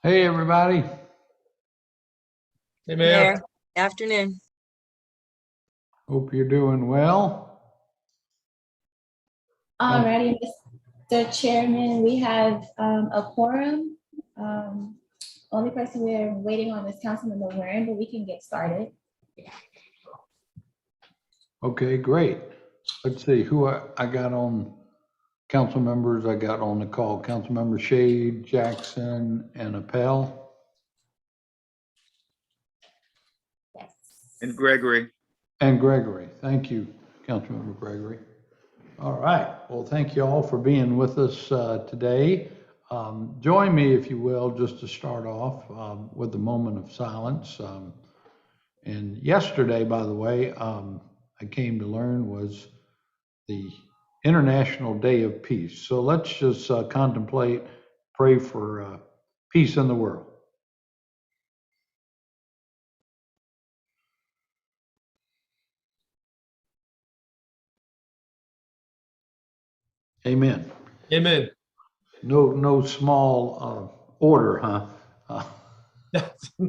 Hey, everybody. Hey, Mayor, Mayor. afternoon. Hope you're doing well. Alrighty, Mr. Chairman, we have a quorum. Only person we're waiting on is Councilmember Warren, but we can get started. Okay, great. Let's see who I got on council members. I got on the call. Councilmember Shade, Jackson, and Appel. Yes. And Gregory. And Gregory. Thank you, Councilmember Gregory. All right. Well, thank you all for being with us today. Join me, if you will, just to start off with a moment of silence. And yesterday, by the way, I came to learn was the International Day of Peace. So let's just contemplate, pray for peace in the world. Amen. Amen. No small order, huh?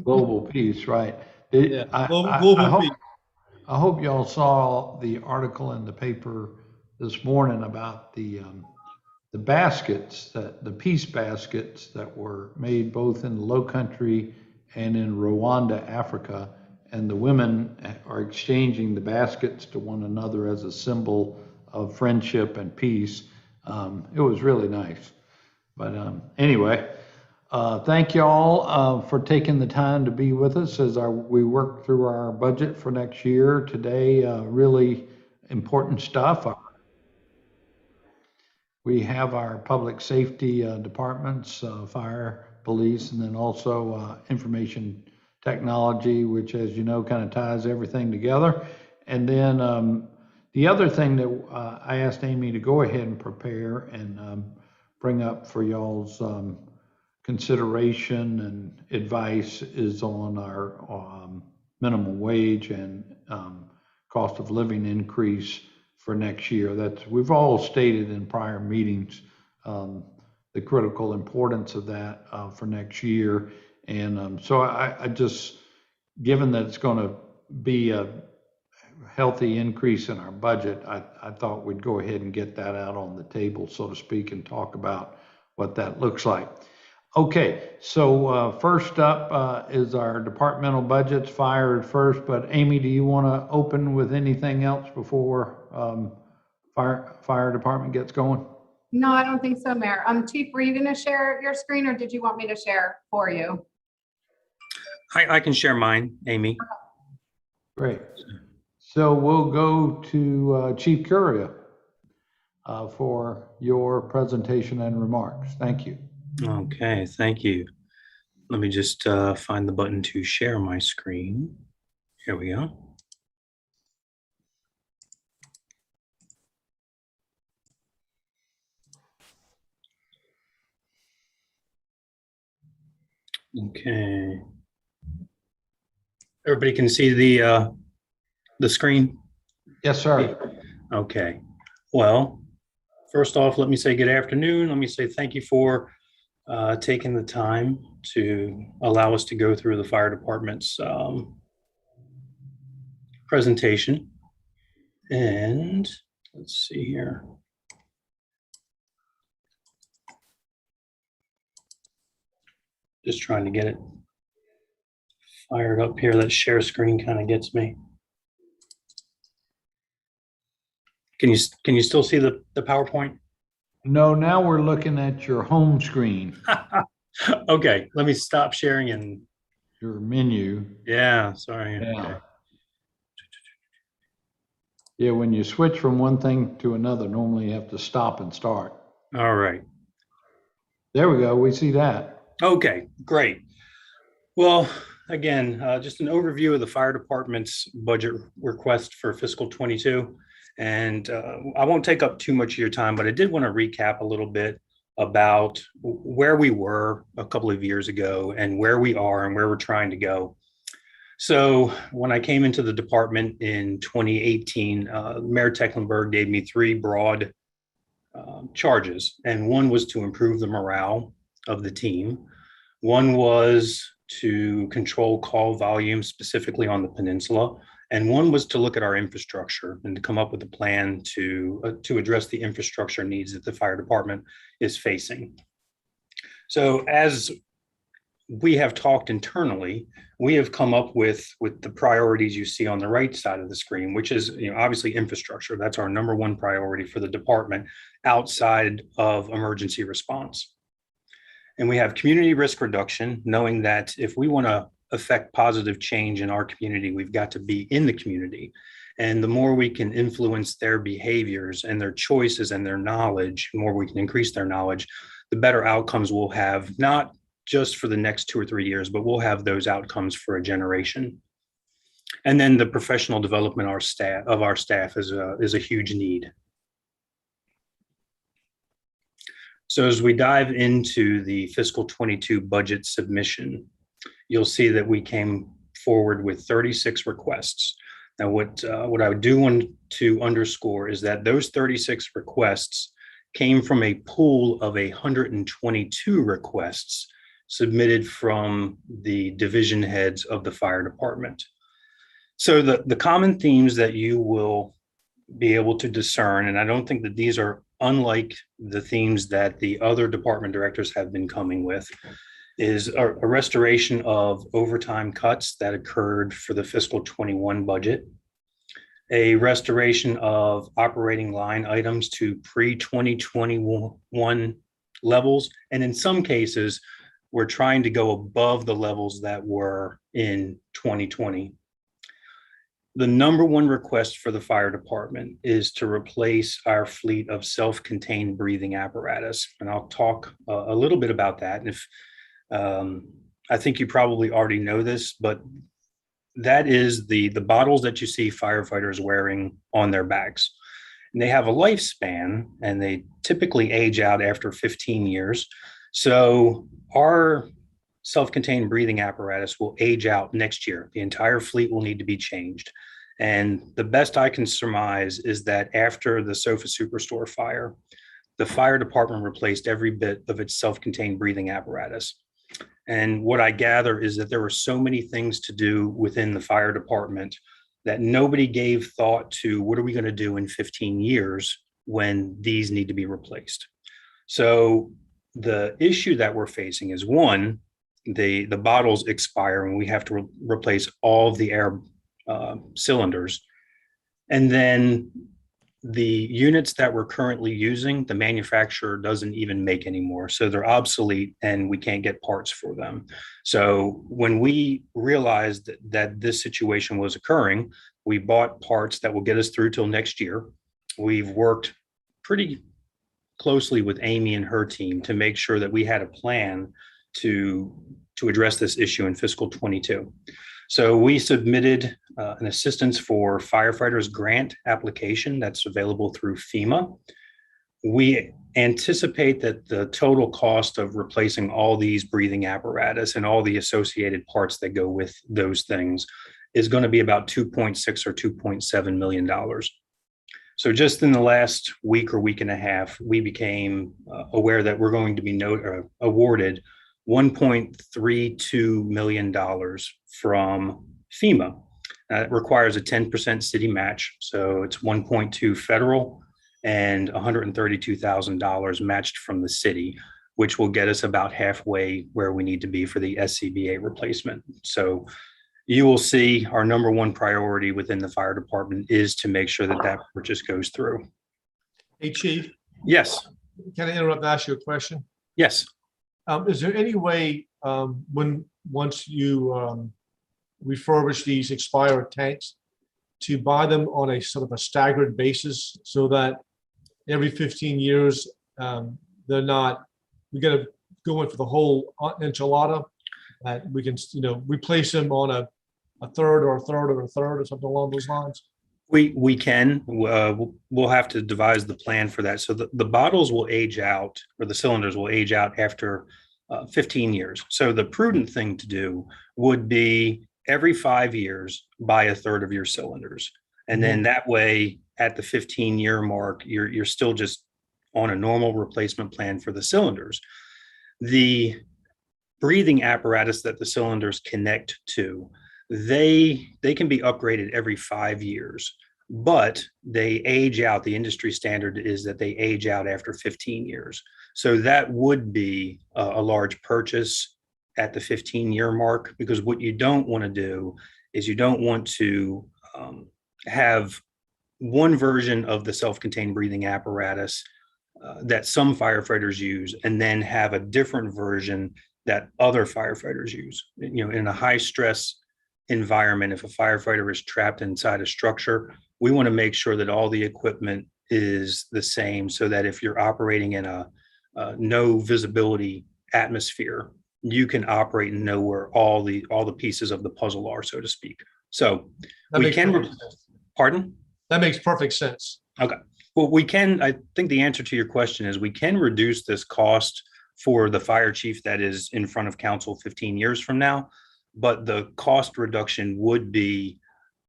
Global peace, right? Yeah, global peace. I hope y'all saw the article in the paper this morning about the baskets, the peace baskets that were made both in the Low Country and in Rwanda, Africa, and the women are exchanging the baskets to one another as a symbol of friendship and peace. It was really nice. But anyway, thank you all for taking the time to be with us as we work through our budget for next year. Today, really important stuff. We have our public safety departments, fire, police, and then also information technology, which, as you know, kind of ties everything together. And then the other thing that I asked Amy to go ahead and prepare and bring up for y'all's consideration and advice is on our minimum wage and cost of living increase for next year. We've all stated in prior meetings the critical importance of that for next year. And so I just, given that it's going to be a healthy increase in our budget, I thought we'd go ahead and get that out on the table, so to speak, and talk about what that looks like. Okay, so first up is our departmental budgets, fire at first, but Amy, do you want to open with anything else before fire department gets going? No, I don't think so, Mayor. Chief, were you going to share your screen or did you want me to share for you? I can share mine, Amy. Great. So we'll go to Chief Curia for your presentation and remarks. Thank you. Okay, thank you. Let me just find the button to share my screen. Here we go. Okay. Everybody can see the screen? Yes, sir. Okay. Well, first off, let me say good afternoon. Let me say thank you for taking the time to allow us to go through the fire department's presentation. And let's see here. Just trying to get it fired up here. That share screen kind of gets me. Can you still see the PowerPoint? No, now we're looking at your home screen, Okay, let me stop sharing and your menu. yeah, sorry. Yeah. Okay. Yeah, when you switch from one thing to another, normally you have to stop and start. All right. There we go. We see that. Okay, great. Well, again, just an overview of the fire department's budget request for fiscal 22. And I won't take up too much of your time, but I did want to recap a little bit about where we were a couple of years ago and where we are and where we're trying to go. So when I came into the department in 2018, Mayor Tecklenburg gave me three broad charges. And one was to improve the morale of the team. One was to control call volume specifically on the peninsula, and one was to look at our infrastructure and to come up with a plan to address the infrastructure needs that the fire department is facing. So as we have talked internally, we have come up with the priorities you see on the right side of the screen, which is, obviously infrastructure. That's our number one priority for the department outside of emergency response. And we have community risk reduction, knowing that if we want to affect positive change in our community, we've got to be in the community. And the more we can influence their behaviors and their choices and their knowledge, the more we can increase their knowledge, the better outcomes we'll have, not just for the next 2 or 3 years, but we'll have those outcomes for a generation. And then the professional development of our staff is a huge need. So as we dive into the fiscal 22 budget submission, you'll see that we came forward with 36 requests. Now, what I do want to underscore is that those 36 requests came from a pool of 122 requests submitted from the division heads of the fire department. So the common themes that you will be able to discern, and I don't think that these are unlike the themes that the other department directors have been coming with, is a restoration of overtime cuts that occurred for the fiscal 21 budget, a restoration of operating line items to pre-2021 levels, and in some cases, we're trying to go above the levels that were in 2020. The number one request for the fire department is to replace our fleet of self-contained breathing apparatus. And I'll talk a little bit about that. And if I think you probably already know this, but that is the bottles that you see firefighters wearing on their bags. And they have a lifespan, and they typically age out after 15 years. So our self-contained breathing apparatus will age out next year. The entire fleet will need to be changed. And the best I can surmise is that after the Sofa Superstore fire, the fire department replaced every bit of its self-contained breathing apparatus. And what I gather is that there were so many things to do within the fire department that nobody gave thought to what are we going to do in 15 years when these need to be replaced. So the issue that we're facing is, one, the bottles expire and we have to replace all of the air cylinders. And then the units that we're currently using, the manufacturer doesn't even make anymore. So they're obsolete and we can't get parts for them. So when we realized that this situation was occurring, we bought parts that will get us through till next year. We've worked pretty closely with Amy and her team to make sure that we had a plan to address this issue in fiscal 22. So we submitted an assistance for firefighters grant application that's available through FEMA. We anticipate that the total cost of replacing all these breathing apparatus and all the associated parts that go with those things is going to be about $2.6 or $2.7 million. So just in the last week or week and a half, we became aware that we're going to be awarded $1.32 million from FEMA. It requires a 10% city match. So it's 1.2 federal and $132,000 matched from the city, which will get us about halfway where we need to be for the SCBA replacement. So you will see our number one priority within the fire department is to make sure that that purchase goes through. Hey, Chief, Yes. can I interrupt and ask you a question? Yes. Is there any way once you refurbish these expired tanks to buy them on a sort of a staggered basis so that every 15 years they're not, we got to go in for the whole enchilada, that we can, replace them on a third or a third or a third or something along those lines? We can. We'll have to devise the plan for that. So the bottles will age out, or the cylinders will age out after 15 years. So the prudent thing to do would be every 5 years, buy a third of your cylinders. And then that way, at the 15-year mark, you're still just on a normal replacement plan for the cylinders. The breathing apparatus that the cylinders connect to, they can be upgraded every 5 years, but they age out. The industry standard is that they age out after 15 years. So that would be a large purchase at the 15-year mark, because what you don't want to do is you don't want to have one version of the self-contained breathing apparatus that some firefighters use, and then have a different version that other firefighters use. You know, in a high stress environment, if a firefighter is trapped inside a structure, we want to make sure that all the equipment is the same, so that if you're operating in a no visibility atmosphere, you can operate and know where all the pieces of the puzzle are, so to speak. So That we makes can, perfect sense. pardon? That makes perfect sense. Okay. Well, we can, I think the answer to your question is we can reduce this cost for the fire chief that is in front of council 15 years from now, but the cost reduction would be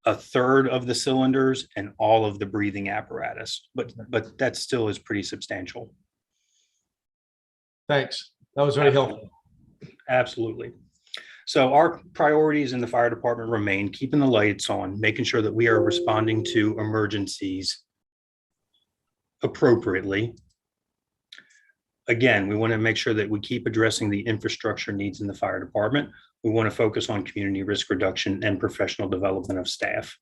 a third of the cylinders and all of the breathing apparatus, but that still is pretty substantial. Thanks. That was very helpful. Absolutely. So our priorities in the fire department remain keeping the lights on, making sure that we are responding to emergencies appropriately. Again, we want to make sure that we keep addressing the infrastructure needs in the fire department. We want to focus on community risk reduction and professional development of staff.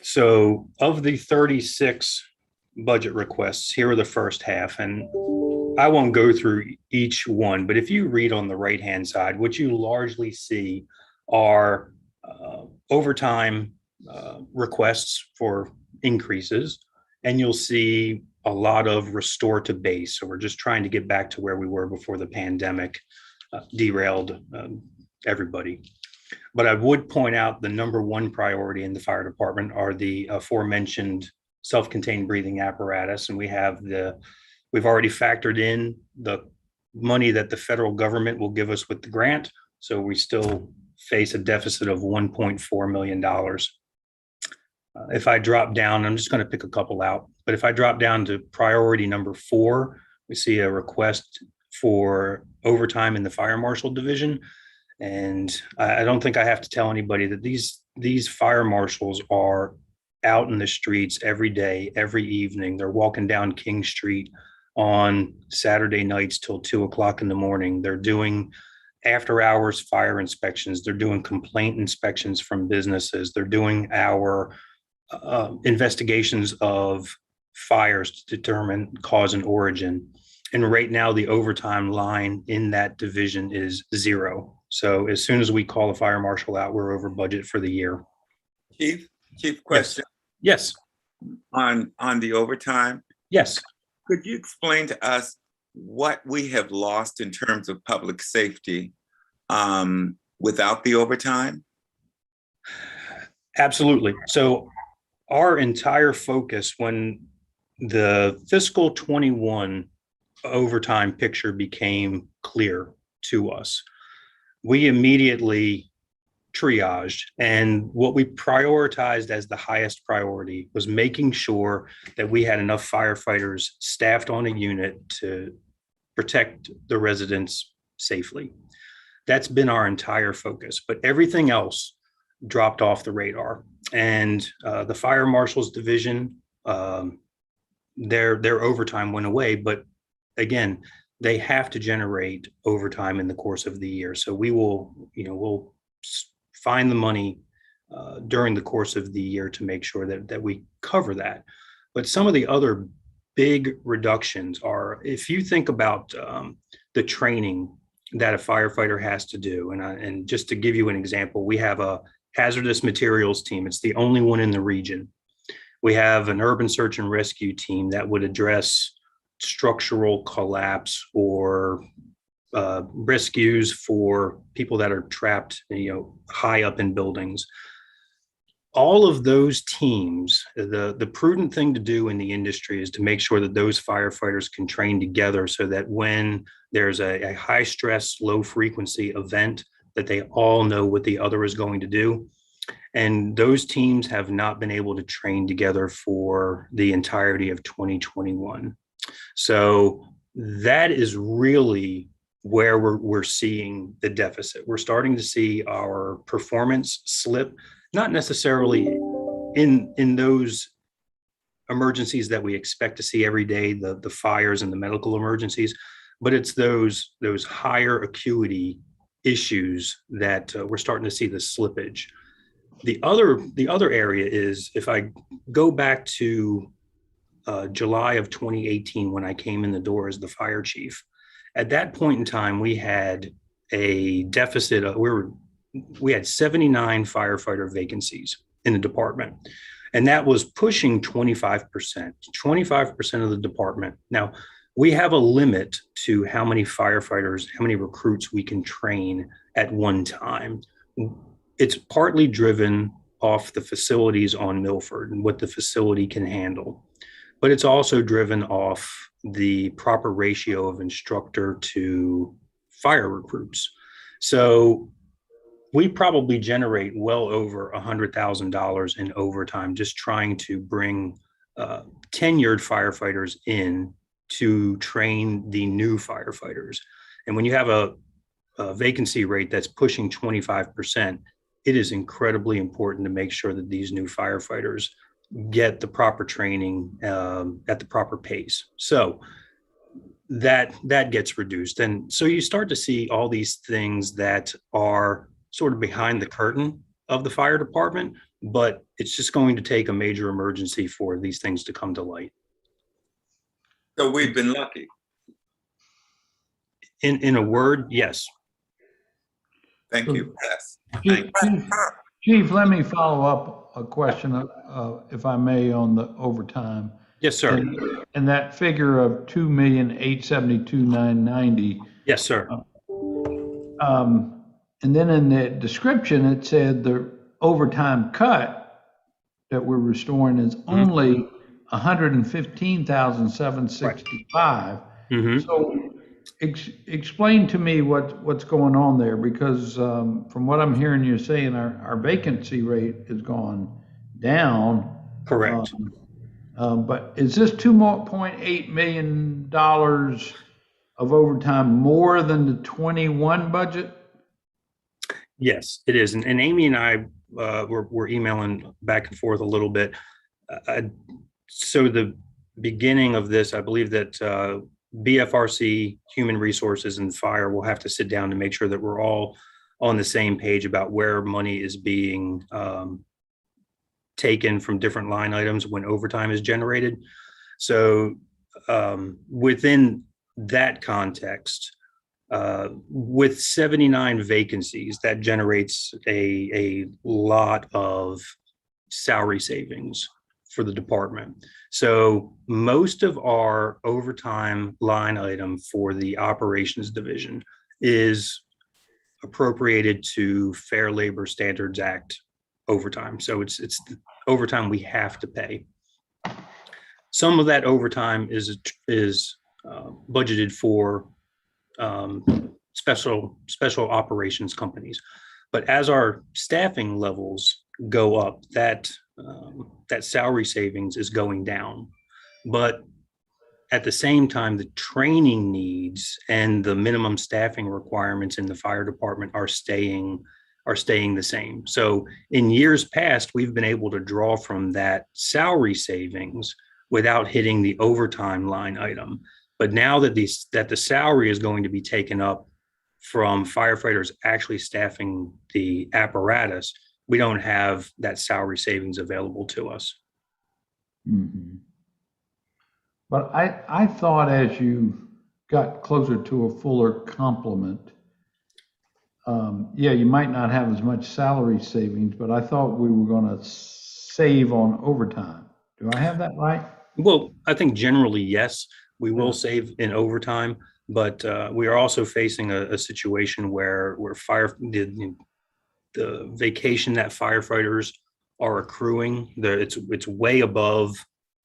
So of the 36 budget requests, here are the first half, and I won't go through each one, but if you read on the right-hand side, what you largely see are overtime requests for increases, and you'll see a lot of restore to base. So we're just trying to get back to where we were before the pandemic derailed everybody. But I would point out the number one priority in the fire department are the aforementioned self-contained breathing apparatus. And we've already factored in the money that the federal government will give us with the grant. So we still face a deficit of $1.4 million. If I drop down, I'm just going to pick a couple out, but if I drop down to priority number 4, we see a request for overtime in the fire marshal division. And I don't think I have to tell anybody that these fire marshals are out in the streets every day, every evening. They're walking down King Street on Saturday nights till 2 o'clock in the morning. They're doing after hours fire inspections. They're doing complaint inspections from businesses. They're doing our investigations of fires to determine cause and origin. And right now, the overtime line in that division is 0. So as soon as we call a fire marshal out, we're over budget for the year. Chief, question. Yes. On the overtime. Yes. Could you explain to us what we have lost in terms of public safety without the overtime? Absolutely. So our entire focus when the fiscal 21 overtime picture became clear to us, we immediately triaged, and what we prioritized as the highest priority was making sure that we had enough firefighters staffed on a unit to protect the residents safely. That's been our entire focus, but everything else dropped off the radar. And the fire marshals division, their overtime went away, but again, they have to generate overtime in the course of the year. So we will, we'll find the money during the course of the year to make sure that we cover that. But some of the other big reductions are, if you think about the training that a firefighter has to do, and just to give you an example, we have a hazardous materials team. It's the only one in the region. We have an urban search and rescue team that would address structural collapse or rescues for people that are trapped, high up in buildings. All of those teams, the prudent thing to do in the industry is to make sure that those firefighters can train together so that when there's a high stress, low frequency event, that they all know what the other is going to do. And those teams have not been able to train together for the entirety of 2021. So that is really where we're seeing the deficit. We're starting to see our performance slip, not necessarily in those emergencies that we expect to see every day, the fires and the medical emergencies, but it's those higher acuity issues that we're starting to see the slippage. The other area is, if I go back to July of 2018, when I came in the door as the fire chief, at that point in time, we had a deficit. We had 79 firefighter vacancies in the department, and that was pushing 25% of the department. Now, we have a limit to how many firefighters, how many recruits we can train at one time. It's partly driven off the facilities on Milford and what the facility can handle, but it's also driven off the proper ratio of instructor to fire recruits. So we probably generate well over $100,000 in overtime just trying to bring tenured firefighters in to train the new firefighters. And when you have a vacancy rate that's pushing 25%, it is incredibly important to make sure that these new firefighters get the proper training at the proper pace. So that gets reduced. And so you start to see all these things that are sort of behind the curtain of the fire department, but it's just going to take a major emergency for these things to come to light. So we've been lucky. In a word, yes. Thank you. Yes. Chief, let me follow up a question, if I may, on the overtime. Yes, sir. And that figure of 2,872,990. Yes, sir. And then in the description, it said the overtime cut that we're restoring is only 115,765. Mm-hmm. So explain to me what's going on there, because from what I'm hearing you saying, our vacancy rate has gone down. Correct. But is this $2.8 million of overtime more than the 21 budget? Yes, it is. And Amy and I were emailing back and forth a little bit. So the beginning of this, I believe that BFRC, Human Resources, and Fire will have to sit down to make sure that we're all on the same page about where money is being taken from different line items when overtime is generated. So within that context, with 79 vacancies, that generates a lot of salary savings for the department. So most of our overtime line item for the operations division is appropriated to Fair Labor Standards Act overtime. So it's the overtime we have to pay. Some of that overtime is budgeted for special operations companies. But as our staffing levels go up, that salary savings is going down. But at the same time, the training needs and the minimum staffing requirements in the fire department are staying the same. So in years past, we've been able to draw from that salary savings without hitting the overtime line item. But now that the salary is going to be taken up from firefighters actually staffing the apparatus, we don't have that salary savings available to us. Mm-hmm. But I thought as you got closer to a fuller complement, you might not have as much salary savings, but I thought we were going to save on overtime. Do I have that right? Well, I think generally, yes, we will save in overtime, but we are also facing a situation where the vacation that firefighters are accruing, it's way above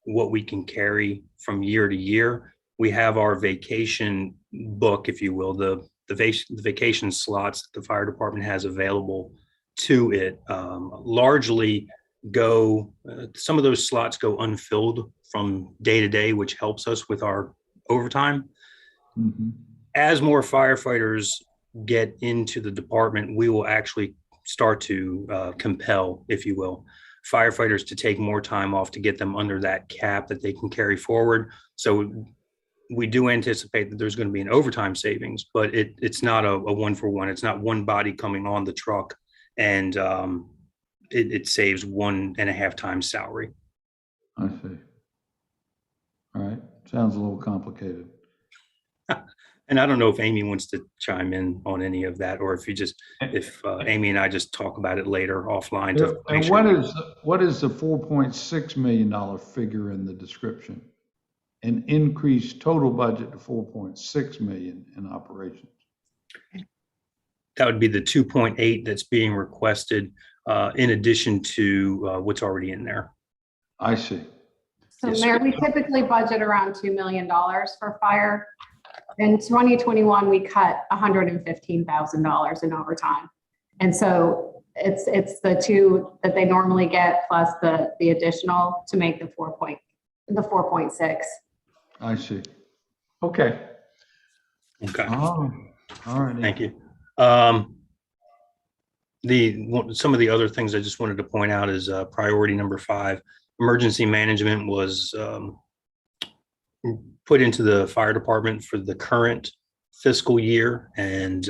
what we can carry from year to year. We have our vacation book, if you will, the vacation slots that the fire department has available to it largely go, some of those slots go unfilled from day to day, which helps us with our overtime. Mhm. As more firefighters get into the department, we will actually start to compel, if you will, firefighters to take more time off to get them under that cap that they can carry forward. So we do anticipate that there's going to be an overtime savings, but it's not a one for one. It's not one body coming on the truck and it saves 1.5 times salary. I see. All right, sounds a little complicated. And I don't know if Amy wants to chime in on any of that, or if Amy and I just talk about it later offline. And what is the $4.6 million figure in the description? An increased total budget to 4.6 million in operations. That would be the 2.8 that's being requested in addition to what's already in there. I see. So Yes, Mayor, sir. we typically budget around $2 million for fire. In 2021, we cut $115,000 in overtime. And so it's the two that they normally get plus the additional to make the 4.6. I see. Okay. Okay. All right. Thank you. Some of the other things I just wanted to point out is priority number 5, emergency management was put into the fire department for the current fiscal year. And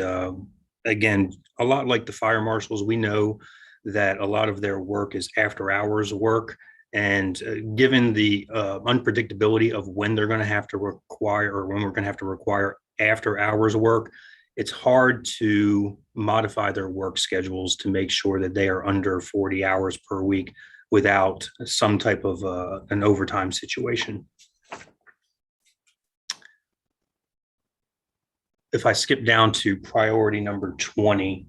again, a lot like the fire marshals, we know that a lot of their work is after hours work. And given the unpredictability of when they're going to have to require, or when we're going to have to require after hours work, it's hard to modify their work schedules to make sure that they are under 40 hours per week without some type of an overtime situation. If I skip down to priority number 20,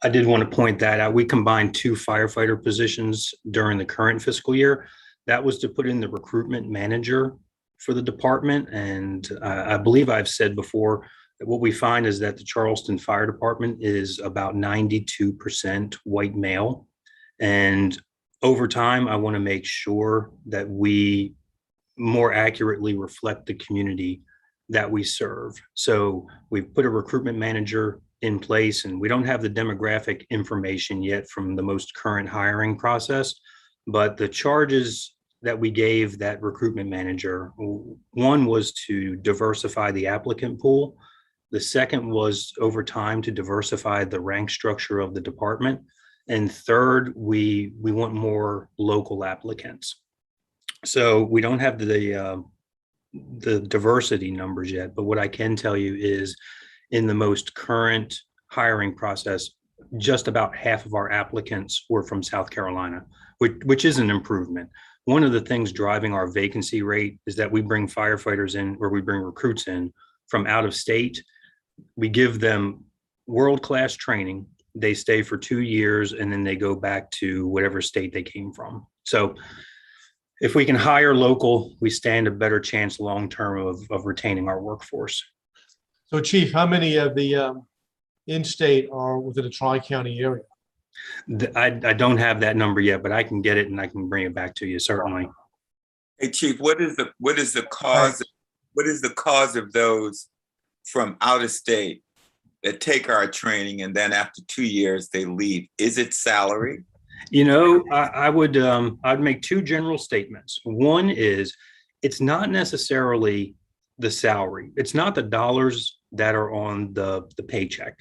I did want to point that out. We combined 2 firefighter positions during the current fiscal year. That was to put in the recruitment manager for the department. And I believe I've said before that what we find is that the Charleston Fire Department is about 92% white male. And over time, I want to make sure that we more accurately reflect the community that we serve. So we've put a recruitment manager in place, and we don't have the demographic information yet from the most current hiring process, but the charges that we gave that recruitment manager, one was to diversify the applicant pool. The second was over time to diversify the rank structure of the department. And third, we want more local applicants. So we don't have the diversity numbers yet, but what I can tell you is in the most current hiring process, just about half of our applicants were from South Carolina, which is an improvement. One of the things driving our vacancy rate is that we bring firefighters in, or we bring recruits in from out of state. We give them world-class training. They stay for 2 years, and then they go back to whatever state they came from. So if we can hire local, we stand a better chance long-term of retaining our workforce. So Chief, how many of the in-state are within the Tri-County area? I don't have that number yet, but I can get it and I can bring it back to you, certainly. Hey, Chief, what is the cause of those from out of state that take our training and then after 2 years they leave? Is it salary? You know, I'd make 2 general statements. One is it's not necessarily the salary. It's not the dollars that are on the paycheck.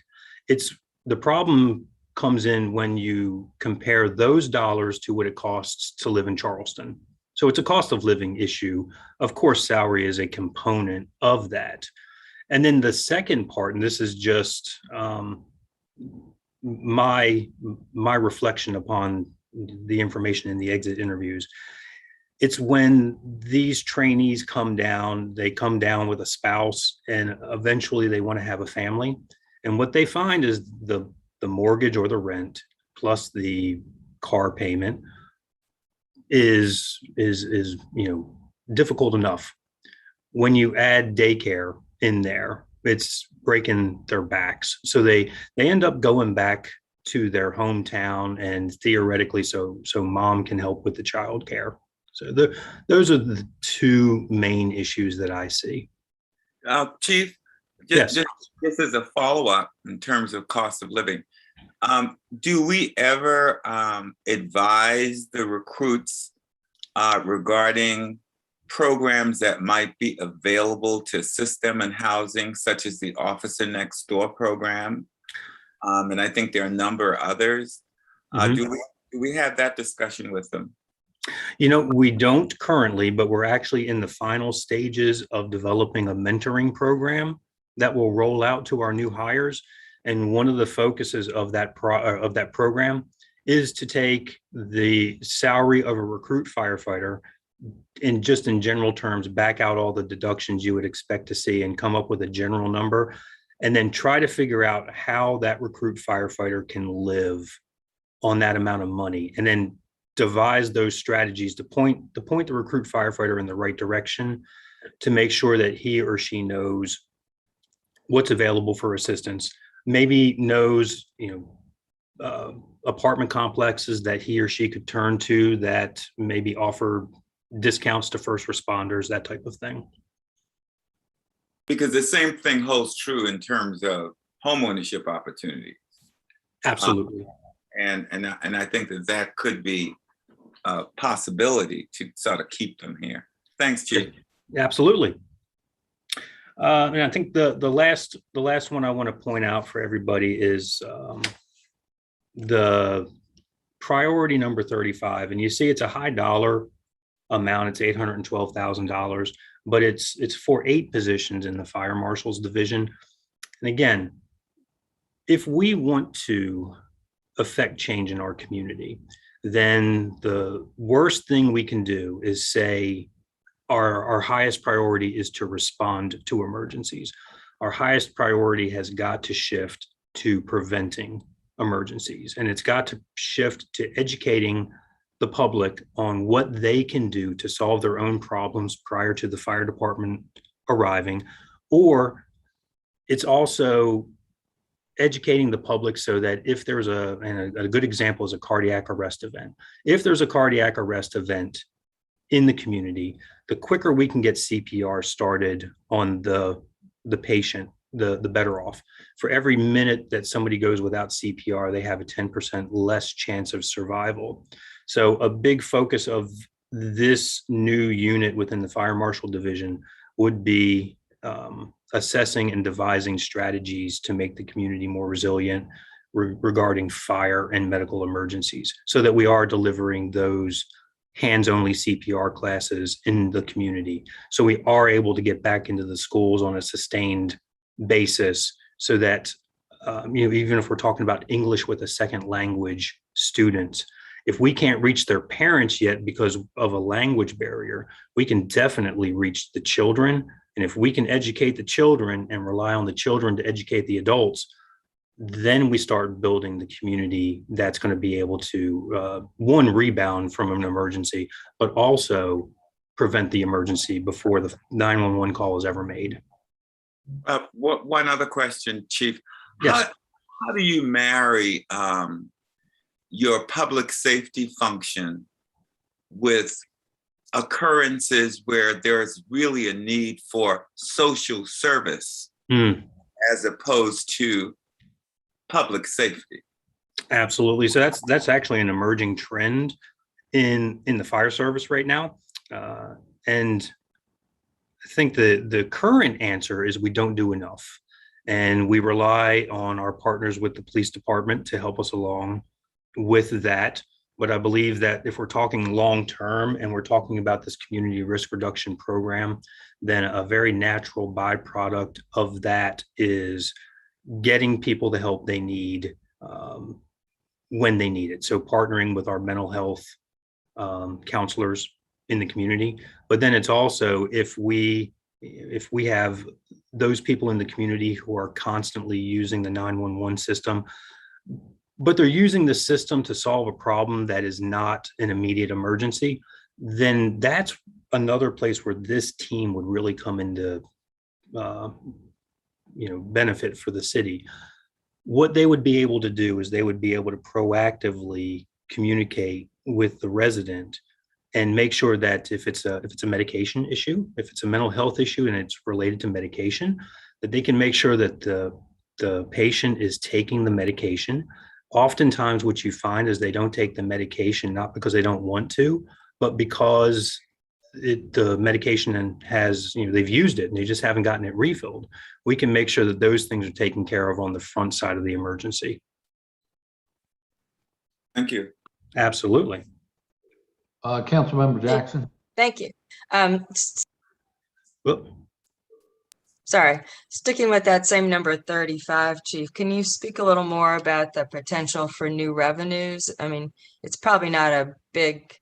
It's the problem comes in when you compare those dollars to what it costs to live in Charleston. So it's a cost of living issue. Of course, salary is a component of that. And then the second part, and this is just my reflection upon the information in the exit interviews. It's when these trainees come down, they come down with a spouse, and eventually they want to have a family. And what they find is the mortgage or the rent plus the car payment is difficult enough. When you add daycare in there, it's breaking their backs. So they end up going back to their hometown, and theoretically, so mom can help with the childcare. So those are the 2 main issues that I see. Chief, Yes. just as a follow-up in terms of cost of living, do we ever advise the recruits regarding programs that might be available to assist them in housing, such as the Officer Next Door program? And I think there are a number of others. Mhm. Do we have that discussion with them? You know, we don't currently, but we're actually in the final stages of developing a mentoring program that will roll out to our new hires. And one of the focuses of that program is to take the salary of a recruit firefighter and just in general terms, back out all the deductions you would expect to see and come up with a general number, and then try to figure out how that recruit firefighter can live on that amount of money, and then devise those strategies to point the recruit firefighter in the right direction to make sure that he or she knows what's available for assistance, maybe knows, apartment complexes that he or she could turn to that maybe offer discounts to first responders, that type of thing. Because the same thing holds true in terms of homeownership opportunities. Absolutely. And I think that could be a possibility to sort of keep them here. Thanks, Chief. Absolutely. And I think the last one I want to point out for everybody is the priority number 35. And you see it's a high dollar amount. It's $812,000, but it's for 8 positions in the fire marshal's division. And again, if we want to affect change in our community, then the worst thing we can do is say our highest priority is to respond to emergencies. Our highest priority has got to shift to preventing emergencies, and it's got to shift to educating the public on what they can do to solve their own problems prior to the fire department arriving. Or it's also educating the public so that if there's and a good example is a cardiac arrest event. If there's a cardiac arrest event in the community, the quicker we can get CPR started on the patient, the better off. For every minute that somebody goes without CPR, they have a 10% less chance of survival. So a big focus of this new unit within the fire marshal division would be assessing and devising strategies to make the community more resilient regarding fire and medical emergencies, so that we are delivering those hands-only CPR classes in the community. So we are able to get back into the schools on a sustained basis, so that, even if we're talking about English with a second language students, if we can't reach their parents yet because of a language barrier, we can definitely reach the children. And if we can educate the children and rely on the children to educate the adults, then we start building the community that's going to be able to, one, rebound from an emergency, but also prevent the emergency before the 911 call is ever made. One other question, Chief. Yes. How do you marry your public safety function with occurrences where there's really a need for social service as opposed to public safety? Absolutely. So that's actually an emerging trend in the fire service right now. And I think the current answer is we don't do enough. And we rely on our partners with the police department to help us along with that. But I believe that if we're talking long-term and we're talking about this community risk reduction program, then a very natural byproduct of that is getting people the help they need when they need it. So partnering with our mental health counselors in the community. But then it's also, if we have those people in the community who are constantly using the 911 system, but they're using the system to solve a problem that is not an immediate emergency, then that's another place where this team would really come into benefit for the city. What they would be able to do is they would be able to proactively communicate with the resident and make sure that if it's a medication issue, if it's a mental health issue and it's related to medication, that they can make sure that the patient is taking the medication. Oftentimes what you find is they don't take the medication, not because they don't want to, but because the medication has, they've used it and they just haven't gotten it refilled. We can make sure that those things are taken care of on the front side of the emergency. Thank you. Absolutely. Councilmember Jackson? Thank you. Well, Sorry, sticking with that same number 35, Chief, can you speak a little more about the potential for new revenues? I mean, it's probably not a big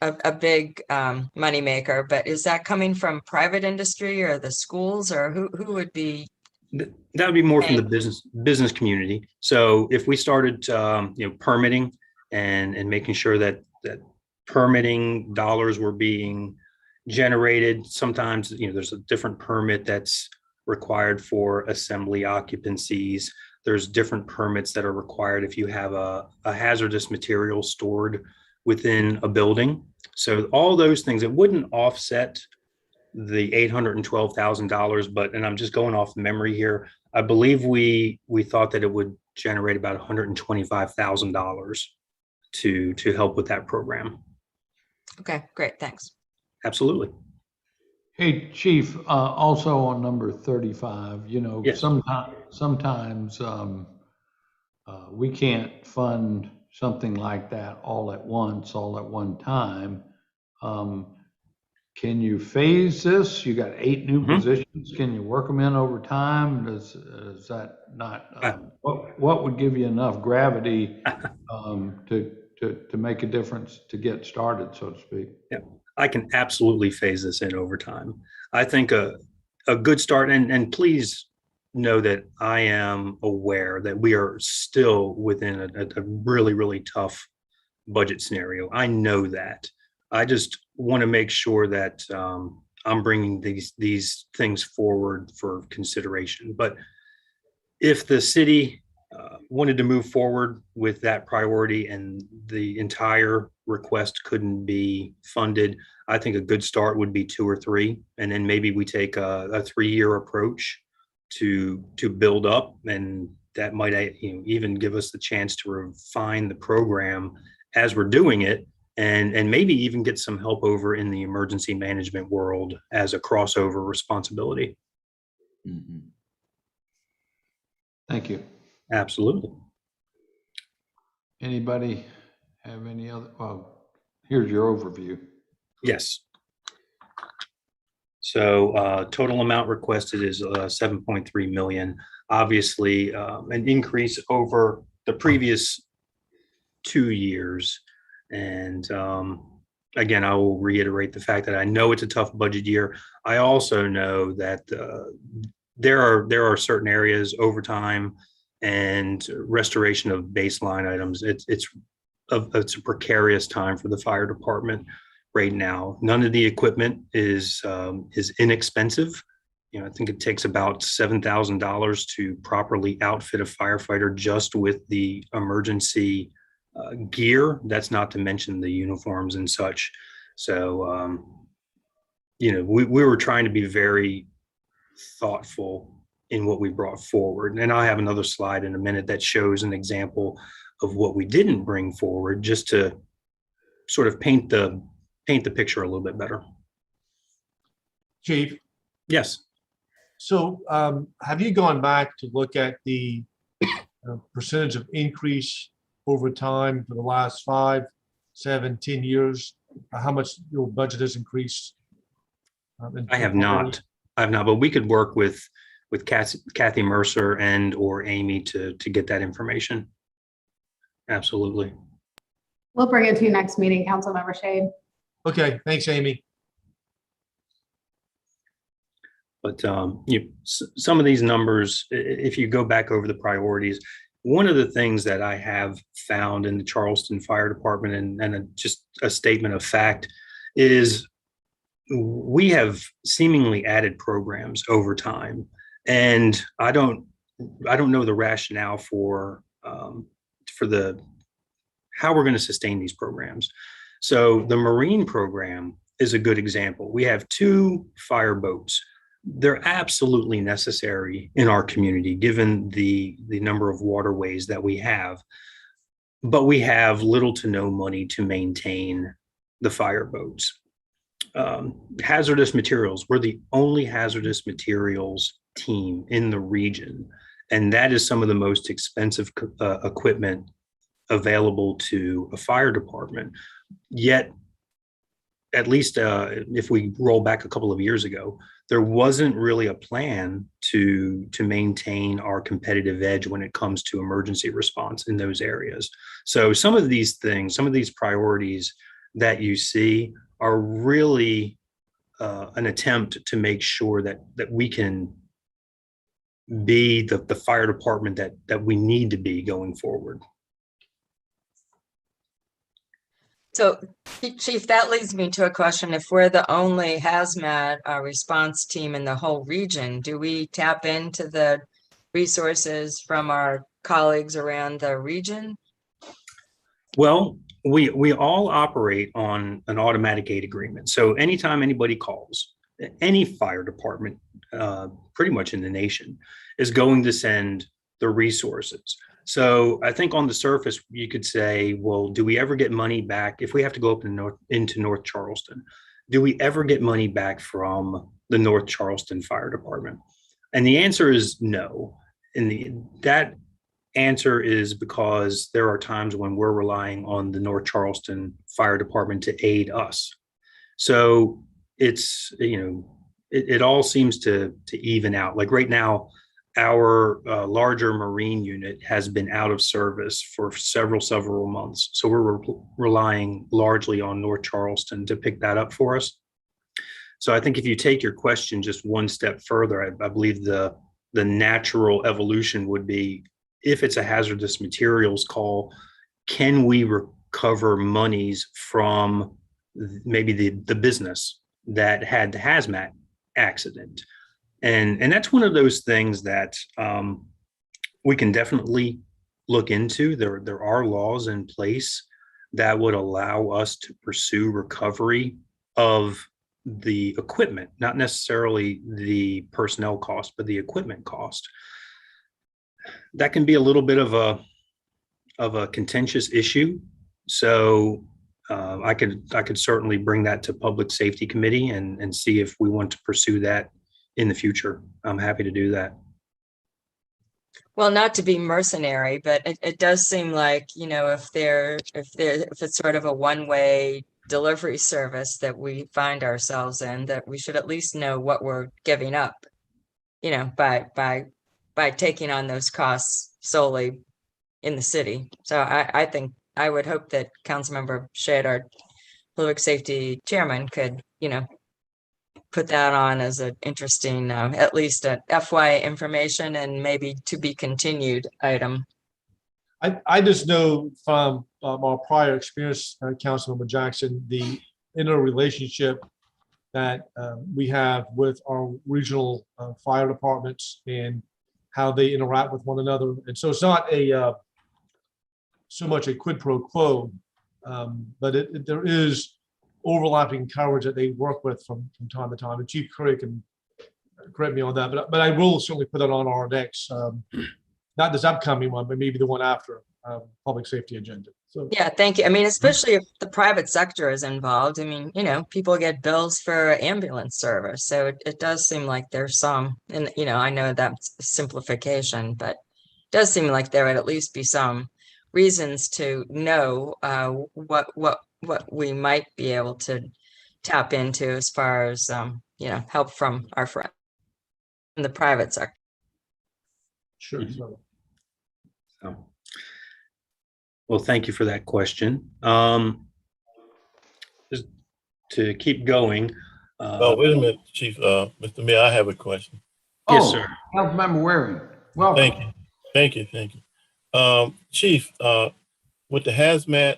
moneymaker, but is that coming from private industry or the schools, or who would be? that would be more from the business community. So if we started, permitting and making sure that permitting dollars were being generated. Sometimes, there's a different permit that's required for assembly occupancies. There's different permits that are required if you have a hazardous material stored within a building. So all those things, it wouldn't offset the $812,000, but, and I'm just going off memory here, I believe we thought that it would generate about $125,000 to help with that program. Okay, great, thanks. Absolutely. Hey, Chief, also on number 35, Yes. sometimes we can't fund something like that all at once, all at one time. Can you phase this? You got 8 new positions. Can you work them in over time? Is that not, what would give you enough gravity to make a difference to get started, so to speak? Yeah, I can absolutely phase this in over time. I think a good start, and please know that I am aware that we are still within a really, really tough budget scenario. I know that. I just want to make sure that I'm bringing these things forward for consideration. But if the city wanted to move forward with that priority and the entire request couldn't be funded, I think a good start would be 2 or 3, and then maybe we take a 3-year approach to build up, and that might even give us the chance to refine the program as we're doing it, and maybe even get some help over in the emergency management world as a crossover responsibility. Mm-hmm. Thank you. Absolutely. Anybody have any other? Well, here's your overview. Yes. So total amount requested is 7.3 million. Obviously, an increase over the previous 2 years. And again, I will reiterate the fact that I know it's a tough budget year. I also know that there are certain areas, overtime and restoration of baseline items. It's a precarious time for the fire department right now. None of the equipment is inexpensive. I think it takes about $7,000 to properly outfit a firefighter just with the emergency gear. That's not to mention the uniforms and such. So, we were trying to be very thoughtful in what we brought forward. And I'll have another slide in a minute that shows an example of what we didn't bring forward, just to sort of paint the picture a little bit better. Chief, Yes. so have you gone back to look at the percentage of increase over time for the last 5, 7, 10 years? How much your budget has increased? I have not, but we could work with Kathy Mercer or Amy to get that information. Absolutely. We'll bring it to you next meeting, Councilmember Shade. Okay, thanks, Amy. But some of these numbers, if you go back over the priorities, one of the things that I have found in the Charleston Fire Department, and just a statement of fact, is we have seemingly added programs over time, and I don't know the rationale for how we're going to sustain these programs. So the Marine program is a good example. We have 2 fire boats. They're absolutely necessary in our community, given the number of waterways that we have. But we have little to no money to maintain the fire boats. Hazardous materials, we're the only hazardous materials team in the region. And that is some of the most expensive equipment available to a fire department. Yet, at least if we roll back a couple of years ago, there wasn't really a plan to maintain our competitive edge when it comes to emergency response in those areas. So some of these things, some of these priorities that you see are really an attempt to make sure that we can be the fire department that we need to be going forward. So, Chief, that leads me to a question. If we're the only hazmat response team in the whole region, do we tap into the resources from our colleagues around the region? Well, we all operate on an automatic aid agreement. So anytime anybody calls, any fire department, pretty much in the nation, is going to send the resources. So I think on the surface, you could say, well, do we ever get money back if we have to go up into North Charleston? Do we ever get money back from the North Charleston Fire Department? And the answer is no. And that answer is because there are times when we're relying on the North Charleston Fire Department to aid us. So it's, it all seems to even out. Like right now, our larger Marine unit has been out of service for several months. So we're relying largely on North Charleston to pick that up for us. So I think if you take your question just one step further, I believe the natural evolution would be, if it's a hazardous materials call, can we recover monies from maybe the business that had the hazmat accident? And that's one of those things that we can definitely look into. There are laws in place that would allow us to pursue recovery of the equipment, not necessarily the personnel cost, but the equipment cost. That can be a little bit of a contentious issue. So I could certainly bring that to Public Safety Committee and see if we want to pursue that in the future. I'm happy to do that. Well, not to be mercenary, but it does seem like, if it's sort of a one-way delivery service that we find ourselves in, that we should at least know what we're giving up, by taking on those costs solely in the city. So I think I would hope that Councilmember Shedd, our Public Safety Chairman, could, put that on as an interesting, at least a FY information and maybe to be continued item. I just know from our prior experience, Councilmember Jackson, the interrelationship that we have with our regional fire departments and how they interact with one another. And so it's not so much a quid pro quo, but there is overlapping coverage that they work with from time to time. And Chief Curry can correct me on that, but I will certainly put that on our next, not this upcoming one, but maybe the one after public safety agenda. So Yeah, thank you. I mean, especially if the private sector is involved. I mean, people get bills for ambulance service. So it does seem like there's some, and I know that's simplification, but it does seem like there would at least be some reasons to know what we might be able to tap into as far as help from our friends in the private sector. sure. So, well, thank you for that question. Just to keep going. Oh, wait a minute, Chief. Mr. Mayor, I have a question. Yes, sir. Councilmember Waring, welcome. Thank you. Chief, with the hazmat,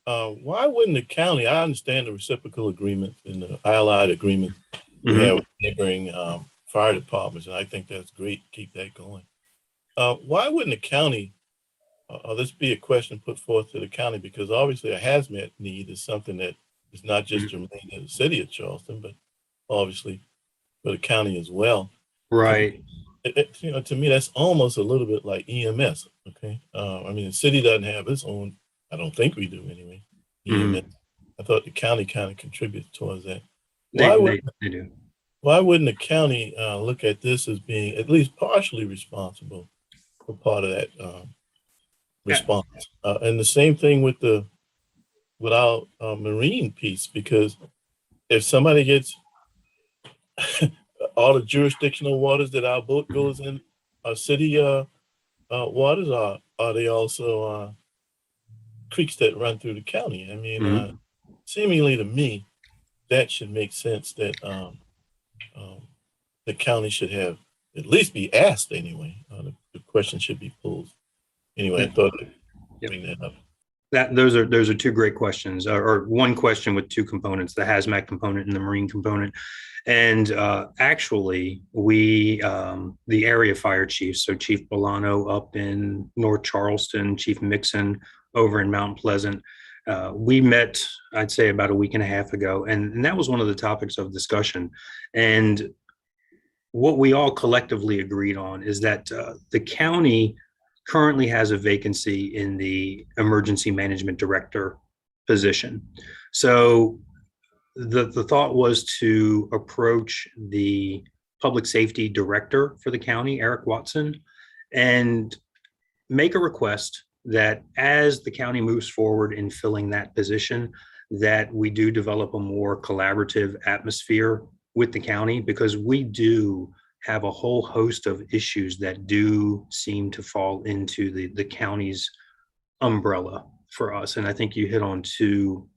why wouldn't the county, I understand the reciprocal agreement and the allied agreement we have with neighboring fire departments, and I think that's great. Keep that going. Why wouldn't the county this be a question put forth to the county, because obviously a hazmat need is something that is not just germane to the city of Charleston, but obviously for the county as well. Right. To me, that's almost a little bit like EMS. Okay. I mean, the city doesn't have its own, I don't think we do anyway, EMS. I thought the county kind of contributes towards that. They do. Why wouldn't the county look at this as being at least partially responsible for part of that response? And the same thing with our marine piece, because if somebody gets all the jurisdictional waters that our boat goes in, our city waters, are they also creeks that run through the county? I mean, seemingly to me, that should make sense that the county should have at least be asked anyway. The question should be posed. Anyway, I thought I'd bring that up. Those are two great questions, or one question with two components: the hazmat component and the marine component. And actually, we the area fire chiefs, so Chief Bolano up in North Charleston, Chief Mixon over in Mount Pleasant. We met, I'd say, about a week and a half ago, and that was one of the topics of discussion. And what we all collectively agreed on is that the county currently has a vacancy in the emergency management director position. So the thought was to approach the public safety director for the county, Eric Watson, and make a request that as the county moves forward in filling that position, that we do develop a more collaborative atmosphere with the county, because we do have a whole host of issues that do seem to fall into the county's umbrella for us. And I think you hit on two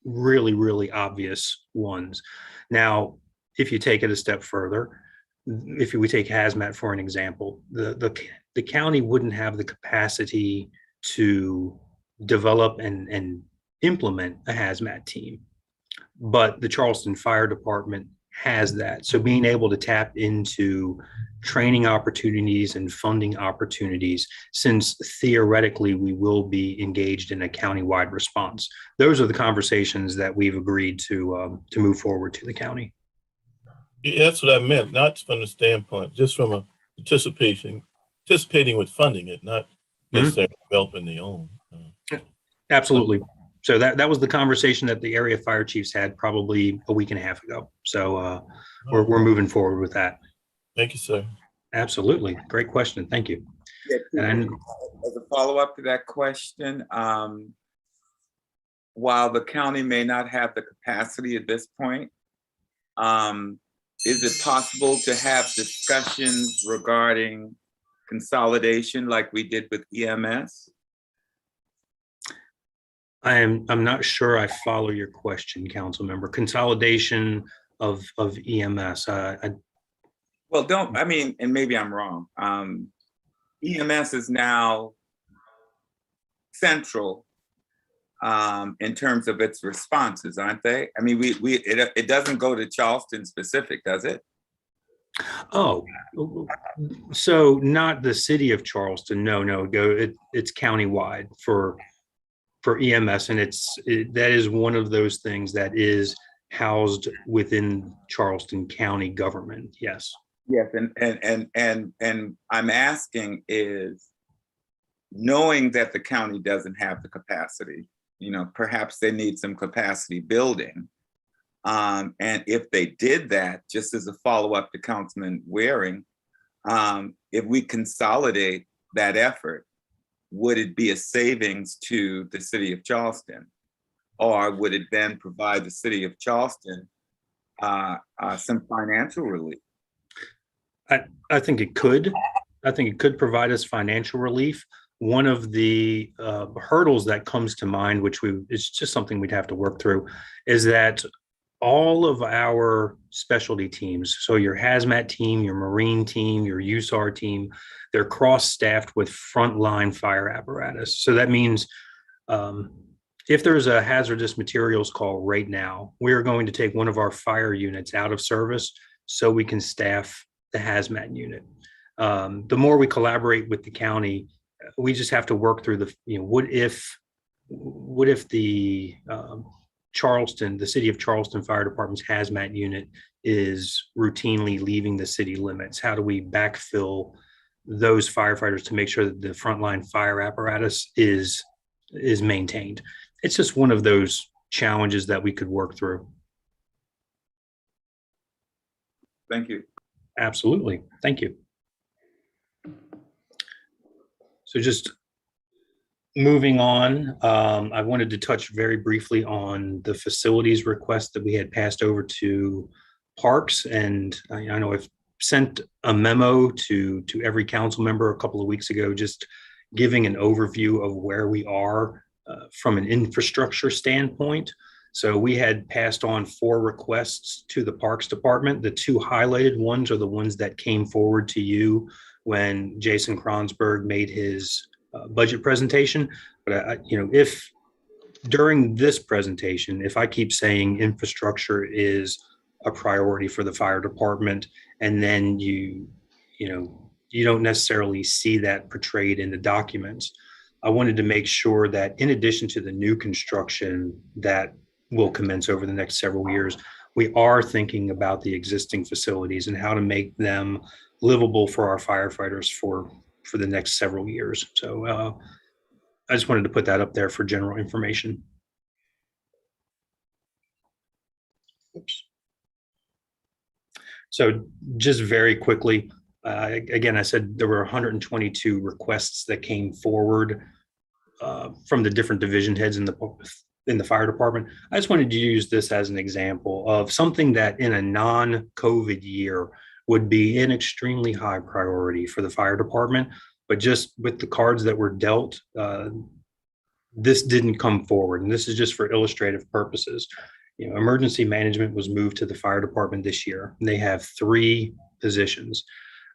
really, really obvious ones. Now, if you take it a step further, if we take hazmat for an example, the county wouldn't have the capacity to develop and implement a hazmat team, but the Charleston Fire Department has that. So being able to tap into training opportunities and funding opportunities, since theoretically we will be engaged in a countywide response. Those are the conversations that we've agreed to move forward to the county. Yeah, that's what I meant, not from the standpoint, just from a participating with funding it, not necessarily developing their own. Absolutely. So that was the conversation that the area fire chiefs had probably a week and a half ago. So we're moving forward with that. Thank you, sir. Absolutely. Great question. Thank you. Yeah, And as a follow-up to that question, while the county may not have the capacity at this point, is it possible to have discussions regarding consolidation like we did with EMS? I'm not sure I follow your question, council member. Consolidation of EMS. Well, and maybe I'm wrong. EMS is now central in terms of its responses, aren't they? I mean, it doesn't go to Charleston specific, does it? Oh, so not the city of Charleston. No, it's countywide for EMS, and that is one of those things that is housed within Charleston County government. Yes. Yes, and I'm asking is, knowing that the county doesn't have the capacity, perhaps they need some capacity building. And if they did that, just as a follow-up to Councilman Waring, if we consolidate that effort, would it be a savings to the city of Charleston? Or would it then provide the city of Charleston some financial relief? I think it could. I think it could provide us financial relief. One of the hurdles that comes to mind, which it's just something we'd have to work through, is that all of our specialty teams, so your hazmat team, your marine team, your USAR team, they're cross-staffed with frontline fire apparatus. So that means if there's a hazardous materials call right now, we're going to take one of our fire units out of service so we can staff the hazmat unit. The more we collaborate with the county we just have to work through what if the Charleston, the city of Charleston Fire Department's hazmat unit is routinely leaving the city limits? How do we backfill those firefighters to make sure that the frontline fire apparatus is maintained? It's just one of those challenges that we could work through. Thank you. Absolutely. Thank you. So just moving on, I wanted to touch very briefly on the facilities request that we had passed over to Parks. And I know I've sent a memo to every council member a couple of weeks ago, just giving an overview of where we are from an infrastructure standpoint. So we had passed on 4 requests to the Parks Department. The 2 highlighted ones are the ones that came forward to you when Jason Kronsberg made his budget presentation. But if during this presentation, if I keep saying infrastructure is a priority for the fire department, and then you don't necessarily see that portrayed in the documents, I wanted to make sure that in addition to the new construction that will commence over the next several years, we are thinking about the existing facilities and how to make them livable for our firefighters for the next several years. So I just wanted to put that up there for general information. Oops. So just very quickly, again, I said there were 122 requests that came forward from the different division heads in the fire department. I just wanted to use this as an example of something that in a non-COVID year would be an extremely high priority for the fire department, but just with the cards that were dealt, this didn't come forward. And this is just for illustrative purposes. Emergency management was moved to the fire department this year, and they have 3 positions.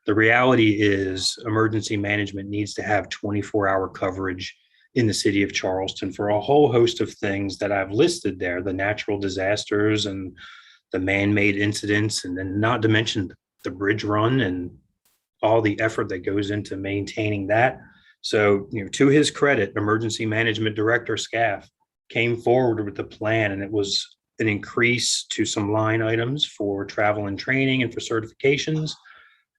The reality is emergency management needs to have 24-hour coverage in the city of Charleston for a whole host of things that I've listed there, the natural disasters and the man-made incidents, and then not to mention the bridge run and all the effort that goes into maintaining that. So, to his credit, Emergency Management Director Scaff came forward with the plan, and it was an increase to some line items for travel and training and for certifications.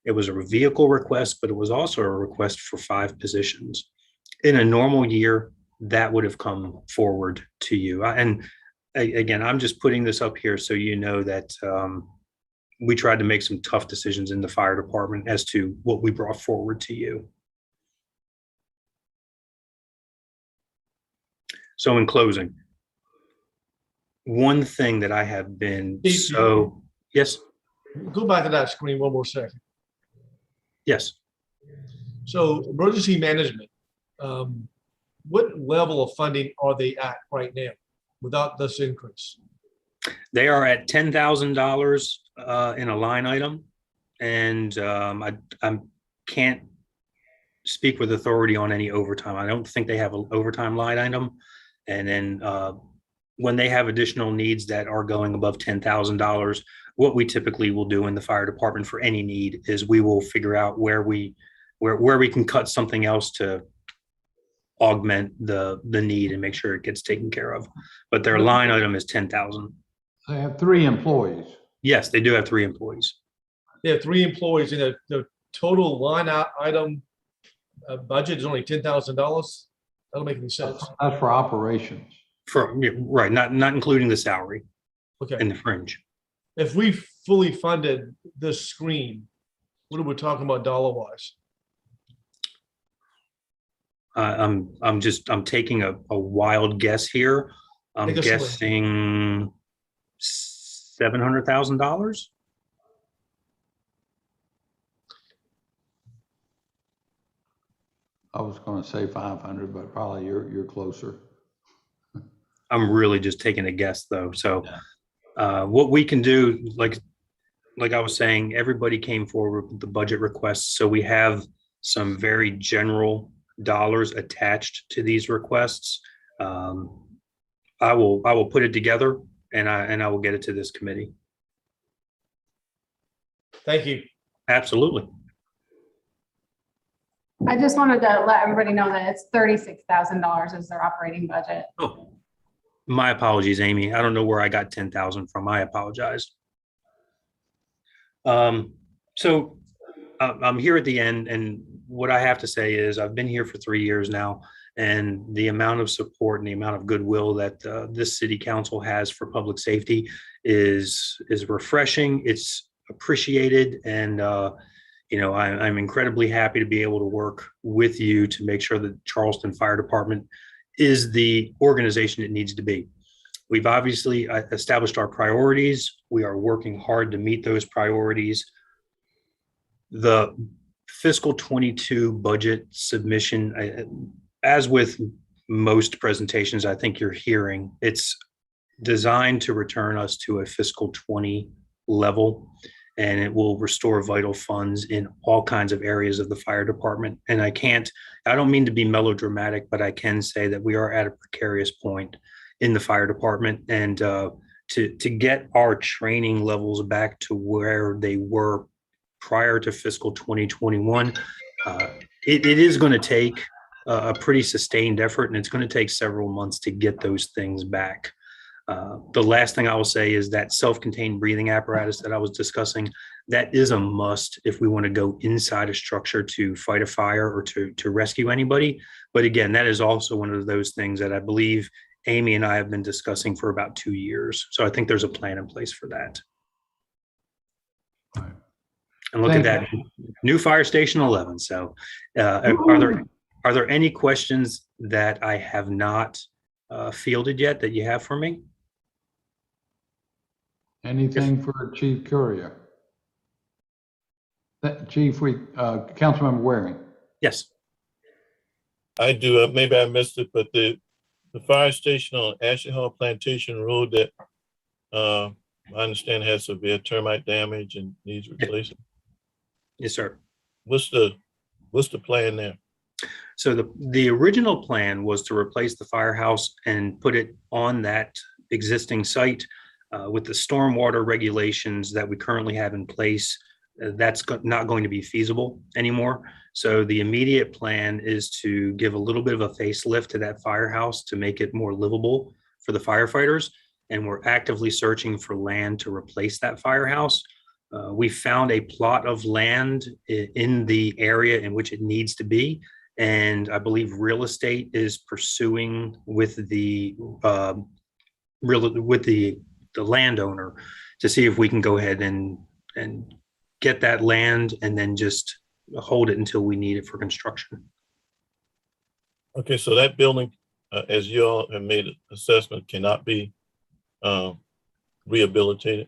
It was a vehicle request, but it was also a request for 5 positions. In a normal year, that would have come forward to you. And again, I'm just putting this up here so you know that we tried to make some tough decisions in the fire department as to what we brought forward to you. So in closing, one thing that I have been yes. Go back to that screen one more second. Yes. So emergency management, what level of funding are they at right now without this increase? They are at $10,000 in a line item, and I can't speak with authority on any overtime. I don't think they have an overtime line item. And then when they have additional needs that are going above $10,000, what we typically will do in the fire department for any need is we will figure out where we can cut something else to augment the need and make sure it gets taken care of. But their line item is 10,000. They have 3 employees. Yes, they do have 3 employees. They have 3 employees, and the total line item budget is only $10,000. That don't make any sense. That's for operations. Right, not including the salary. Okay. And the fringe. If we fully funded this screen, what are we talking about dollar-wise? I'm taking a wild guess here. I'm guessing $700,000. I was going to say 500, but probably you're closer. I'm really just taking a guess though. So what we can do, like I was saying, everybody came forward with the budget requests. So we have some very general dollars attached to these requests. I will put it together and I will get it to this committee. Thank you. Absolutely. I just wanted to let everybody know that it's $36,000 is their operating budget. Oh, my apologies, Amy. I don't know where I got 10,000 from. I apologize. So I'm here at the end, and what I have to say is I've been here for 3 years now, and the amount of support and the amount of goodwill that this city council has for public safety is refreshing. It's appreciated, and I'm incredibly happy to be able to work with you to make sure that Charleston Fire Department is the organization it needs to be. We've obviously established our priorities. We are working hard to meet those priorities. The fiscal 22 budget submission, as with most presentations I think you're hearing, it's designed to return us to a fiscal 20 level, and it will restore vital funds in all kinds of areas of the fire department. And I don't mean to be melodramatic, but I can say that we are at a precarious point in the fire department, and to get our training levels back to where they were prior to fiscal 2021, it is going to take a pretty sustained effort, and it's going to take several months to get those things back. The last thing I will say is that self-contained breathing apparatus that I was discussing, that is a must if we want to go inside a structure to fight a fire or to rescue anybody. But again, that is also one of those things that I believe Amy and I have been discussing for about 2 years. So I think there's a plan in place for that. Right. And look at that, new fire station 11. So are there any questions that I have not fielded yet that you have for me? Anything for Chief Courier? Chief, Councilmember Waring. Yes. I do. Maybe I missed it, but the fire station on Ashley Hall Plantation Road that I understand has severe termite damage and needs replacing. Yes, sir. What's the plan there? So the original plan was to replace the firehouse and put it on that existing site. With the stormwater regulations that we currently have in place, that's not going to be feasible anymore. So the immediate plan is to give a little bit of a facelift to that firehouse to make it more livable for the firefighters. And we're actively searching for land to replace that firehouse. We found a plot of land in the area in which it needs to be. And I believe real estate is pursuing with the landowner to see if we can go ahead and get that land and then just hold it until we need it for construction. Okay, so that building, as you all have made an assessment, cannot be rehabilitated?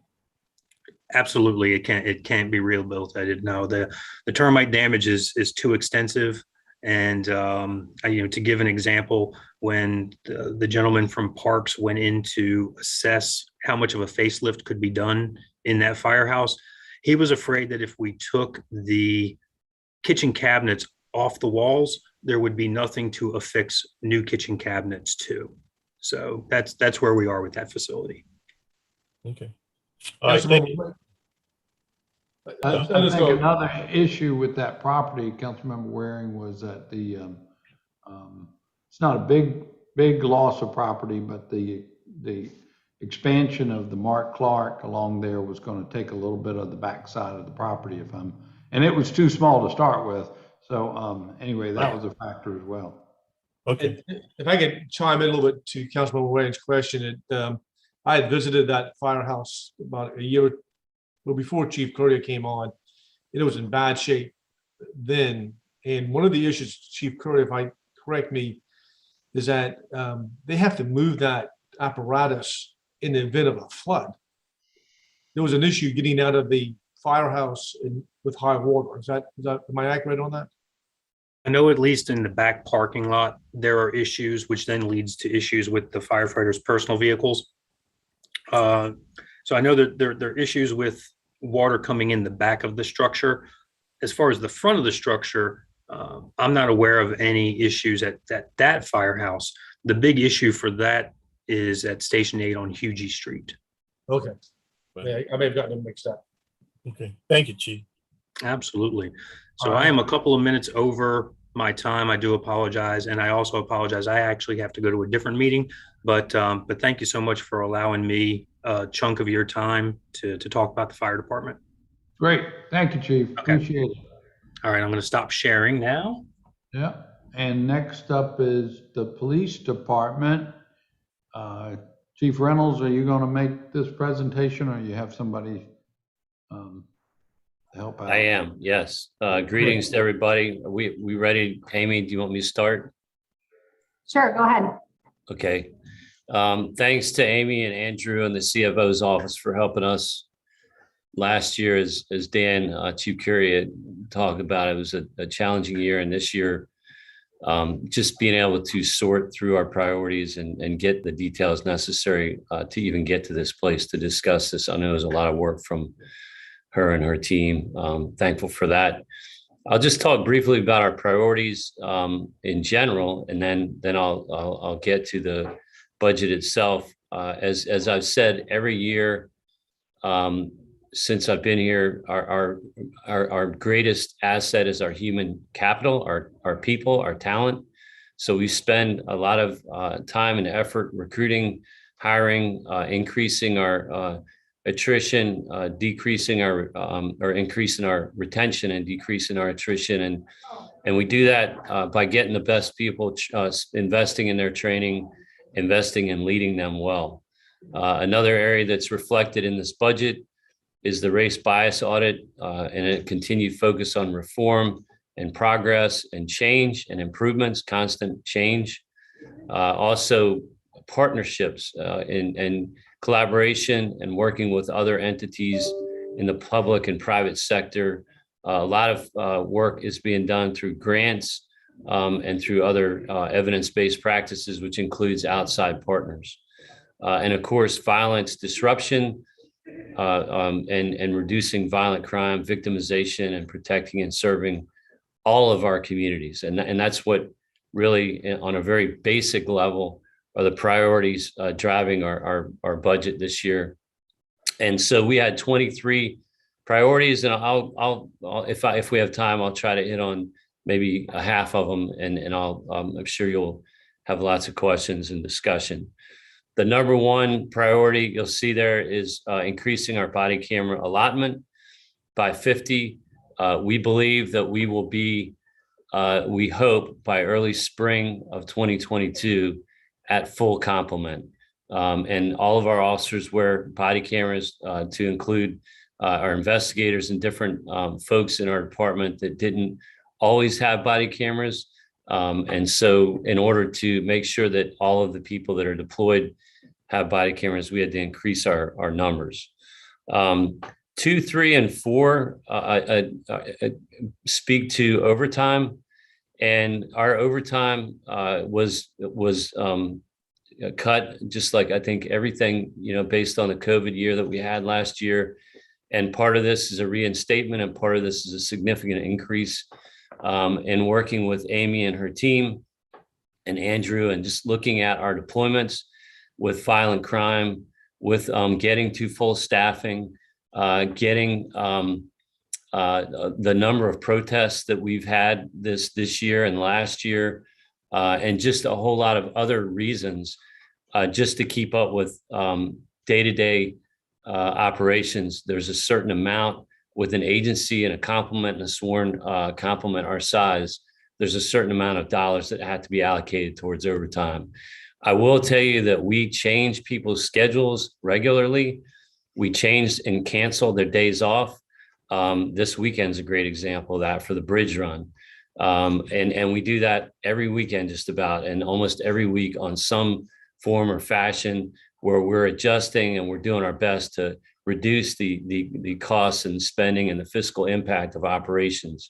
Absolutely, it can't be rehabilitated. No, the termite damage is too extensive. And to give an example, when the gentleman from Parks went in to assess how much of a facelift could be done in that firehouse, he was afraid that if we took the kitchen cabinets off the walls, there would be nothing to affix new kitchen cabinets to. So that's where we are with that facility. Okay. All right, thank you. I think another issue with that property, Councilmember Waring, was that it's not a big loss of property, but the expansion of the Mark Clark along there was going to take a little bit of the backside of the property and it was too small to start with. So anyway, that was a factor as well. Okay. If I could chime in a little bit to Councilmember Waring's question, I had visited that firehouse about a year before Chief Courier came on. It was in bad shape then. And one of the issues, Chief Courier, if I correct me, is that they have to move that apparatus in the event of a flood. There was an issue getting out of the firehouse with high water. Am I accurate on that? I know at least in the back parking lot, there are issues, which then leads to issues with the firefighters' personal vehicles. So I know that there are issues with water coming in the back of the structure. As far as the front of the structure, I'm not aware of any issues at that firehouse. The big issue for that is at Station 8 on Hugie Street. Okay. Yeah, I may have gotten them mixed up. Okay. Thank you, Chief. Absolutely. So I am a couple of minutes over my time. I do apologize. And I also apologize. I actually have to go to a different meeting, but thank you so much for allowing me a chunk of your time to talk about the fire department. Great. Thank you, Chief. Okay. Appreciate it. All right. I'm going to stop sharing now. Yeah. And next up is the police department. Chief Reynolds, are you going to make this presentation or you have somebody to help out? I am, yes. Greetings to everybody. We ready? Amy, do you want me to start? Sure, go ahead. Okay. Thanks to Amy and Andrew and the CFO's office for helping us last year. As Dan Chief Curia talked about, it was a challenging year, and this year, just being able to sort through our priorities and get the details necessary to even get to this place to discuss this. I know it was a lot of work from her and her team. Thankful for that. I'll just talk briefly about our priorities in general, and then I'll get to the budget itself. As I've said, every year since I've been here, our greatest asset is our human capital, our people, our talent. So we spend a lot of time and effort recruiting, hiring, increasing our attrition, decreasing our or increasing our retention and decreasing our attrition, and we do that by getting the best people, investing in their training, investing and leading them well. Another area that's reflected in this budget is the race bias audit and a continued focus on reform and progress and change and improvements, constant change. Also partnerships and collaboration and working with other entities in the public and private sector. A lot of work is being done through grants and through other evidence-based practices, which includes outside partners. And of course, violence disruption and reducing violent crime, victimization, and protecting and serving all of our communities. And that's what really, on a very basic level, are the priorities driving our budget this year. And so we had 23 priorities, and I'll if we have time, I'll try to hit on maybe a half of them, and I'm sure you'll have lots of questions and discussion. The number one priority you'll see there is increasing our body camera allotment by 50. We believe that we will be, we hope by early spring of 2022 at full complement. And all of our officers wear body cameras to include our investigators and different folks in our department that didn't always have body cameras. And so in order to make sure that all of the people that are deployed have body cameras, we had to increase our numbers. 2, 3, and 4 speak to overtime, and our overtime was cut, just like I think everything, based on the COVID year that we had last year. And part of this is a reinstatement, and part of this is a significant increase. In working with Amy and her team and Andrew, and just looking at our deployments with violent crime, with getting to full staffing, getting the number of protests that we've had this year and last year, and just a whole lot of other reasons, just to keep up with day-to-day operations. There's a certain amount with an agency and a complement and a sworn complement our size. There's a certain amount of dollars that have to be allocated towards overtime. I will tell you that we change people's schedules regularly. We change and cancel their days off. This weekend's a great example of that for the bridge run. And we do that every weekend just about, and almost every week on some form or fashion, where we're adjusting and we're doing our best to reduce the costs and spending and the fiscal impact of operations.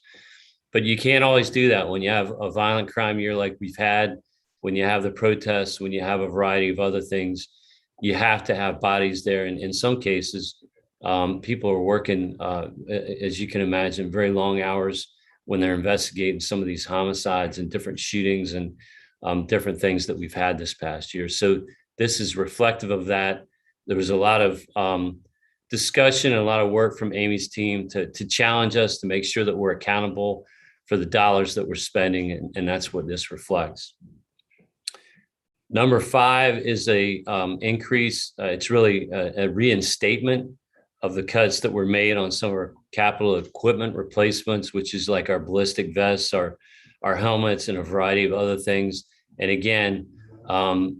But you can't always do that when you have a violent crime year like we've had, when you have the protests, when you have a variety of other things. You have to have bodies there. And in some cases, people are working, as you can imagine, very long hours when they're investigating some of these homicides and different shootings and different things that we've had this past year. So this is reflective of that. There was a lot of discussion and a lot of work from Amy's team to challenge us, to make sure that we're accountable for the dollars that we're spending, and that's what this reflects. Number 5 is a increase. It's really a reinstatement of the cuts that were made on some of our capital equipment replacements, which is like our ballistic vests, our helmets, and a variety of other things. And again,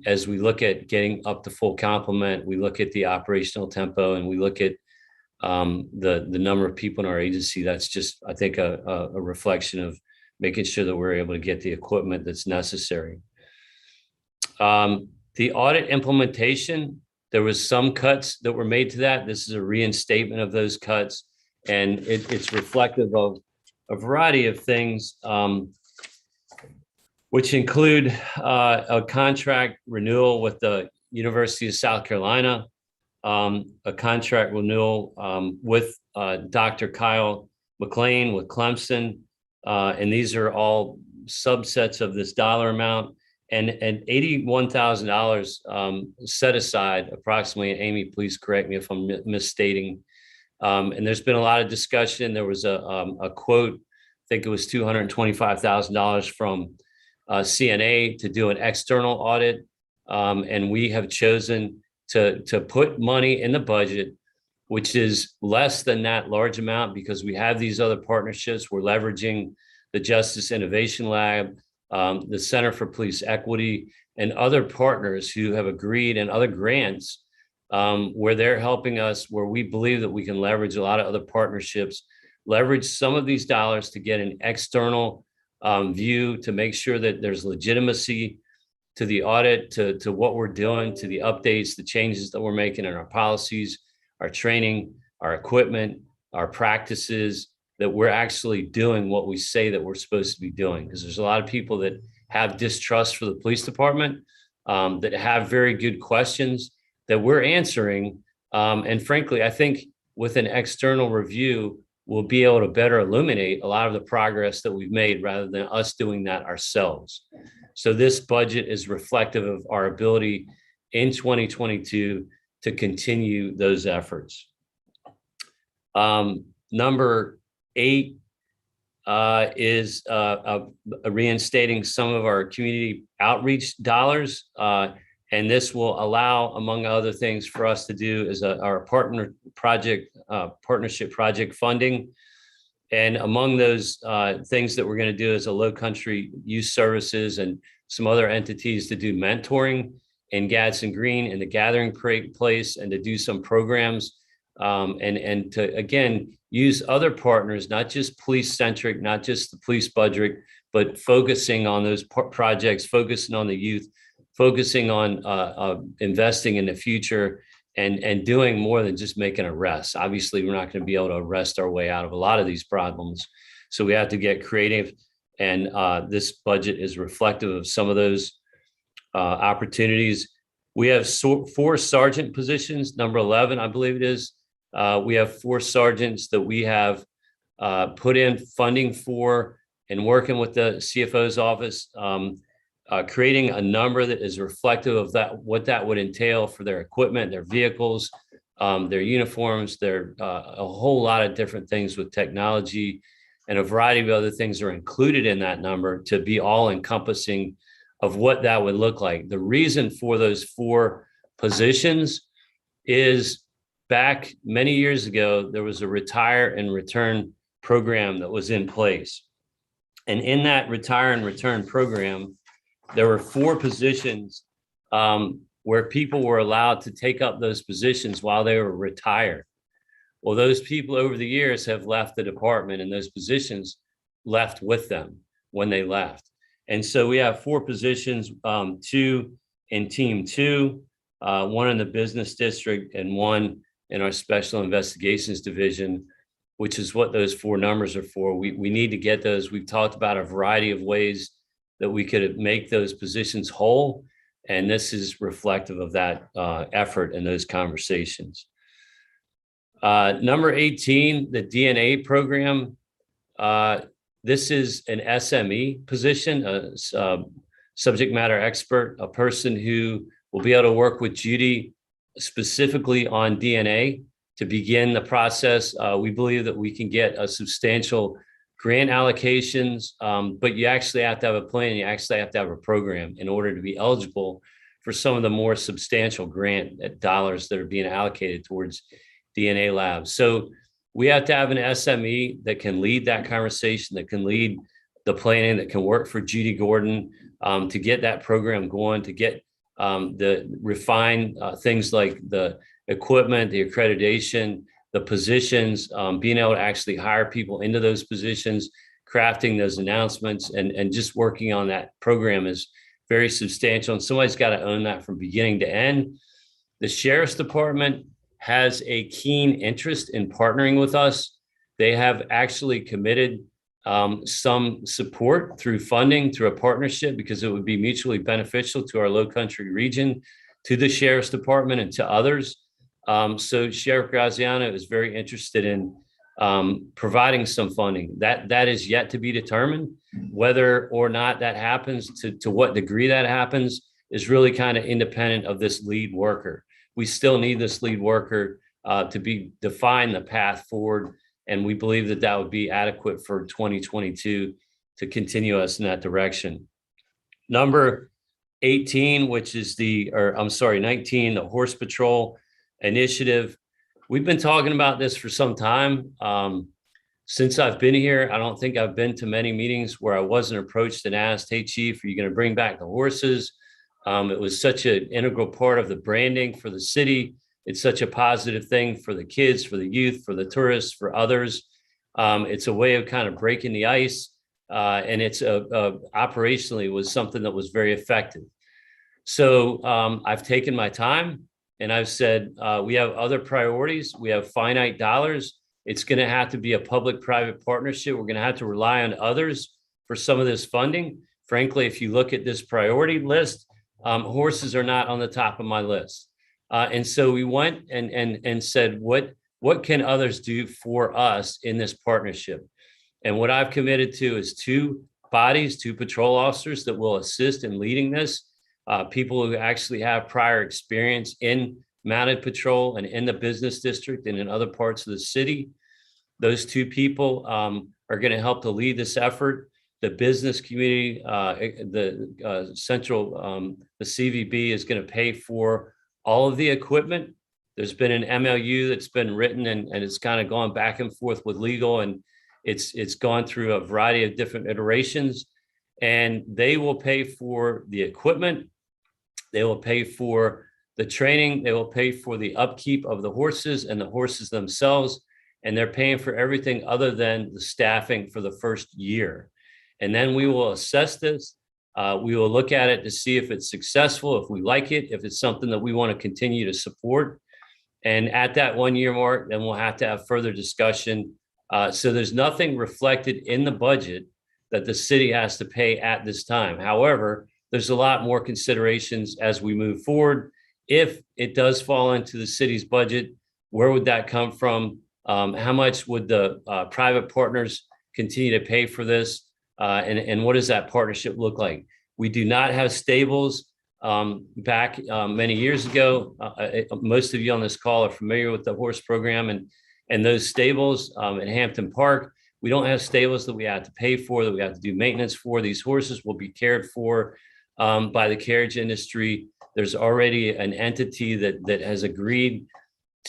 as we look at getting up to full complement, we look at the operational tempo, and we look at the number of people in our agency. That's just, I think, a reflection of making sure that we're able to get the equipment that's necessary. The audit implementation, there was some cuts that were made to that. This is a reinstatement of those cuts, and it's reflective of a variety of things, which include a contract renewal with the University of South Carolina, a contract renewal with Dr. Kyle McLean with Clemson, and these are all subsets of this dollar amount. And $81,000 set aside approximately, and Amy, please correct me if I'm misstating. And there's been a lot of discussion. There was a quote, I think it was $225,000 from CNA to do an external audit. And we have chosen to put money in the budget, which is less than that large amount, because we have these other partnerships. We're leveraging the Justice Innovation Lab, the Center for Police Equity, and other partners who have agreed, and other grants where they're helping us, where we believe that we can leverage a lot of other partnerships, leverage some of these dollars to get an external view to make sure that there's legitimacy to the audit, to what we're doing, to the updates, the changes that we're making in our policies, our training, our equipment, our practices, that we're actually doing what we say that we're supposed to be doing. Because there's a lot of people that have distrust for the police department, that have very good questions that we're answering. And frankly, I think with an external review, we'll be able to better illuminate a lot of the progress that we've made rather than us doing that ourselves. So this budget is reflective of our ability in 2022 to continue those efforts. Number 8 is reinstating some of our community outreach dollars. And this will allow, among other things, for us to do is our partnership project funding. And among those things that we're going to do is a Low Country Youth Services and some other entities to do mentoring in Gadsden Green and the Gathering Place, and to do some programs and to, again, use other partners, not just police centric, not just the police budget, but focusing on those projects, focusing on the youth, focusing on investing in the future, and doing more than just making arrests. Obviously, we're not going to be able to arrest our way out of a lot of these problems. So we have to get creative. And this budget is reflective of some of those opportunities. We have 4 sergeant positions, number 11, I believe it is. We have 4 sergeants that we have put in funding for, and working with the CFO's office, creating a number that is reflective of that, what that would entail for their equipment, their vehicles, their uniforms, their a whole lot of different things with technology, and a variety of other things are included in that number to be all encompassing of what that would look like. The reason for those 4 positions is back many years ago, there was a retire and return program that was in place. And in that retire and return program, there were 4 positions where people were allowed to take up those positions while they were retired. Well, those people over the years have left the department, and those positions left with them when they left. And so we have 4 positions, 2 in team 2, 1 in the business district, and 1 in our special investigations division, which is what those 4 numbers are for. We need to get those. We've talked about a variety of ways that we could make those positions whole. And this is reflective of that effort and those conversations. Number 18, the DNA program. This is an SME position, a subject matter expert, a person who will be able to work with Judy specifically on DNA to begin the process. We believe that we can get a substantial grant allocations, but you actually have to have a plan. You actually have to have a program in order to be eligible for some of the more substantial grant dollars that are being allocated towards DNA labs. So we have to have an SME that can lead that conversation, that can lead the planning, that can work for Judy Gordon to get that program going, to get the refined things like the equipment, the accreditation, the positions, being able to actually hire people into those positions, crafting those announcements, and just working on that program is very substantial. And somebody's got to own that from beginning to end. The Sheriff's Department has a keen interest in partnering with us. They have actually committed some support through funding, through a partnership, because it would be mutually beneficial to our Low Country region, to the Sheriff's Department, and to others. So Sheriff Graziano is very interested in providing some funding. That is yet to be determined. Whether or not that happens, to what degree that happens, is really kind of independent of this lead worker. We still need this lead worker to define the path forward. And we believe that that would be adequate for 2022 to continue us in that direction. Number 18, which is 19, the Horse Patrol Initiative. We've been talking about this for some time. Since I've been here, I don't think I've been to many meetings where I wasn't approached and asked, hey, Chief, are you going to bring back the horses? It was such an integral part of the branding for the city. It's such a positive thing for the kids, for the youth, for the tourists, for others. It's a way of kind of breaking the ice. And it's operationally was something that was very effective. So I've taken my time and I've said, we have other priorities. We have finite dollars. It's going to have to be a public-private partnership. We're going to have to rely on others for some of this funding. Frankly, if you look at this priority list, horses are not on the top of my list. And so we went and said, what can others do for us in this partnership? And what I've committed to is two patrol officers that will assist in leading this, people who actually have prior experience in mounted patrol and in the business district and in other parts of the city. Those two people are going to help to lead this effort. The business community, the CVB is going to pay for all of the equipment. There's been an MOU that's been written and it's kind of gone back and forth with legal, and it's gone through a variety of different iterations, and they will pay for the equipment. They will pay for the training. They will pay for the upkeep of the horses and the horses themselves. And they're paying for everything other than the staffing for the first year. And then we will assess this. We will look at it to see if it's successful, if we like it, if it's something that we want to continue to support. And at that 1 year mark, then we'll have to have further discussion. So there's nothing reflected in the budget that the city has to pay at this time. However, there's a lot more considerations as we move forward. If it does fall into the city's budget, where would that come from? How much would the private partners continue to pay for this? And what does that partnership look like? We do not have stables. Back many years ago, most of you on this call are familiar with the horse program and those stables in Hampton Park. We don't have stables that we have to pay for, that we have to do maintenance for. These horses will be cared for by the carriage industry. There's already an entity that has agreed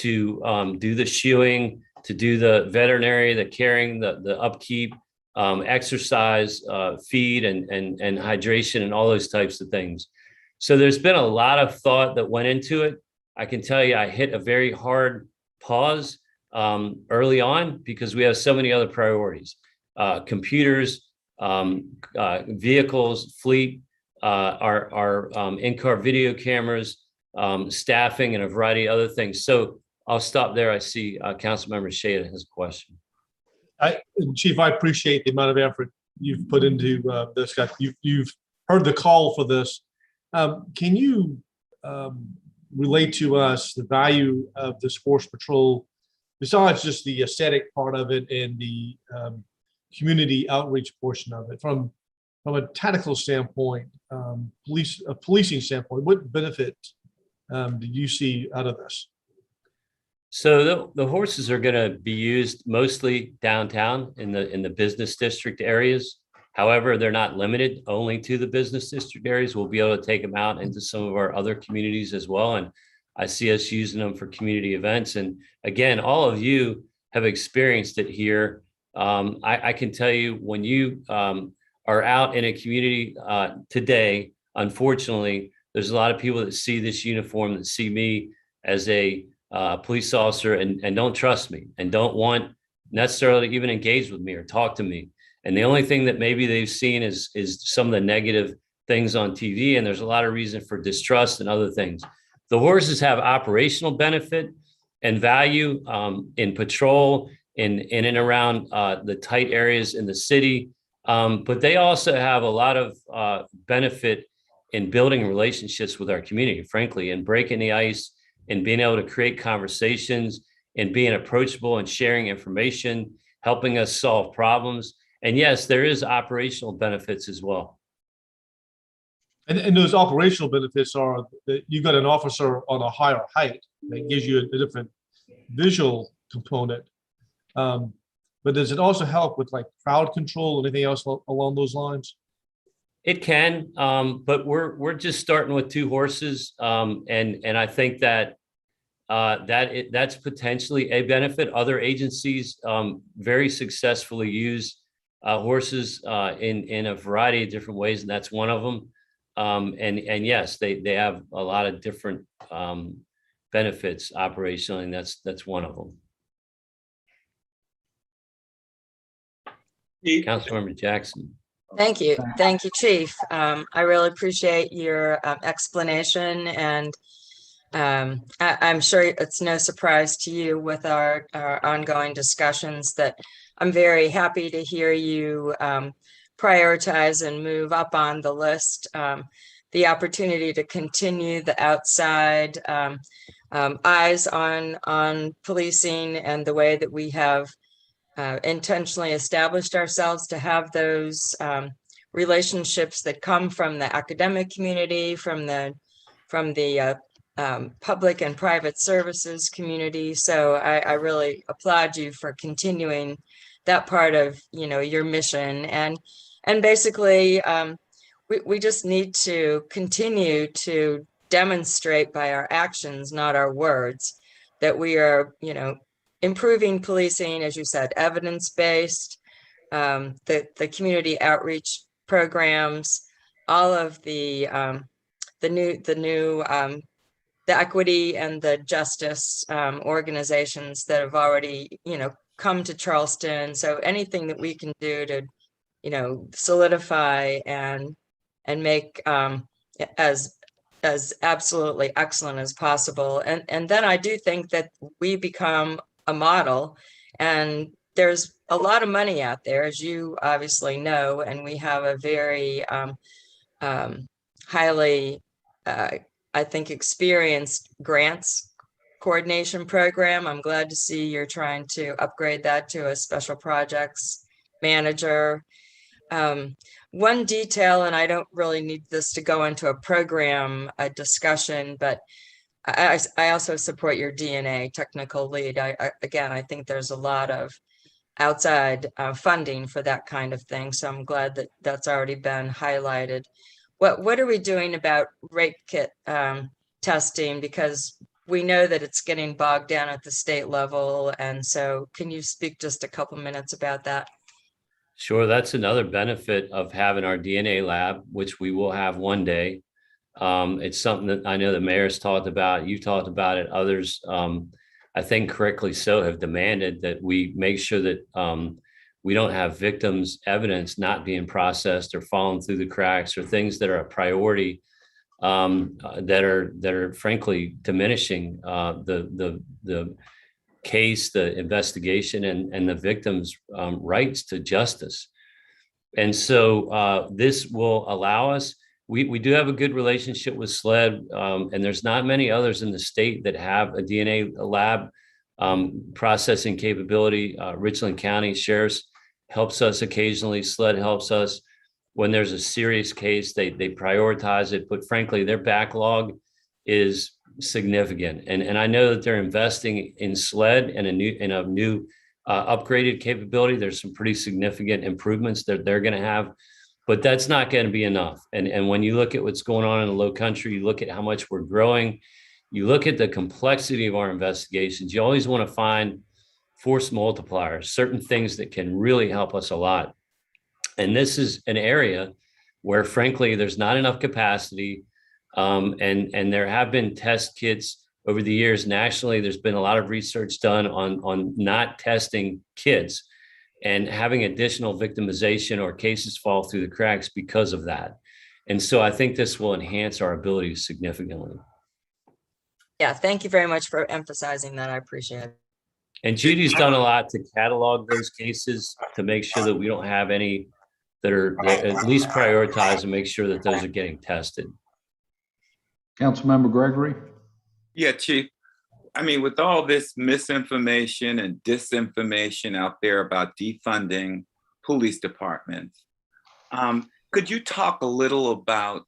to do the shoeing, to do the veterinary, the caring, the upkeep, exercise, feed, and hydration, and all those types of things. So there's been a lot of thought that went into it. I can tell you I hit a very hard pause early on because we have so many other priorities: computers, vehicles, fleet, our in-car video cameras, staffing, and a variety of other things. So I'll stop there. I see Councilmember Shada has a question. Chief, I appreciate the amount of effort you've put into this. You've heard the call for this. Can you relate to us the value of this horse patrol, besides just the aesthetic part of it and the community outreach portion of it, from a tactical standpoint, policing standpoint? What benefit do you see out of this? So the horses are going to be used mostly downtown in the business district areas. However, they're not limited only to the business district areas. We'll be able to take them out into some of our other communities as well. And I see us using them for community events. And again, all of you have experienced it here. I can tell you when you are out in a community today, unfortunately, there's a lot of people that see this uniform, that see me as a police officer and don't trust me and don't want necessarily even engage with me or talk to me. And the only thing that maybe they've seen is some of the negative things on TV. And there's a lot of reason for distrust and other things. The horses have operational benefit and value in patrol, in and around the tight areas in the city. But they also have a lot of benefit in building relationships with our community, frankly, and breaking the ice and being able to create conversations and being approachable and sharing information, helping us solve problems. And yes, there is operational benefits as well. And those operational benefits are that you got an officer on a higher height that gives you a different visual component. But does it also help with like crowd control or anything else along those lines? It can, but we're just starting with 2 horses, and I think that that's potentially a benefit. Other agencies very successfully use horses in a variety of different ways, and that's one of them. And yes, they have a lot of different benefits operationally, and that's one of them. Councilmember Jackson. Thank you, Chief. I really appreciate your explanation, and I'm sure it's no surprise to you with our ongoing discussions that I'm very happy to hear you prioritize and move up on the list. The opportunity to continue the outside eyes on policing and the way that we have intentionally established ourselves to have those relationships that come from the academic community, from the public and private services community. So I really applaud you for continuing that part of your mission. And basically, we just need to continue to demonstrate by our actions, not our words, that we are, improving policing, as you said, evidence-based, the community outreach programs, all of the equity and the justice organizations that have already, come to Charleston. So anything that we can do to, solidify and make as absolutely excellent as possible. And then I do think that we become a model, and there's a lot of money out there, as you obviously know, and we have a very highly, I think, experienced grants coordination program. I'm glad to see you're trying to upgrade that to a special projects manager. One detail, and I don't really need this to go into a program discussion, but I also support your DNA technical lead. Again, I think there's a lot of outside funding for that kind of thing. So I'm glad that that's already been highlighted. What are we doing about rape kit testing? Because we know that it's getting bogged down at the state level. And so can you speak just a couple minutes about that? Sure, that's another benefit of having our DNA lab, which we will have one day. It's something that I know the mayor's talked about, you talked about it, others, I think correctly so, have demanded that we make sure that we don't have victims' evidence not being processed or falling through the cracks, or things that are a priority that are frankly diminishing the case, the investigation, and the victim's rights to justice. And so this will allow us. We do have a good relationship with SLED, and there's not many others in the state that have a DNA lab processing capability. Richland County Sheriff's helps us occasionally. SLED helps us when there's a serious case. They prioritize it, but frankly, their backlog is significant. And I know that they're investing in SLED and a new upgraded capability. There's some pretty significant improvements that they're going to have, but that's not going to be enough. And when you look at what's going on in the low country, you look at how much we're growing, you look at the complexity of our investigations, you always want to find force multipliers, certain things that can really help us a lot. And this is an area where, frankly, there's not enough capacity. And there have been test kits over the years. Nationally, there's been a lot of research done on not testing kids and having additional victimization or cases fall through the cracks because of that. And so I think this will enhance our ability significantly. Yeah, thank you very much for emphasizing that. I appreciate it. And Judy's done a lot to catalog those cases to make sure that we don't have any that are at least prioritized and make sure that those are getting tested. Councilmember Gregory? Yeah, Chief. I mean, with all this misinformation and disinformation out there about defunding police departments, could you talk a little about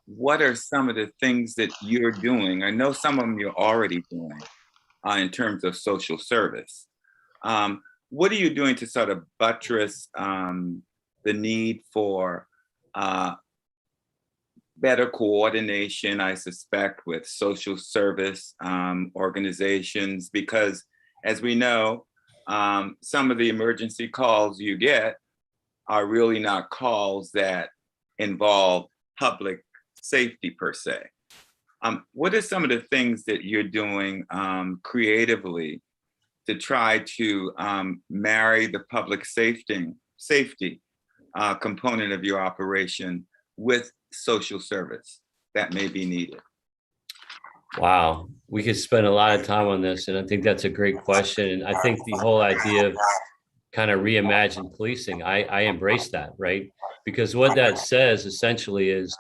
what are some of the things that you're doing? I know some of them you're already doing in terms of social service. What are you doing to sort of buttress the need for better coordination, I suspect, with social service organizations? Because as we know, some of the emergency calls you get are really not calls that involve public safety per se. What are some of the things that you're doing creatively to try to marry the public safety component of your operation with social service that may be needed? Wow, we could spend a lot of time on this, and I think that's a great question. And I think the whole idea of kind of reimagine policing, I embrace that, right? Because what that says essentially is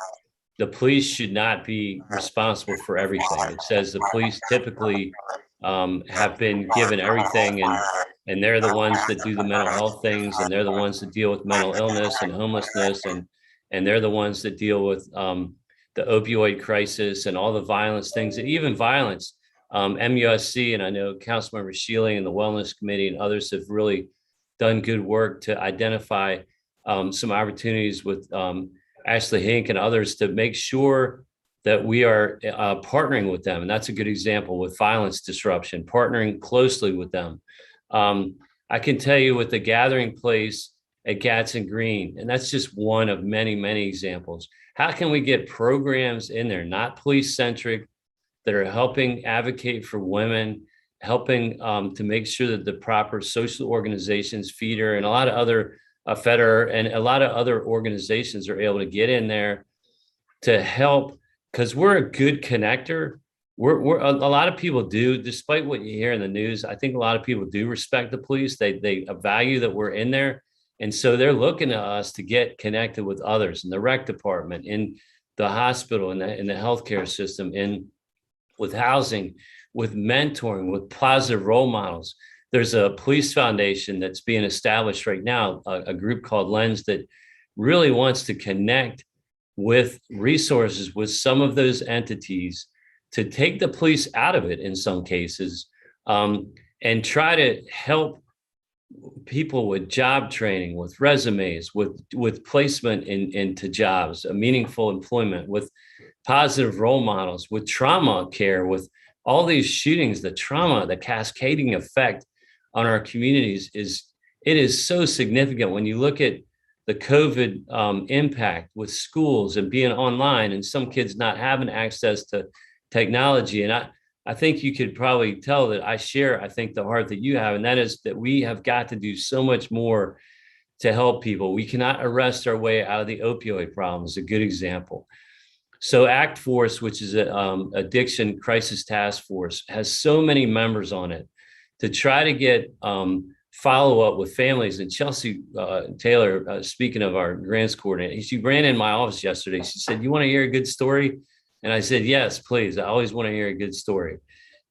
the police should not be responsible for everything. It says the police typically have been given everything, and they're the ones that do the mental health things, and they're the ones that deal with mental illness and homelessness, and they're the ones that deal with the opioid crisis and all the violence things, and even violence. MUSC, and I know Councilmember Shealy and the Wellness Committee and others have really done good work to identify some opportunities with Ashley Hink and others to make sure that we are partnering with them. And that's a good example with violence disruption, partnering closely with them. I can tell you with the gathering place at Gadsden Green, and that's just one of many, many examples. How can we get programs in there, not police centric, that are helping advocate for women, helping to make sure that the proper social organizations, FEDER and a lot of other FEDER and a lot of other organizations are able to get in there to help, because we're a good connector. We're a lot of people do, despite what you hear in the news, I think a lot of people do respect the police. They value that we're in there. And so they're looking to us to get connected with others in the rec department, in the hospital, in the healthcare system, with housing, with mentoring, with positive role models. There's a police foundation that's being established right now, a group called Lens that really wants to connect with resources with some of those entities to take the police out of it in some cases, and try to help people with job training, with resumes, with placement into jobs, a meaningful employment, with positive role models, with trauma care, with all these shootings, the trauma, the cascading effect on our communities is so significant. When you look at the COVID impact with schools and being online and some kids not having access to technology. And I think you could probably tell that I share, I think, the heart that you have, and that is that we have got to do so much more to help people. We cannot arrest our way out of the opioid problem is a good example. So ACT Force, which is an addiction crisis task force, has so many members on it to try to get follow up with families. And Chelsea Taylor, speaking of our grants coordinator, she ran in my office yesterday. She said, "You want to hear a good story?" And I said, "Yes, please. I always want to hear a good story."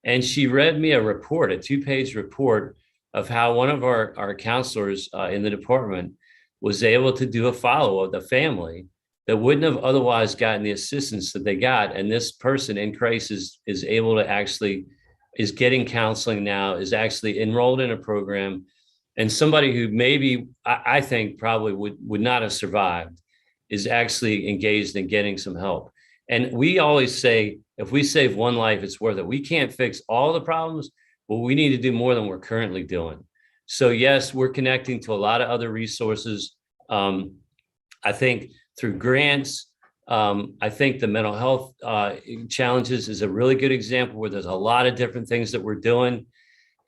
And she read me a report, a 2-page report of how one of our counselors in the department was able to do a follow-up with the family that wouldn't have otherwise gotten the assistance that they got. And this person in crisis is able to actually, is getting counseling now, is actually enrolled in a program. And somebody who maybe, I think probably would not have survived is actually engaged in getting some help. And we always say, if we save one life, it's worth it. We can't fix all the problems, but we need to do more than we're currently doing. So yes, we're connecting to a lot of other resources. I think through grants, I think the mental health challenges is a really good example where there's a lot of different things that we're doing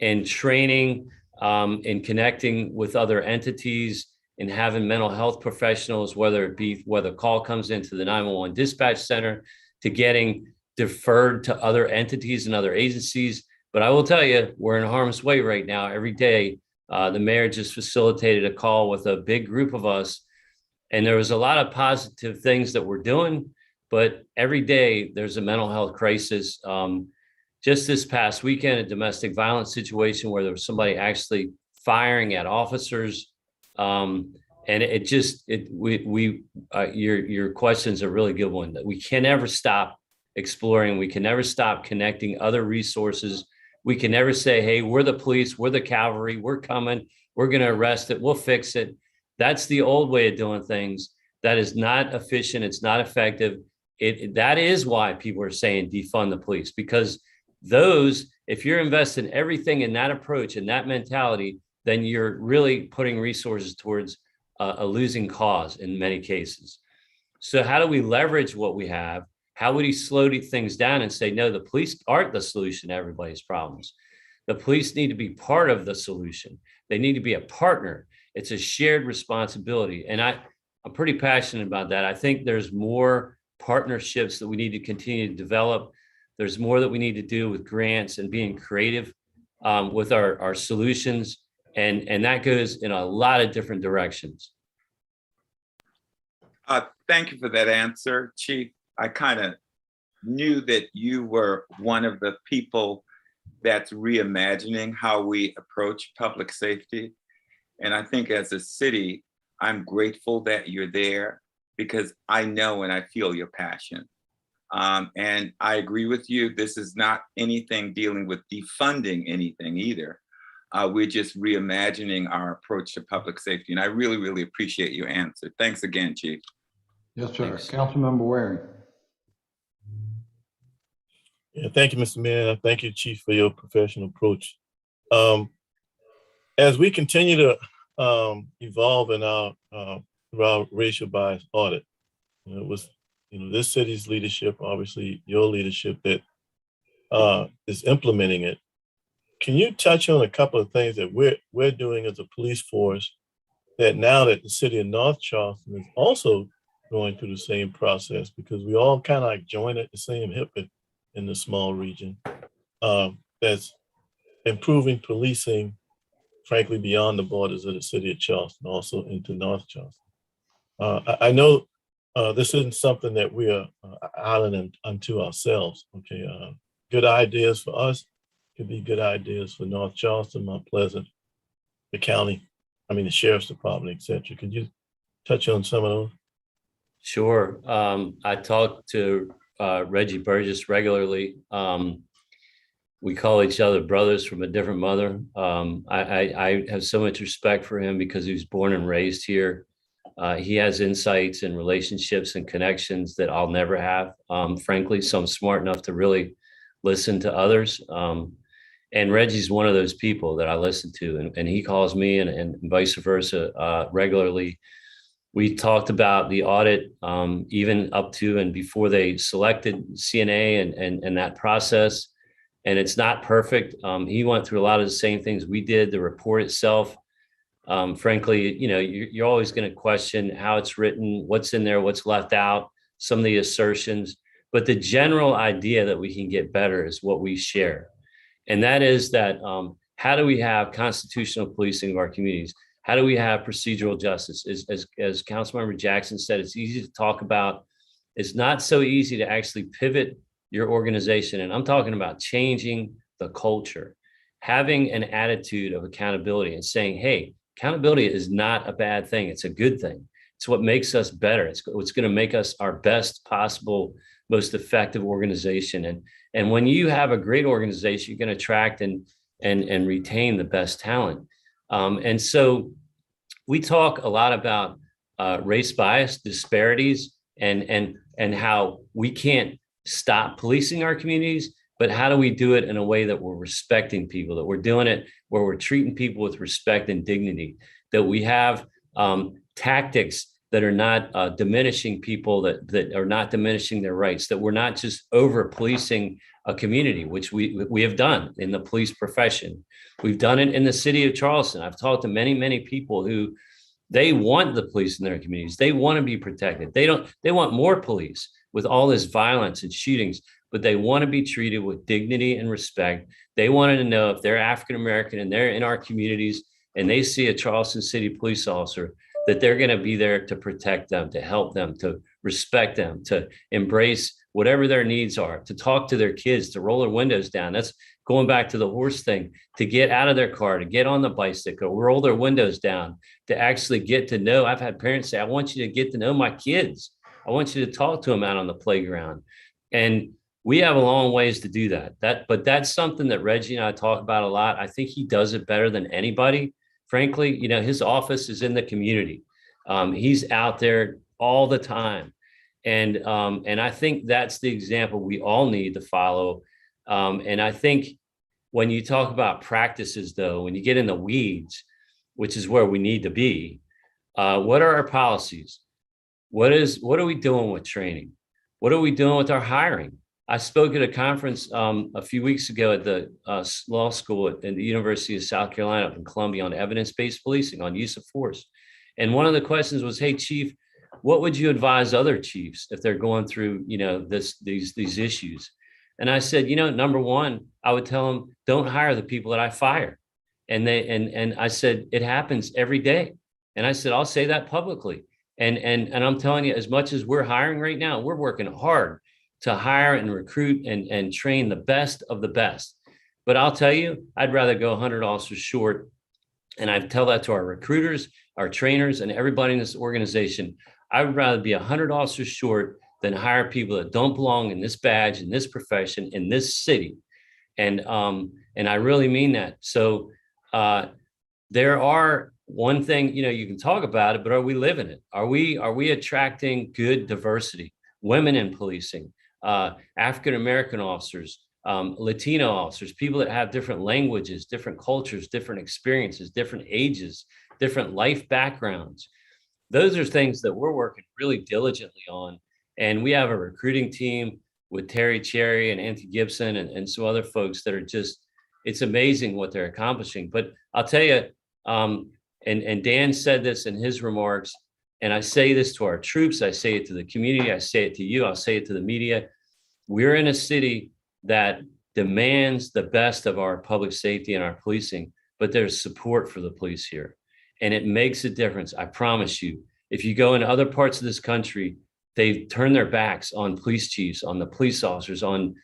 and training and connecting with other entities and having mental health professionals, whether call comes into the 911 dispatch center to getting deferred to other entities and other agencies. But I will tell you, we're in harm's way right now. Every day, the mayor just facilitated a call with a big group of us. And there was a lot of positive things that we're doing, but every day there's a mental health crisis. Just this past weekend, a domestic violence situation where there was somebody actually firing at officers. And your question's a really good one. That we can never stop exploring. We can never stop connecting other resources. We can never say, hey, we're the police, we're the cavalry, we're coming, we're going to arrest it, we'll fix it. That's the old way of doing things. That is not efficient. It's not effective. That is why people are saying defund the police, because if you're investing everything in that approach and that mentality, then you're really putting resources towards a losing cause in many cases. So how do we leverage what we have? How would he slow things down and say, no, the police aren't the solution to everybody's problems. The police need to be part of the solution. They need to be a partner. It's a shared responsibility. And I'm pretty passionate about that. I think there's more partnerships that we need to continue to develop. There's more that we need to do with grants and being creative with our solutions. And that goes in a lot of different directions. Thank you for that answer, Chief. I kind of knew that you were one of the people that's reimagining how we approach public safety. And I think as a city, I'm grateful that you're there because I know and I feel your passion. And I agree with you. This is not anything dealing with defunding anything either. We're just reimagining our approach to public safety. And I really, really appreciate your answer. Thanks again, Chief. Yes, sir. Thanks. Councilmember Waring. Yeah, thank you, Mr. Mayor. Thank you, Chief, for your professional approach. As we continue to evolve in our racial bias audit, it was this city's leadership, obviously your leadership that is implementing it. Can you touch on a couple of things that we're doing as a police force that now that the city of North Charleston is also going through the same process, because we all kind of like join at the same hip in the small region, that's improving policing, frankly, beyond the borders of the city of Charleston, also into North Charleston. I know this isn't something that we are island unto ourselves, okay? Good ideas for us could be good ideas for North Charleston, Mount Pleasant, the county, the sheriff's department, et cetera. Could you touch on some of those? Sure. I talk to Reggie Burgess regularly. We call each other brothers from a different mother. I have so much respect for him because he was born and raised here. He has insights and relationships and connections that I'll never have, frankly. So I'm smart enough to really listen to others. And Reggie's one of those people that I listen to, and he calls me and vice versa regularly. We talked about the audit, even up to and before they selected CNA and that process. And it's not perfect. He went through a lot of the same things we did. The report itself, frankly, you're always going to question how it's written, what's in there, what's left out, some of the assertions. But the general idea that we can get better is what we share. And that is that how do we have constitutional policing of our communities? How do we have procedural justice? As Councilmember Jackson said, it's easy to talk about. It's not so easy to actually pivot your organization. And I'm talking about changing the culture, having an attitude of accountability and saying, hey, accountability is not a bad thing. It's a good thing. It's what makes us better. It's what's going to make us our best possible, most effective organization. And when you have a great organization, you can attract and retain the best talent. And so we talk a lot about race bias, disparities, and how we can't stop policing our communities, but how do we do it in a way that we're respecting people, that we're doing it where we're treating people with respect and dignity, that we have tactics that are not diminishing people, that are not diminishing their rights, that we're not just over policing a community, which we have done in the police profession. We've done it in the city of Charleston. I've talked to many people who they want the police in their communities. They want to be protected. They want more police with all this violence and shootings, but they want to be treated with dignity and respect. They wanted to know if they're African-American and they're in our communities and they see a Charleston City police officer, that they're going to be there to protect them, to help them, to respect them, to embrace whatever their needs are, to talk to their kids, to roll their windows down. That's going back to the horse thing, to get out of their car, to get on the bicycle, roll their windows down, to actually get to know. I've had parents say, I want you to get to know my kids. I want you to talk to them out on the playground. And we have a long ways to do that. But that's something that Reggie and I talk about a lot. I think he does it better than anybody. Frankly, his office is in the community. He's out there all the time. And I think that's the example we all need to follow. And I think when you talk about practices, though, when you get in the weeds, which is where we need to be, what are our policies? What are we doing with training? What are we doing with our hiring? I spoke at a conference a few weeks ago at the law school at the University of South Carolina up in Columbia on evidence-based policing, on use of force. And one of the questions was, hey, Chief, what would you advise other chiefs if they're going through, these issues? And I said, number one, I would tell them, don't hire the people that I fire. And I said, it happens every day. And I said, I'll say that publicly. And I'm telling you, as much as we're hiring right now, we're working hard to hire and recruit and train the best of the best. But I'll tell you, I'd rather go 100 officers short. And I tell that to our recruiters, our trainers, and everybody in this organization. I would rather be 100 officers short than hire people that don't belong in this badge, in this profession, in this city. And I really mean that. So there are one thing, you can talk about it, but are we living it? Are we attracting good diversity, women in policing, African-American officers, Latino officers, people that have different languages, different cultures, different experiences, different ages, different life backgrounds? Those are things that we're working really diligently on. And we have a recruiting team with Terry Cherry and Anthony Gibson and some other folks that are just, it's amazing what they're accomplishing. But I'll tell you, and Dan said this in his remarks, and I say this to our troops, I say it to the community, I say it to you, I'll say it to the media. We're in a city that demands the best of our public safety and our policing, but there's support for the police here. And it makes a difference, I promise you. If you go in other parts of this country, they've turned their backs on police chiefs, on the police officers, on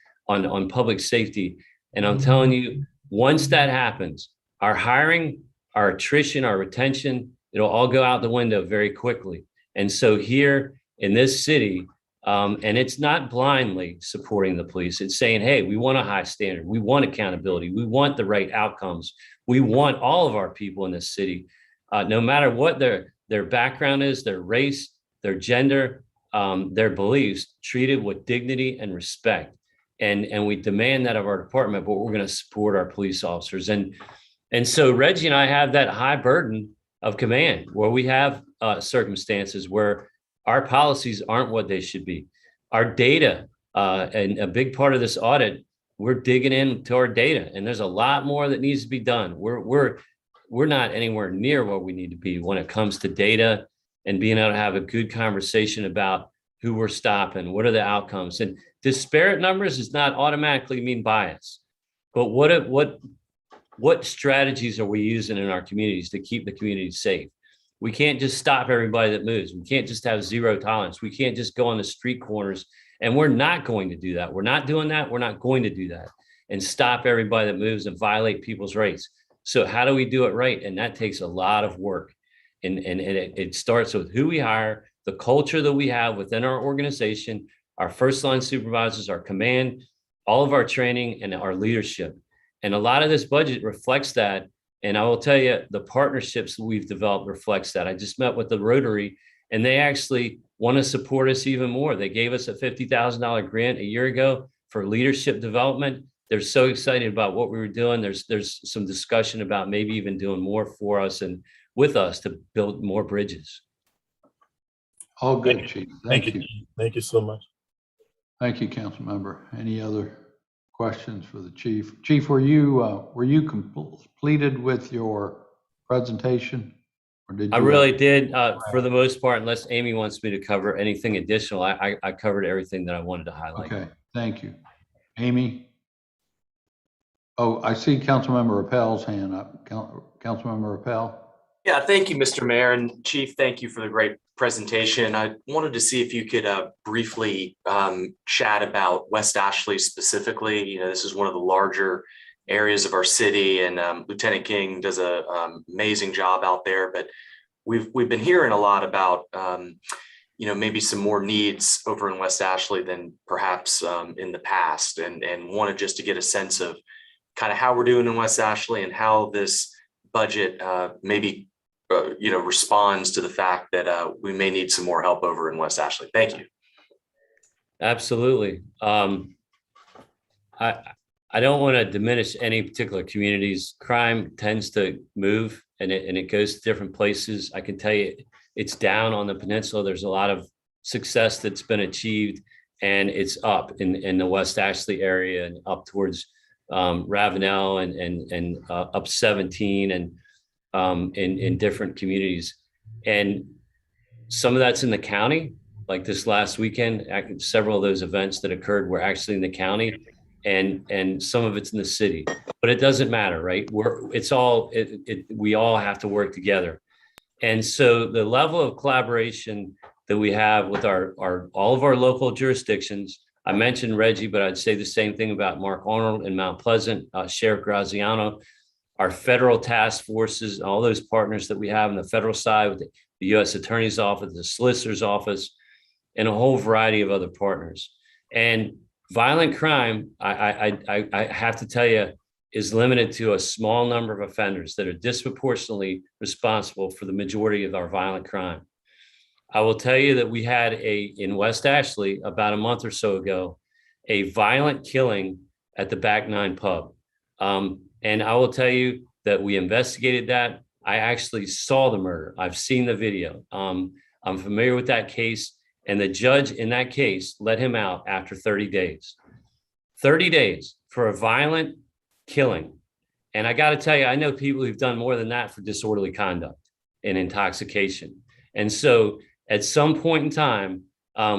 public safety. And I'm telling you, once that happens, our hiring, our attrition, our retention, it'll all go out the window very quickly. And so here in this city, and it's not blindly supporting the police, it's saying, hey, we want a high standard, we want accountability, we want the right outcomes, we want all of our people in this city, no matter what their background is, their race, their gender, their beliefs, treated with dignity and respect. And we demand that of our department, but we're going to support our police officers. And so Reggie and I have that high burden of command where we have circumstances where our policies aren't what they should be. Our data, and a big part of this audit, we're digging into our data, and there's a lot more that needs to be done. We're not anywhere near where we need to be when it comes to data and being able to have a good conversation about who we're stopping, what are the outcomes. And disparate numbers does not automatically mean bias, but what strategies are we using in our communities to keep the community safe? We can't just stop everybody that moves. We can't just have zero tolerance. We can't just go on the street corners, and we're not going to do that. We're not doing that. We're not going to do that and stop everybody that moves and violate people's rights. So how do we do it right? And that takes a lot of work. And it starts with who we hire, the culture that we have within our organization, our first line supervisors, our command, all of our training and our leadership. And a lot of this budget reflects that. And I will tell you, the partnerships that we've developed reflects that. I just met with the Rotary, and they actually want to support us even more. They gave us a $50,000 grant a year ago for leadership development. They're so excited about what we were doing. There's some discussion about maybe even doing more for us and with us to build more bridges. All good, Chief. Thank you. Thank you so much. Thank you, council member. Any other questions for the chief? Chief, were you completed with your presentation? Or did you I really did, for the most part, unless Amy wants me to cover anything additional. I covered everything that I wanted to highlight. Okay, thank you. Amy? Oh, I see Councilmember Rappel's hand up. Councilmember Rappel? Yeah, thank you, Mr. Mayor, and Chief, thank you for the great presentation. I wanted to see if you could briefly chat about West Ashley specifically. You know, this is one of the larger areas of our city, and Lieutenant King does a amazing job out there. But we've been hearing a lot about you know, maybe some more needs over in West Ashley than perhaps in the past, and wanted just to get a sense of kind of how we're doing in West Ashley and how this budget maybe you know, responds to the fact that we may need some more help over in West Ashley. Thank you. Absolutely. I don't want to diminish any particular communities. Crime tends to move and it goes to different places. I can tell you it's down on the peninsula. There's a lot of success that's been achieved, and it's up in the West Ashley area and up towards Ravenel and up 17 and in different communities. And some of that's in the county. Like this last weekend, several of those events that occurred were actually in the county, and some of it's in the city. But it doesn't matter, right? We all have to work together. And so the level of collaboration that we have with all of our local jurisdictions. I mentioned Reggie, but I'd say the same thing about Mark Arnold and Mount Pleasant, Sheriff Graziano, our federal task forces, all those partners that we have on the federal side with the U.S. Attorney's Office, the Solicitor's Office, and a whole variety of other partners. And violent crime, I have to tell you, is limited to a small number of offenders that are disproportionately responsible for the majority of our violent crime. I will tell you that we had in West Ashley about a month or so ago, a violent killing at the Back Nine Pub. And I will tell you that we investigated that. I actually saw the murder. I've seen the video. I'm familiar with that case. And the judge in that case let him out after 30 days. 30 days for a violent killing. And I got to tell you, I know people who've done more than that for disorderly conduct and intoxication. And so at some point in time,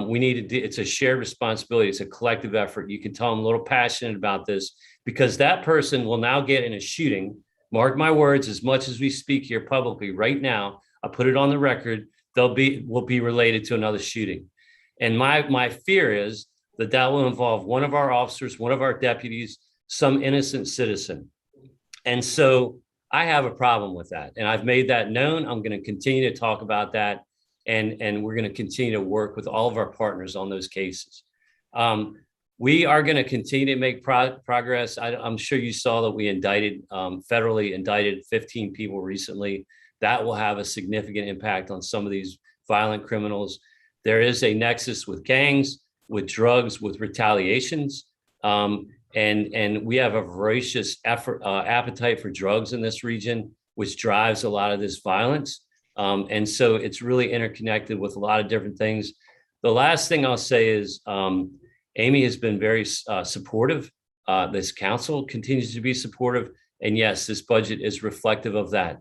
we need to, it's a shared responsibility. It's a collective effort. You can tell I'm a little passionate about this because that person will now get in a shooting. Mark my words, as much as we speak here publicly right now, I put it on the record, will be related to another shooting. And my fear is that will involve one of our officers, one of our deputies, some innocent citizen. And so I have a problem with that. And I've made that known. I'm going to continue to talk about that. And we're going to continue to work with all of our partners on those cases. We are going to continue to make progress. I'm sure you saw that we federally indicted 15 people recently. That will have a significant impact on some of these violent criminals. There is a nexus with gangs, with drugs, with retaliations. And we have a voracious appetite for drugs in this region, which drives a lot of this violence. And so it's really interconnected with a lot of different things. The last thing I'll say is Amy has been very supportive. This council continues to be supportive. And yes, this budget is reflective of that.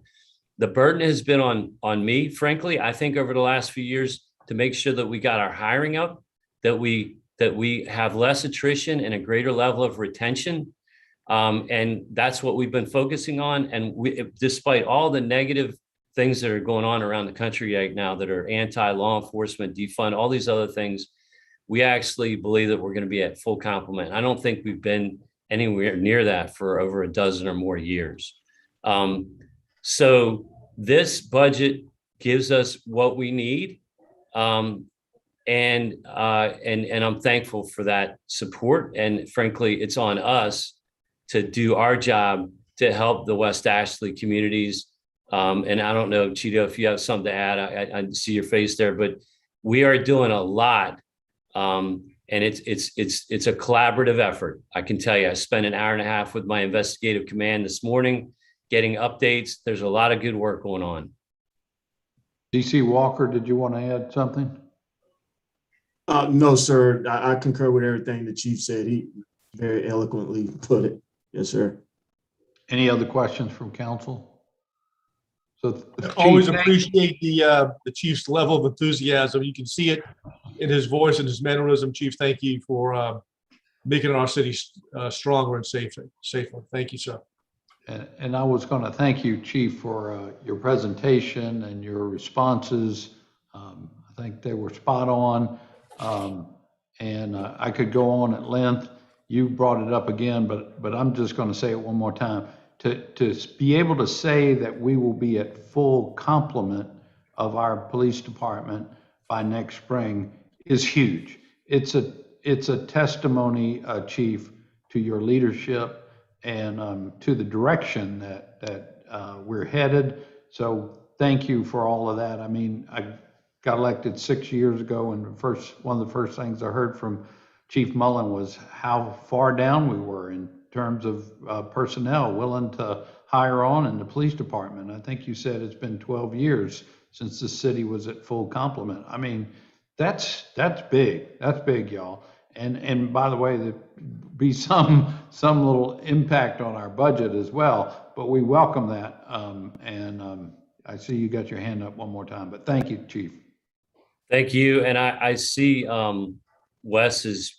The burden has been on me, frankly, I think over the last few years to make sure that we got our hiring up, that we have less attrition and a greater level of retention. And that's what we've been focusing on. And despite all the negative things that are going on around the country right now that are anti-law enforcement, defund, all these other things, we actually believe that we're going to be at full complement. I don't think we've been anywhere near that for over a dozen or more years. So this budget gives us what we need. And I'm thankful for that support. And frankly, it's on us to do our job to help the West Ashley communities. And I don't know, Cheeto, if you have something to add. I see your face there, but we are doing a lot. And it's a collaborative effort. I can tell you, I spent an hour and a half with my investigative command this morning, getting updates. There's a lot of good work going on. DC Walker, did you want to add something? No, sir. I concur with everything the chief said. He very eloquently put it. Yes, sir. Any other questions from council? So Chief, Always appreciate the chief's level of enthusiasm. You can see it in his voice and his mannerism. Chief, thank you for making our city stronger and safer. Thank you, sir. And I was going to thank you, Chief, for your presentation and your responses. I think they were spot on. And I could go on at length. You brought it up again, but I'm just going to say it one more time. To be able to say that we will be at full complement of our police department by next spring is huge. It's a testimony, Chief, to your leadership and to the direction that we're headed. So thank you for all of that. I mean, I got elected 6 years ago, and one of the first things I heard from Chief Mullen was how far down we were in terms of personnel willing to hire on in the police department. I think you said it's been 12 years since the city was at full complement. I mean, that's big. That's big, y'all. And by the way, there be some little impact on our budget as well, but we welcome that. I see you got your hand up one more time, but thank you, Chief. Thank you. And I see Wes's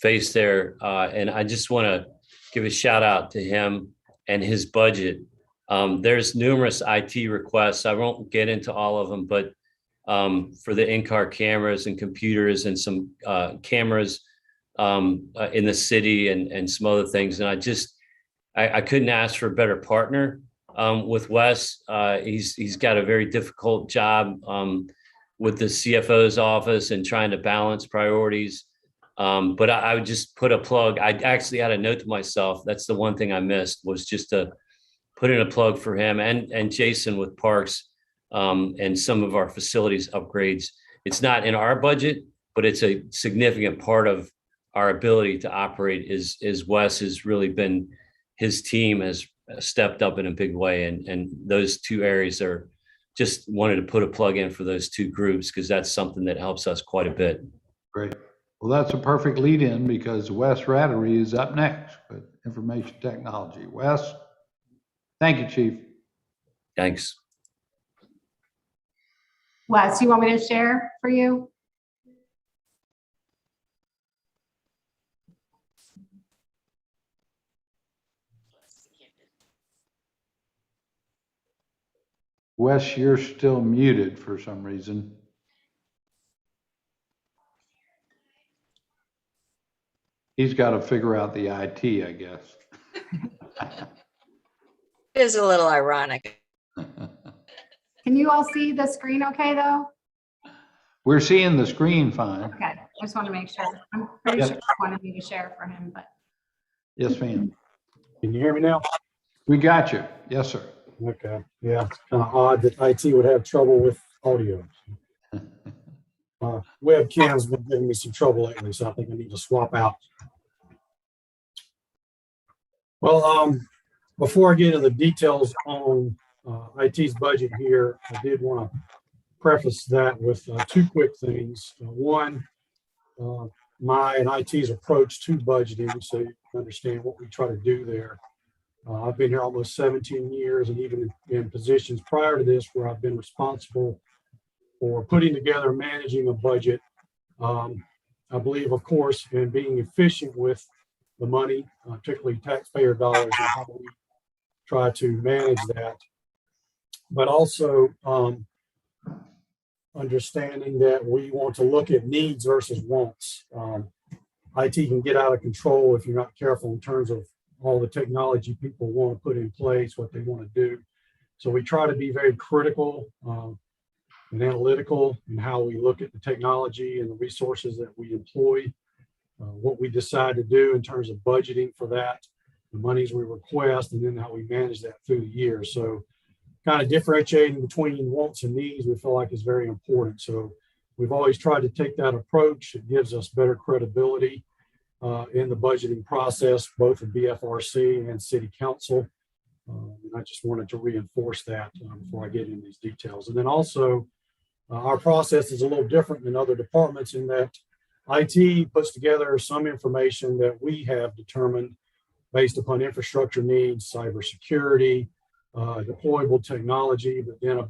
face there. And I just want to give a shout out to him and his budget. There's numerous IT requests. I won't get into all of them, but for the in-car cameras and computers and some cameras in the city and some other things. And I couldn't ask for a better partner with Wes. He's got a very difficult job with the CFO's office and trying to balance priorities. But I would just put a plug. I actually had a note to myself. That's the one thing I missed, was just to put in a plug for him and Jason with Parks and some of our facilities upgrades. It's not in our budget, but it's a significant part of our ability to operate. Is Wes has really been, his team has stepped up in a big way. And those two areas are, just wanted to put a plug in for those two groups, because that's something that helps us quite a bit. Great. Well, that's a perfect lead in, because Wes Rattery is up next with information technology. Wes, thank you, Chief. Thanks. Wes, you want me to share for you? Wes, you're still muted for some reason. He's got to figure out the IT, I guess. It is a little ironic. Can you all see the screen okay, though? We're seeing the screen fine. Okay, I just want to make sure. I'm pretty Yep. sure he wanted me to share for him, but. Yes, ma'am. Can you hear me now? We got you. Yes, sir. Okay, yeah, it's kind of odd that IT would have trouble with audio. Webcam's been giving me some trouble lately, so I think I need to swap out. Well, before I get into the details on IT's budget here, I did want to preface that with two quick things. One, my and IT's approach to budgeting, so you can understand what we try to do there. I've been here almost 17 years, and even in positions prior to this where I've been responsible for putting together and managing a budget. I believe, of course, in being efficient with the money, particularly taxpayer dollars, and how we try to manage that. But also understanding that we want to look at needs versus wants. IT can get out of control if you're not careful in terms of all the technology people want to put in place, what they want to do. So we try to be very critical and analytical in how we look at the technology and the resources that we employ, what we decide to do in terms of budgeting for that, the monies we request, and then how we manage that through the year. So kind of differentiating between wants and needs, we feel like is very important. So we've always tried to take that approach. It gives us better credibility in the budgeting process, both in BFRC and City Council. And I just wanted to reinforce that before I get into these details. And then also, our process is a little different than other departments in that IT puts together some information that we have determined based upon infrastructure needs, cybersecurity, deployable technology, but then a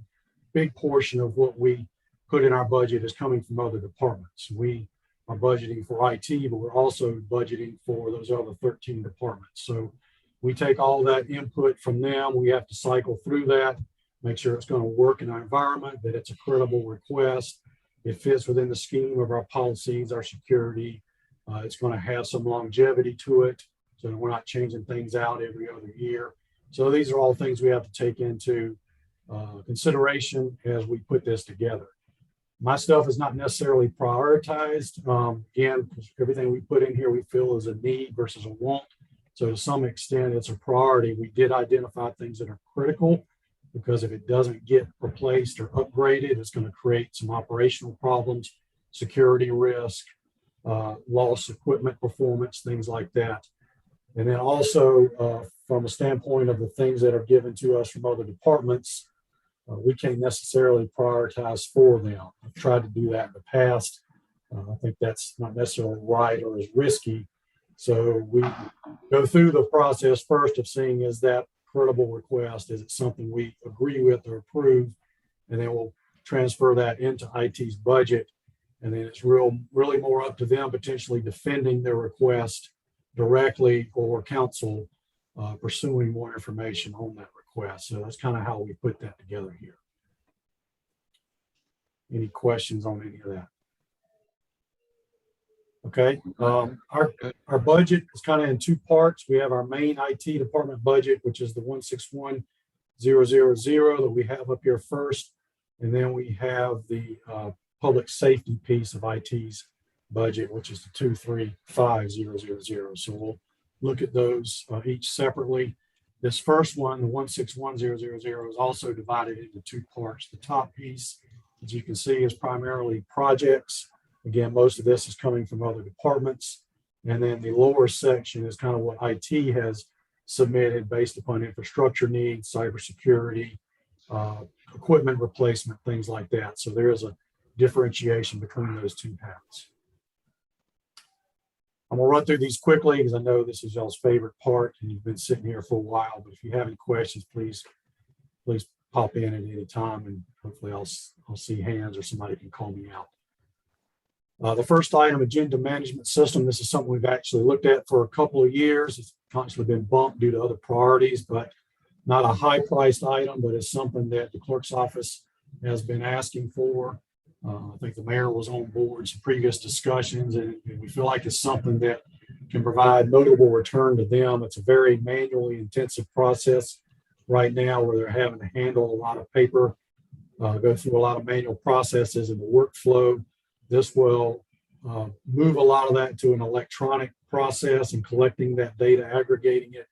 big portion of what we put in our budget is coming from other departments. We are budgeting for IT, but we're also budgeting for those other 13 departments. So we take all that input from them. We have to cycle through that, make sure it's going to work in our environment, that it's a credible request. It fits within the scheme of our policies, our security. It's going to have some longevity to it, so that we're not changing things out every other year. So these are all things we have to take into consideration as we put this together. My stuff is not necessarily prioritized. Again, everything we put in here we feel is a need versus a want. So to some extent, it's a priority. We did identify things that are critical, because if it doesn't get replaced or upgraded, it's going to create some operational problems, security risk, lost equipment performance, things like that. And then also from a standpoint of the things that are given to us from other departments, we can't necessarily prioritize for them. I've tried to do that in the past. I think that's not necessarily right or as risky. So we go through the process first of seeing, is that credible request? Is it something we agree with or approve? And then we'll transfer that into IT's budget. And then it's really more up to them potentially defending their request directly, or council pursuing more information on that request. So that's kind of how we put that together here. Any questions on any of that? Okay, our budget is kind of in two parts. We have our main IT department budget, which is the 161,000 that we have up here first. And then we have the public safety piece of IT's budget, which is the 235,000. So we'll look at those each separately. This first one, the 161,000, is also divided into two parts. The top piece, as you can see, is primarily projects. Again, most of this is coming from other departments. And then the lower section is kind of what IT has submitted based upon infrastructure needs, cybersecurity, equipment replacement, things like that. So there is a differentiation between those two paths. I'm gonna run through these quickly because I know this is y'all's favorite part and you've been sitting here for a while, but if you have any questions, please pop in at any time and hopefully I'll see hands or somebody can call me out. The first item, agenda management system. This is something we've actually looked at for a couple of years. It's constantly been bumped due to other priorities, but not a high priced item, but it's something that the clerk's office has been asking for. I think the mayor was on board some previous discussions, and we feel like it's something that can provide notable return to them. It's a very manually intensive process right now where they're having to handle a lot of paper, go through a lot of manual processes in the workflow. This will move a lot of that to an electronic process and collecting that data, aggregating it,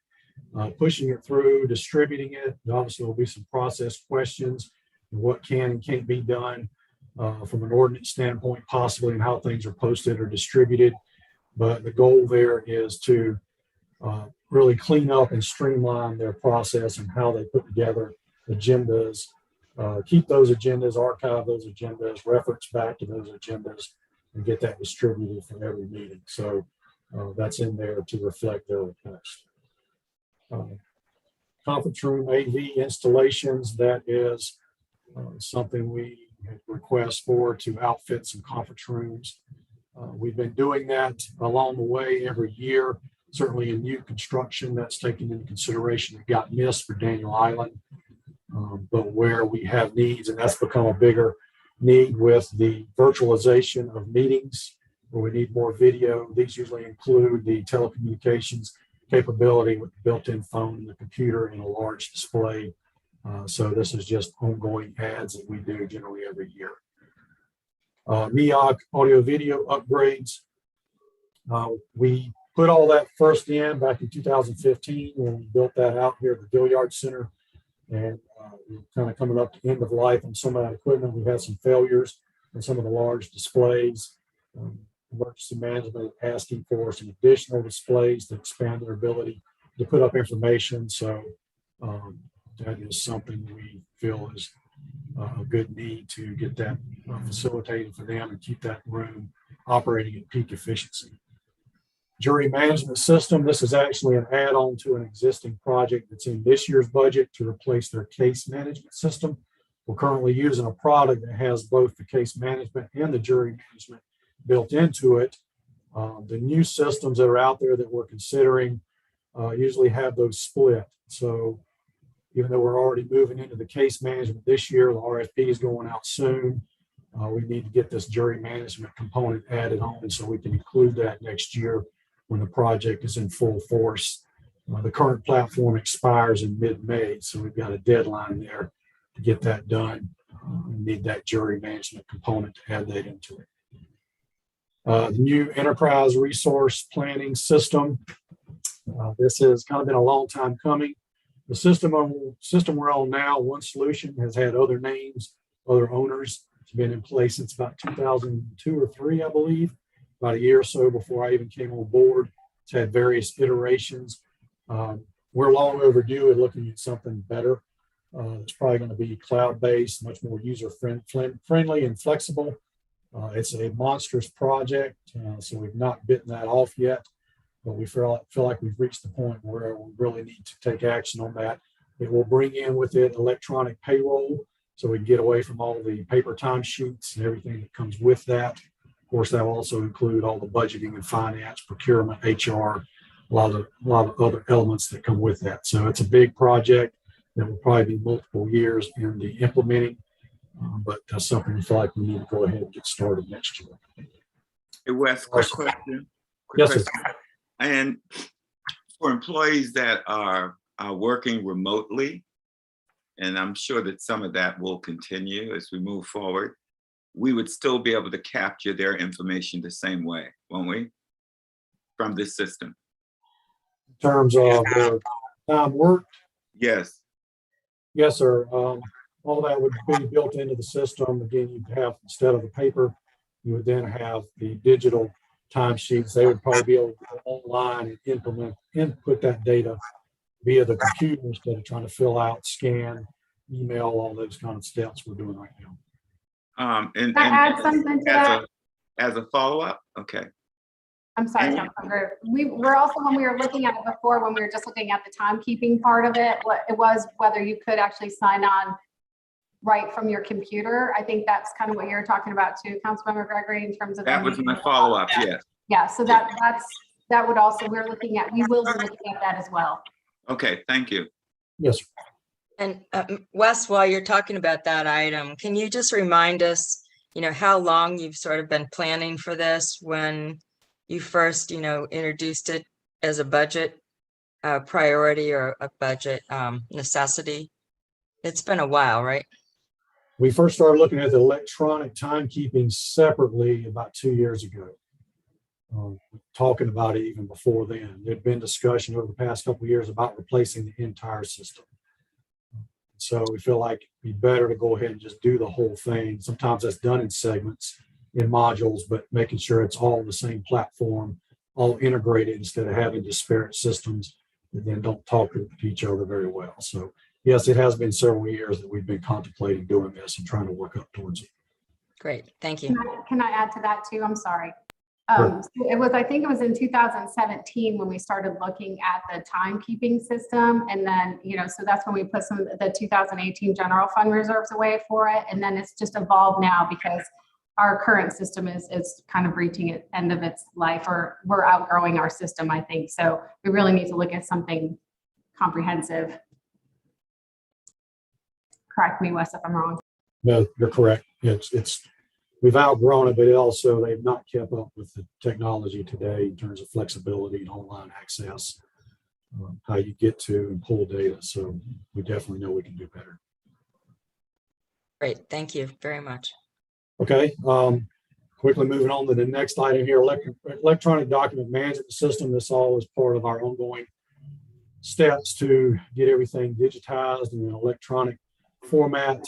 pushing it through, distributing it. Obviously, there'll be some process questions and what can and can't be done from an ordinance standpoint, possibly, and how things are posted or distributed. But the goal there is to really clean up and streamline their process and how they put together agendas. Keep those agendas, archive those agendas, reference back to those agendas, and get that distributed for every meeting. So that's in there to reflect their request. Conference room AV installations, that is something we request for to outfit some conference rooms. We've been doing that along the way every year. Certainly in new construction, that's taken into consideration. It got missed for Daniel Island. But where we have needs, and that's become a bigger need with the virtualization of meetings, where we need more video. These usually include the telecommunications capability with the built-in phone and the computer and a large display So this is just ongoing ads that we do generally every year. Neoc audio video upgrades. We put all that first in back in 2015 when we built that out here at the Billiard Center. And we're kind of coming up to end of life on some of that equipment. We've had some failures on some of the large displays. Emergency management asking for some additional displays to expand their ability to put up information. So that is something we feel is a good need to get that facilitated for them and keep that room operating at peak efficiency. Jury management system. This is actually an add-on to an existing project that's in this year's budget to replace their case management system. We're currently using a product that has both the case management and the jury management built into it. The new systems that are out there that we're considering usually have those split. So even though we're already moving into the case management this year, the RFP is going out soon. We need to get this jury management component added on so we can include that next year when the project is in full force. The current platform expires in mid-May, so we've got a deadline there to get that done. We need that jury management component to add that into it. The new enterprise resource planning system. This has kind of been a long time coming. The system we're on now, One Solution, has had other names, other owners. It's been in place since about 2002 or 3, I believe, about a year or so before I even came on board. It's had various iterations. We're long overdue at looking at something better. It's probably going to be cloud-based, much more user-friendly and flexible. It's a monstrous project, so we've not bitten that off yet, but we feel like we've reached the point where we really need to take action on that. It will bring in with it electronic payroll, so we can get away from all the paper timesheets and everything that comes with that. Of course, that will also include all the budgeting and finance, procurement, HR, a lot of other elements that come with that. So it's a big project that will probably be multiple years in the implementing, but that's something we feel like we need to go ahead and get started next year. Hey, Wes, quick question. Yes, sir. And for employees that are working remotely, and I'm sure that some of that will continue as we move forward, we would still be able to capture their information the same way, won't we? From this system. In terms of time worked? Yes. Yes, sir. All that would be built into the system. Again, you'd have, instead of the paper, you would then have the digital timesheets. They would probably be able to go online and input that data via the computer instead of trying to fill out, scan, email, all those kind of steps we're doing right now. Can I add something to that? As a follow-up? Okay. I'm sorry, Councilmember. We're also, when we were looking at it before, when we were just looking at the timekeeping part of it, what it was whether you could actually sign on right from your computer. I think that's kind of what you're talking about too, Councilmember Gregory, in terms of that was my follow-up. Yes. Yeah. So that would also, we will be looking at that as well. Okay. Thank you. Yes, sir. And Wes, while you're talking about that item, can you just remind us, how long you've sort of been planning for this when you first, introduced it as a budget priority or a budget necessity? It's been a while, right? We first started looking at the electronic timekeeping separately about 2 years ago. Talking about it even before then. There'd been discussion over the past couple of years about replacing the entire system. So we feel like it'd be better to go ahead and just do the whole thing. Sometimes that's done in segments, in modules, but making sure it's all the same platform, all integrated instead of having disparate systems that then don't talk to each other very well. So yes, it has been several years that we've been contemplating doing this and trying to work up towards it. Great, thank you. Can I add to that too? I'm sorry. Sure. I think it was in 2017 when we started looking at the timekeeping system. And then, so that's when we put some of the 2018 general fund reserves away for it. And then it's just evolved now because our current system is kind of reaching its end of its life, or we're outgrowing our system, I think. So we really need to look at something comprehensive. Correct me, Wes, if I'm wrong. No, you're correct. We've outgrown it, but they've not kept up with the technology today in terms of flexibility and online access. how you get to and pull data. So we definitely know we can do better. Great, thank you very much. Okay, quickly moving on to the next item here, electronic document management system. This all is part of our ongoing steps to get everything digitized in an electronic format,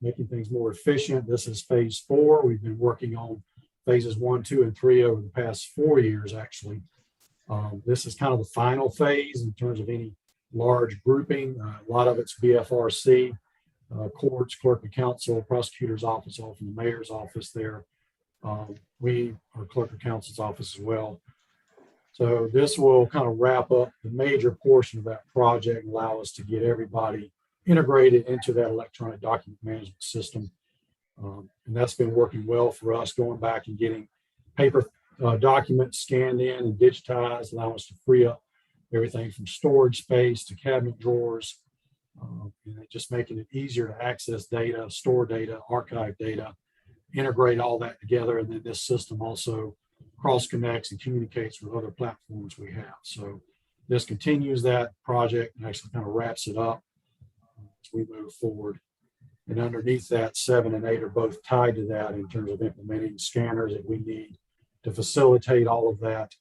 making things more efficient. This is phase 4. We've been working on phases 1, 2, and 3 over the past 4 years, actually. This is kind of the final phase in terms of any large grouping. A lot of it's BFRC, courts, clerk of counsel, prosecutor's office, often the mayor's office there. We are clerk of counsel's office as well. So this will kind of wrap up the major portion of that project and allow us to get everybody integrated into that electronic document management system. And that's been working well for us, going back and getting paper documents scanned in and digitized, allow us to free up everything from storage space to cabinet drawers, and just making it easier to access data, store data, archive data, integrate all that together. And then this system also cross connects and communicates with other platforms we have. So this continues that project and actually kind of wraps it up as we move forward. And underneath that, 7 and 8 are both tied to that in terms of implementing scanners that we need to facilitate all of that.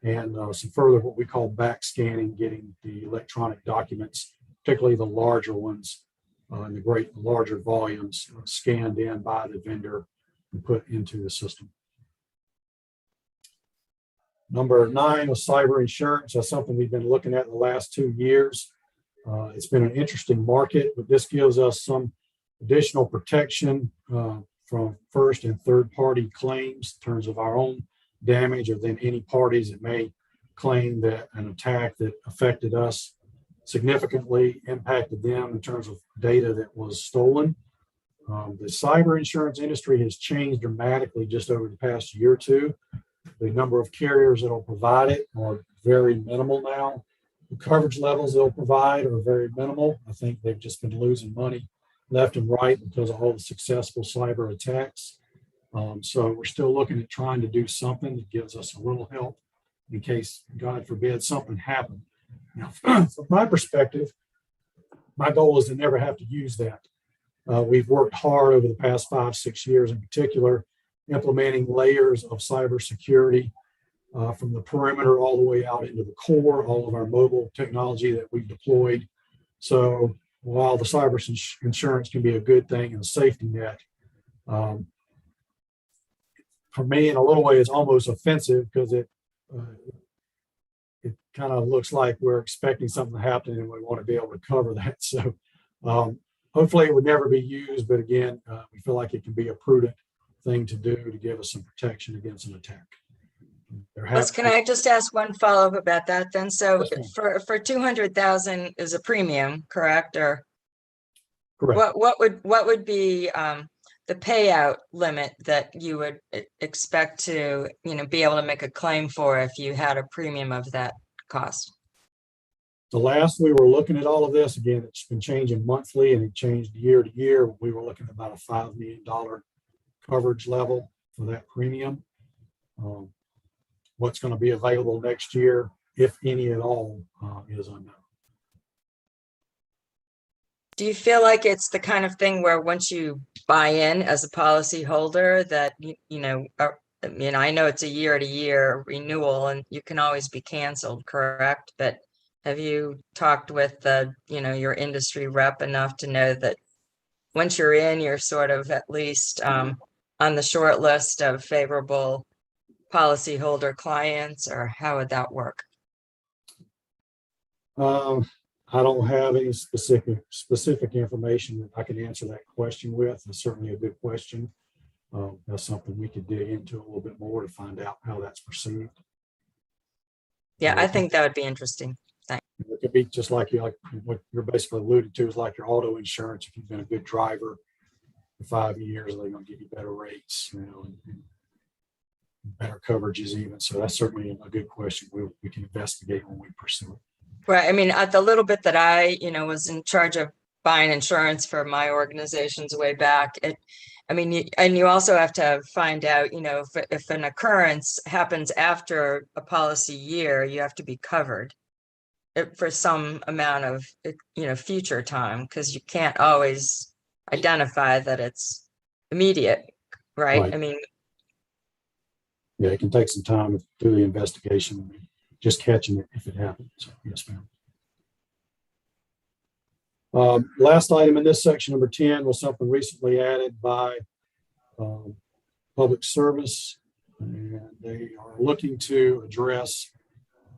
And some further what we call back scanning, getting the electronic documents, particularly the larger ones and the larger volumes, scanned in by the vendor and put into the system. Number 9 was cyber insurance. That's something we've been looking at in the last 2 years. It's been an interesting market, but this gives us some additional protection from first and third party claims in terms of our own damage, or then any parties that may claim that an attack that affected us significantly impacted them in terms of data that was stolen. The cyber insurance industry has changed dramatically just over the past year or two. The number of carriers that will provide it are very minimal now. The coverage levels they'll provide are very minimal. I think they've just been losing money left and right because of all the successful cyber attacks. So we're still looking at trying to do something that gives us a little help in case, God forbid, something happened. Now, from my perspective, my goal is to never have to use that. We've worked hard over the past 5-6 years in particular, implementing layers of cybersecurity from the perimeter all the way out into the core, all of our mobile technology that we've deployed. So while the cyber insurance can be a good thing and a safety net, for me, in a little way, it's almost offensive because it kind of looks like we're expecting something to happen and we want to be able to cover that. So hopefully it would never be used, but again, we feel like it can be a prudent thing to do to give us some protection against an attack. Can I just ask one follow-up about that then? So Yes, for 200,000 is a premium, correct? Or correct. what would be the payout limit that you would expect to, be able to make a claim for if you had a premium of that cost? The last we were looking at all of this, again, it's been changing monthly and it changed year to year. We were looking at about a $5 million coverage level for that premium. What's going to be available next year, if any at all, is unknown. Do you feel like it's the kind of thing where once you buy in as a policy holder that, I know it's a year-to-year renewal and you can always be canceled, correct? But have you talked with your industry rep enough to know that once you're in, you're sort of at least on the short list of favorable policyholder clients, or how would that work? I don't have any specific information that I can answer that question with. It's certainly a good question. That's something we could dig into a little bit more to find out how that's perceived. Yeah, I think that would be interesting. Thanks. It could be just like what you're basically alluded to is like your auto insurance. If you've been a good driver for 5 years, they're going to give you better rates, and better coverages even. So that's certainly a good question we can investigate when we pursue it. Right. I mean, at the little bit that I, was in charge of buying insurance for my organizations way back, and you also have to find out, if an occurrence happens after a policy year, you have to be covered. for some amount of, future time, because you can't always identify that it's immediate, right? Right. I mean, Yeah, it can take some time to do the investigation, just catching it if it happens. So, yes, ma'am. Last item in this section, number 10, was something recently added by Public Service, and they are looking to address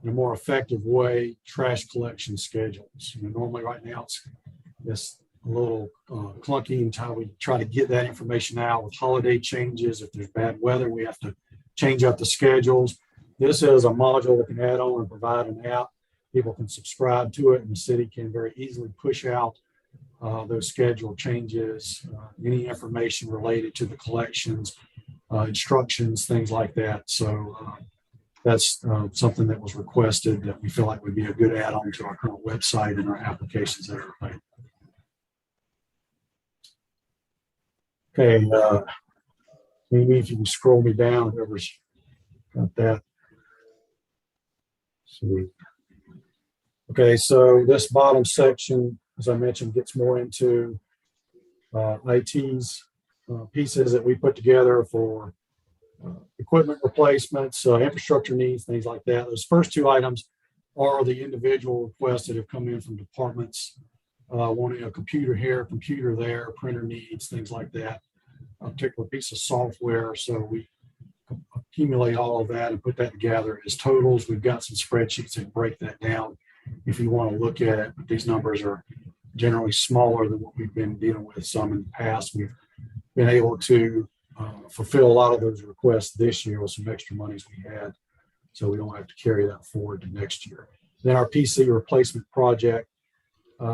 in a more effective way trash collection schedules. Normally right now it's a little clunky in how we try to get that information out with holiday changes. If there's bad weather, we have to change up the schedules. This is a module that can add on and provide an app. People can subscribe to it, and the city can very easily push out those schedule changes, any information related to the collections, instructions, things like that. So that's something that was requested that we feel like would be a good add-on to our current website and our applications that are available. Okay, maybe if you can scroll me down, whoever's got that. Sweet. Okay, so this bottom section, as I mentioned, gets more into IT's pieces that we put together for equipment replacements, infrastructure needs, things like that. Those first two items are the individual requests that have come in from departments wanting a computer here, a computer there, printer needs, things like that, a particular piece of software. So we accumulate all of that and put that together as totals. We've got some spreadsheets that break that down if you want to look at it, but these numbers are generally smaller than what we've been dealing with some in the past. We've been able to fulfill a lot of those requests this year with some extra monies we had, so we don't have to carry that forward to next year. Then our PC replacement project,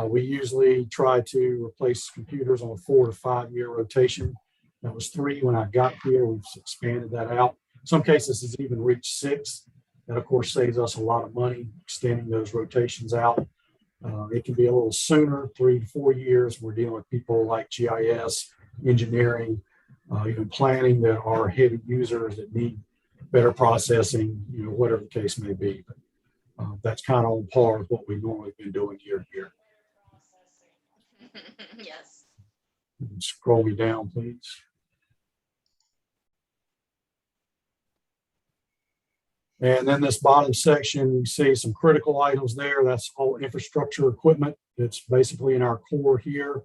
we usually try to replace computers on a 4 to 5 year rotation. That was 3 when I got here. We've expanded that out. Some cases it's even reached 6. That of course saves us a lot of money extending those rotations out. It can be a little sooner, 3 to 4 years. We're dealing with people like GIS, engineering, even planning that are heavy users that need better processing, whatever the case may be. But that's kind of on par with what we've normally been doing year to year. Yes. Scroll me down, please. And then this bottom section, you see some critical items there. That's all infrastructure equipment. It's basically in our core here.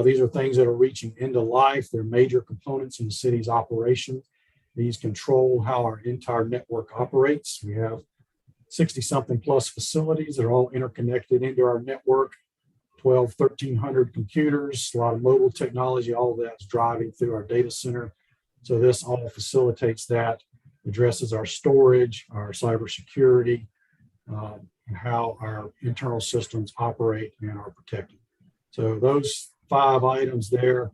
These are things that are reaching end of life. They're major components in the city's operation. These control how our entire network operates. We have 60-something plus facilities that are all interconnected into our network. 1,300 computers, a lot of mobile technology, all of that's driving through our data center. So this all facilitates that, addresses our storage, our cybersecurity, and how our internal systems operate and are protected. So those 5 items there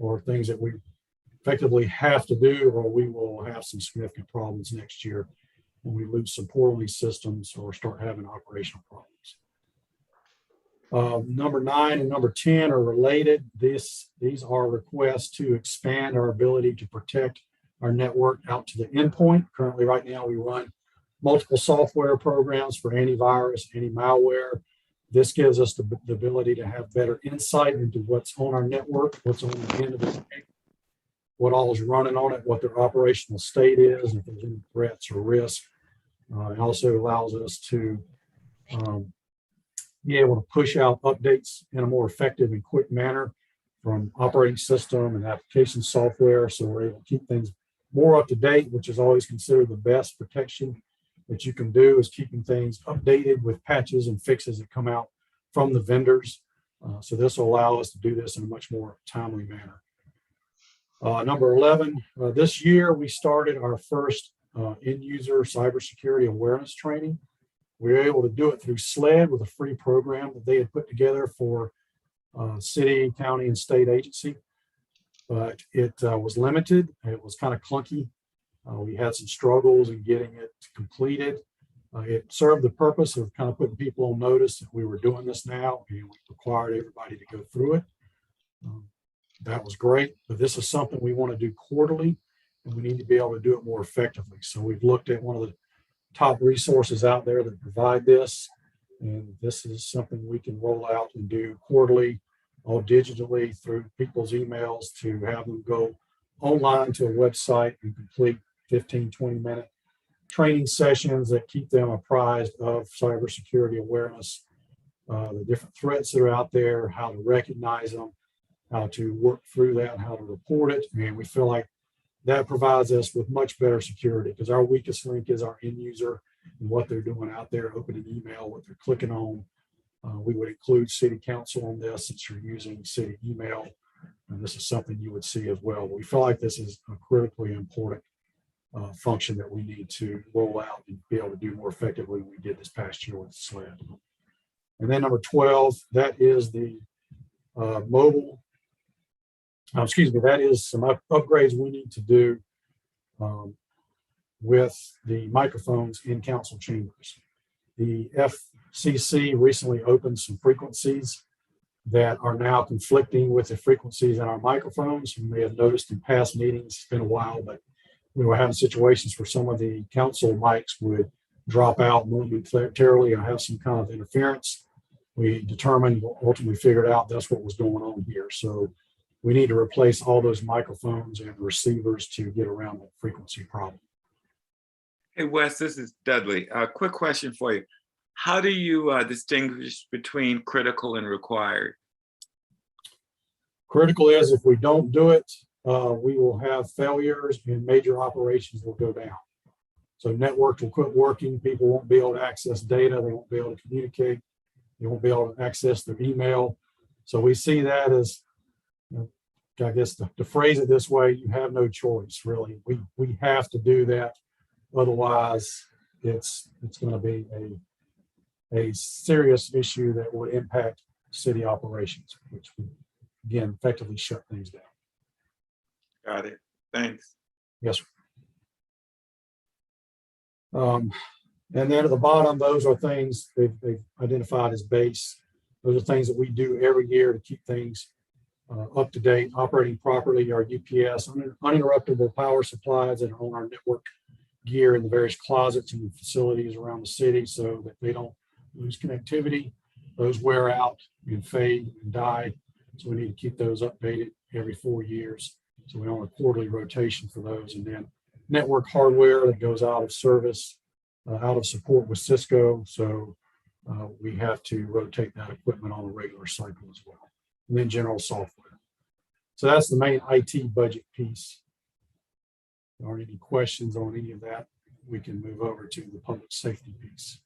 are things that we effectively have to do, or we will have some significant problems next year when we lose some poorly systems or start having operational problems. Number 9 and number 10 are related. These are requests to expand our ability to protect our network out to the endpoint. Currently, right now, we run multiple software programs for antivirus, anti-malware. This gives us the ability to have better insight into what's on our network, what's on the end of it, what all is running on it, what their operational state is, if there's any threats or risks. It also allows us to be able to push out updates in a more effective and quick manner from operating system and application software. So we're able to keep things more up to date, which is always considered the best protection that you can do, is keeping things updated with patches and fixes that come out from the vendors. So this will allow us to do this in a much more timely manner. Number 11, this year we started our first end user cybersecurity awareness training. We were able to do it through SLED with a free program that they had put together for city, county, and state agency. But it was limited. It was kind of clunky. We had some struggles in getting it completed. It served the purpose of kind of putting people on notice that we were doing this now, and we required everybody to go through it. That was great, but this is something we want to do quarterly, and we need to be able to do it more effectively. So we've looked at one of the top resources out there that provide this. And this is something we can roll out and do quarterly, all digitally through people's emails, to have them go online to a website and complete 15, 20-minute training sessions that keep them apprised of cybersecurity awareness, the different threats that are out there, how to recognize them, how to work through that, how to report it. And we feel like that provides us with much better security, because our weakest link is our end user and what they're doing out there, opening email, what they're clicking on. We would include city council on this since you're using city email. And this is something you would see as well. We feel like this is a critically important function that we need to roll out and be able to do more effectively than we did this past year with SLED. And then number 12, that is the mobile. That is some upgrades we need to do with the microphones in council chambers. The FCC recently opened some frequencies that are now conflicting with the frequencies in our microphones. You may have noticed in past meetings, it's been a while, but we were having situations where some of the council mics would drop out momentarily or have some kind of interference. We determined, ultimately figured out that's what was going on here. So we need to replace all those microphones and receivers to get around that frequency problem. Hey, Wes, this is Dudley. A quick question for you. How do you distinguish between critical and required? Critical is if we don't do it, we will have failures and major operations will go down. So networks will quit working. People won't be able to access data. They won't be able to communicate. They won't be able to access their email. So we see that as, I guess to phrase it this way, you have no choice, really. We have to do that. Otherwise, it's going to be a serious issue that will impact city operations, which would, again, effectively shut things down. Got it. Thanks. Yes, sir. And then at the bottom, those are things they've identified as base. Those are things that we do every year to keep things up to date, operating properly. Our UPS, uninterruptible power supplies that are on our network gear in the various closets and facilities around the city so that they don't lose connectivity. Those wear out and fade and die. So we need to keep those updated every 4 years. So we're on a quarterly rotation for those. And then network hardware that goes out of service, out of support with Cisco. So we have to rotate that equipment on a regular cycle as well. And then general software. So that's the main IT budget piece. If there aren't any questions on any of that, we can move over to the public safety piece.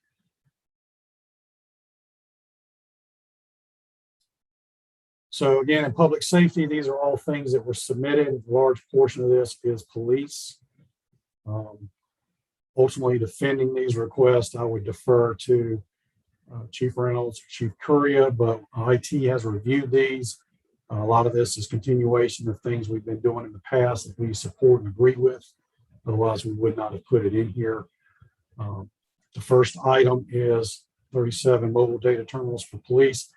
So again, in public safety, these are all things that were submitted. A large portion of this is police. Ultimately, defending these requests, I would defer to Chief Reynolds, Chief Curria, but IT has reviewed these. A lot of this is continuation of things we've been doing in the past that we support and agree with. Otherwise, we would not have put it in here. The first item is 37 mobile data terminals for police.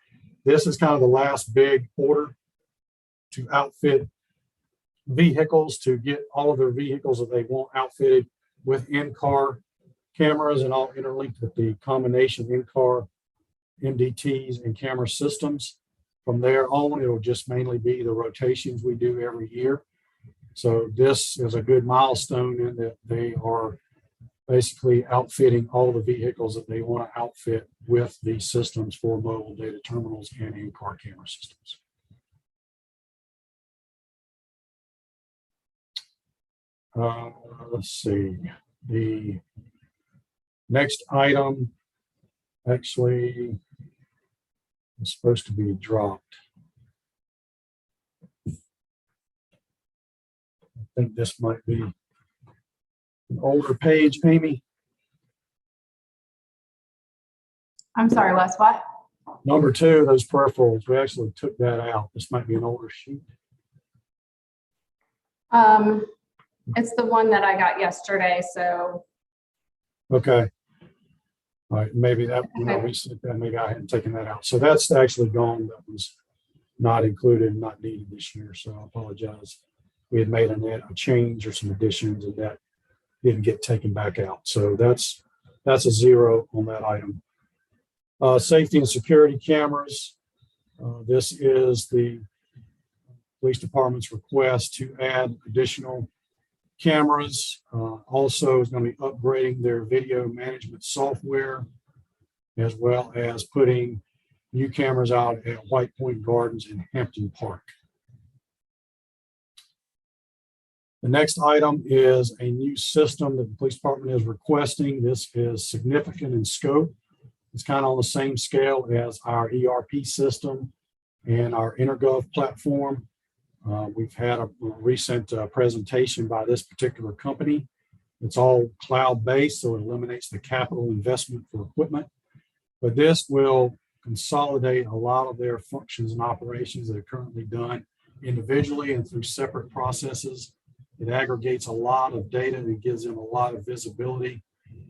This is kind of the last big order to outfit vehicles, to get all of their vehicles that they want outfitted with in-car cameras and all interlinked with the combination in-car MDTs and camera systems. From there on, it will just mainly be the rotations we do every year. So this is a good milestone in that they are basically outfitting all the vehicles that they want to outfit with these systems for mobile data terminals and in-car camera systems. Let's see. The next item actually is supposed to be dropped. I think this might be an older page, Amy. I'm sorry, Wes, what? Number 2, those peripherals, we actually took that out. This might be an older sheet. It's the one that I got yesterday, so. Okay. All right, maybe that, we said that, maybe I hadn't taken that out. So that's actually gone. That was not included, not needed this year. So I apologize. We had made a change or some additions and that didn't get taken back out. So that's a 0 on that item. Safety and security cameras. This is the police department's request to add additional cameras. Also is going to be upgrading their video management software, as well as putting new cameras out at White Point Gardens in Hampton Park. The next item is a new system that the police department is requesting. This is significant in scope. It's kind of on the same scale as our ERP system and our InterGov platform. We've had a recent presentation by this particular company. It's all cloud-based, so it eliminates the capital investment for equipment. But this will consolidate a lot of their functions and operations that are currently done individually and through separate processes. It aggregates a lot of data and gives them a lot of visibility,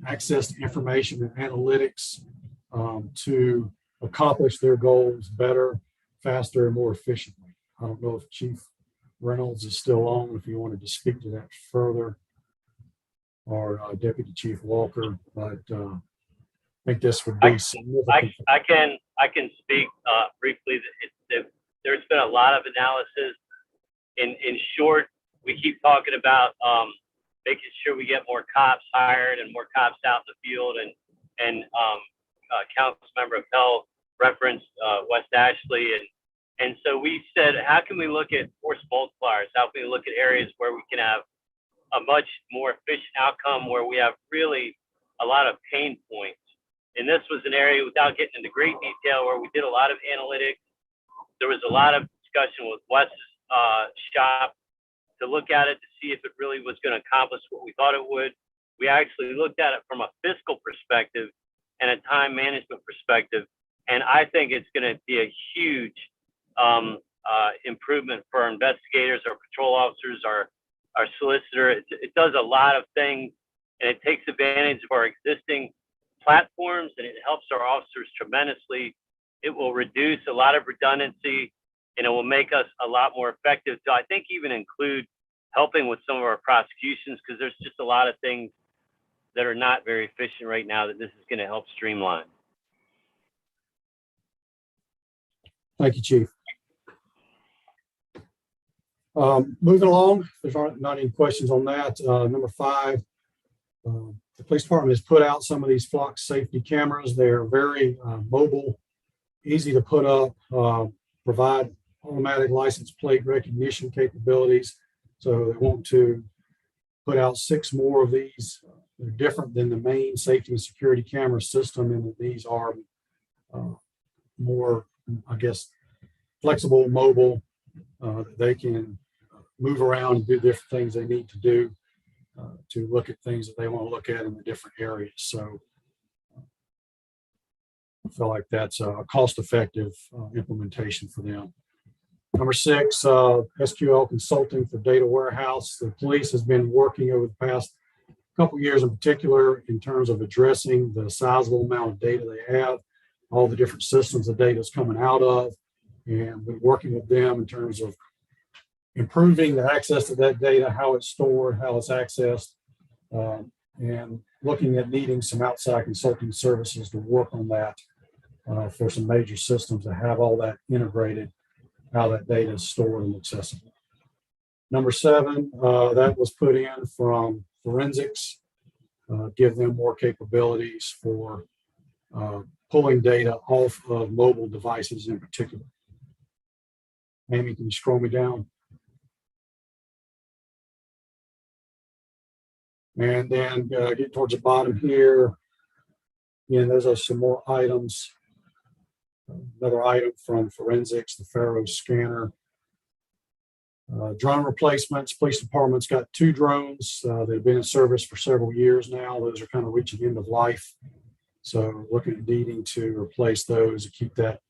access to information and analytics to accomplish their goals better, faster, and more efficiently. I don't know if Chief Reynolds is still on, if you wanted to speak to that further, or Deputy Chief Walker, but I think this would be significant. I can speak briefly. There's been a lot of analysis. In short, we keep talking about making sure we get more cops hired and more cops out in the field. And Council Member Appel referenced West Ashley, and so we said, how can we look at force multipliers? How can we look at areas where we can have a much more efficient outcome, where we have really a lot of pain points? And this was an area, without getting into great detail, where we did a lot of analytics. There was a lot of discussion with Wes's shop to look at it to see if it really was going to accomplish what we thought it would. We actually looked at it from a fiscal perspective and a time management perspective. And I think it's going to be a huge improvement for our investigators, our patrol officers, our solicitor. It does a lot of things, and it takes advantage of our existing platforms, and it helps our officers tremendously. It will reduce a lot of redundancy, and it will make us a lot more effective. So I think even include helping with some of our prosecutions, because there's just a lot of things that are not very efficient right now that this is going to help streamline. Thank you, Chief. Moving along, if there aren't not any questions on that. Number 5, the police department has put out some of these flock safety cameras. They're very mobile, easy to put up, provide automatic license plate recognition capabilities. So they want to put out 6 more of these. They're different than the main safety and security camera system, and these are more, I guess, flexible, mobile. They can move around and do different things they need to do to look at things that they want to look at in the different areas. So I feel like that's a cost-effective implementation for them. Number 6, SQL Consulting for Data Warehouse. The police has been working over the past couple of years in particular in terms of addressing the sizable amount of data they have, all the different systems the data is coming out of, and we're working with them in terms of improving the access to that data, how it's stored, how it's accessed, and looking at needing some outside consulting services to work on that for some major systems to have all that integrated, how that data is stored and accessible. Number 7, that was put in from forensics, give them more capabilities for pulling data off of mobile devices in particular. Amy, can you scroll me down? And then get towards the bottom here. Again, those are some more items. Another item from forensics, the Faro scanner. Drone replacements. Police department's got 2 drones. They've been in service for several years now. Those are kind of reaching end of life. So looking at needing to replace those to keep that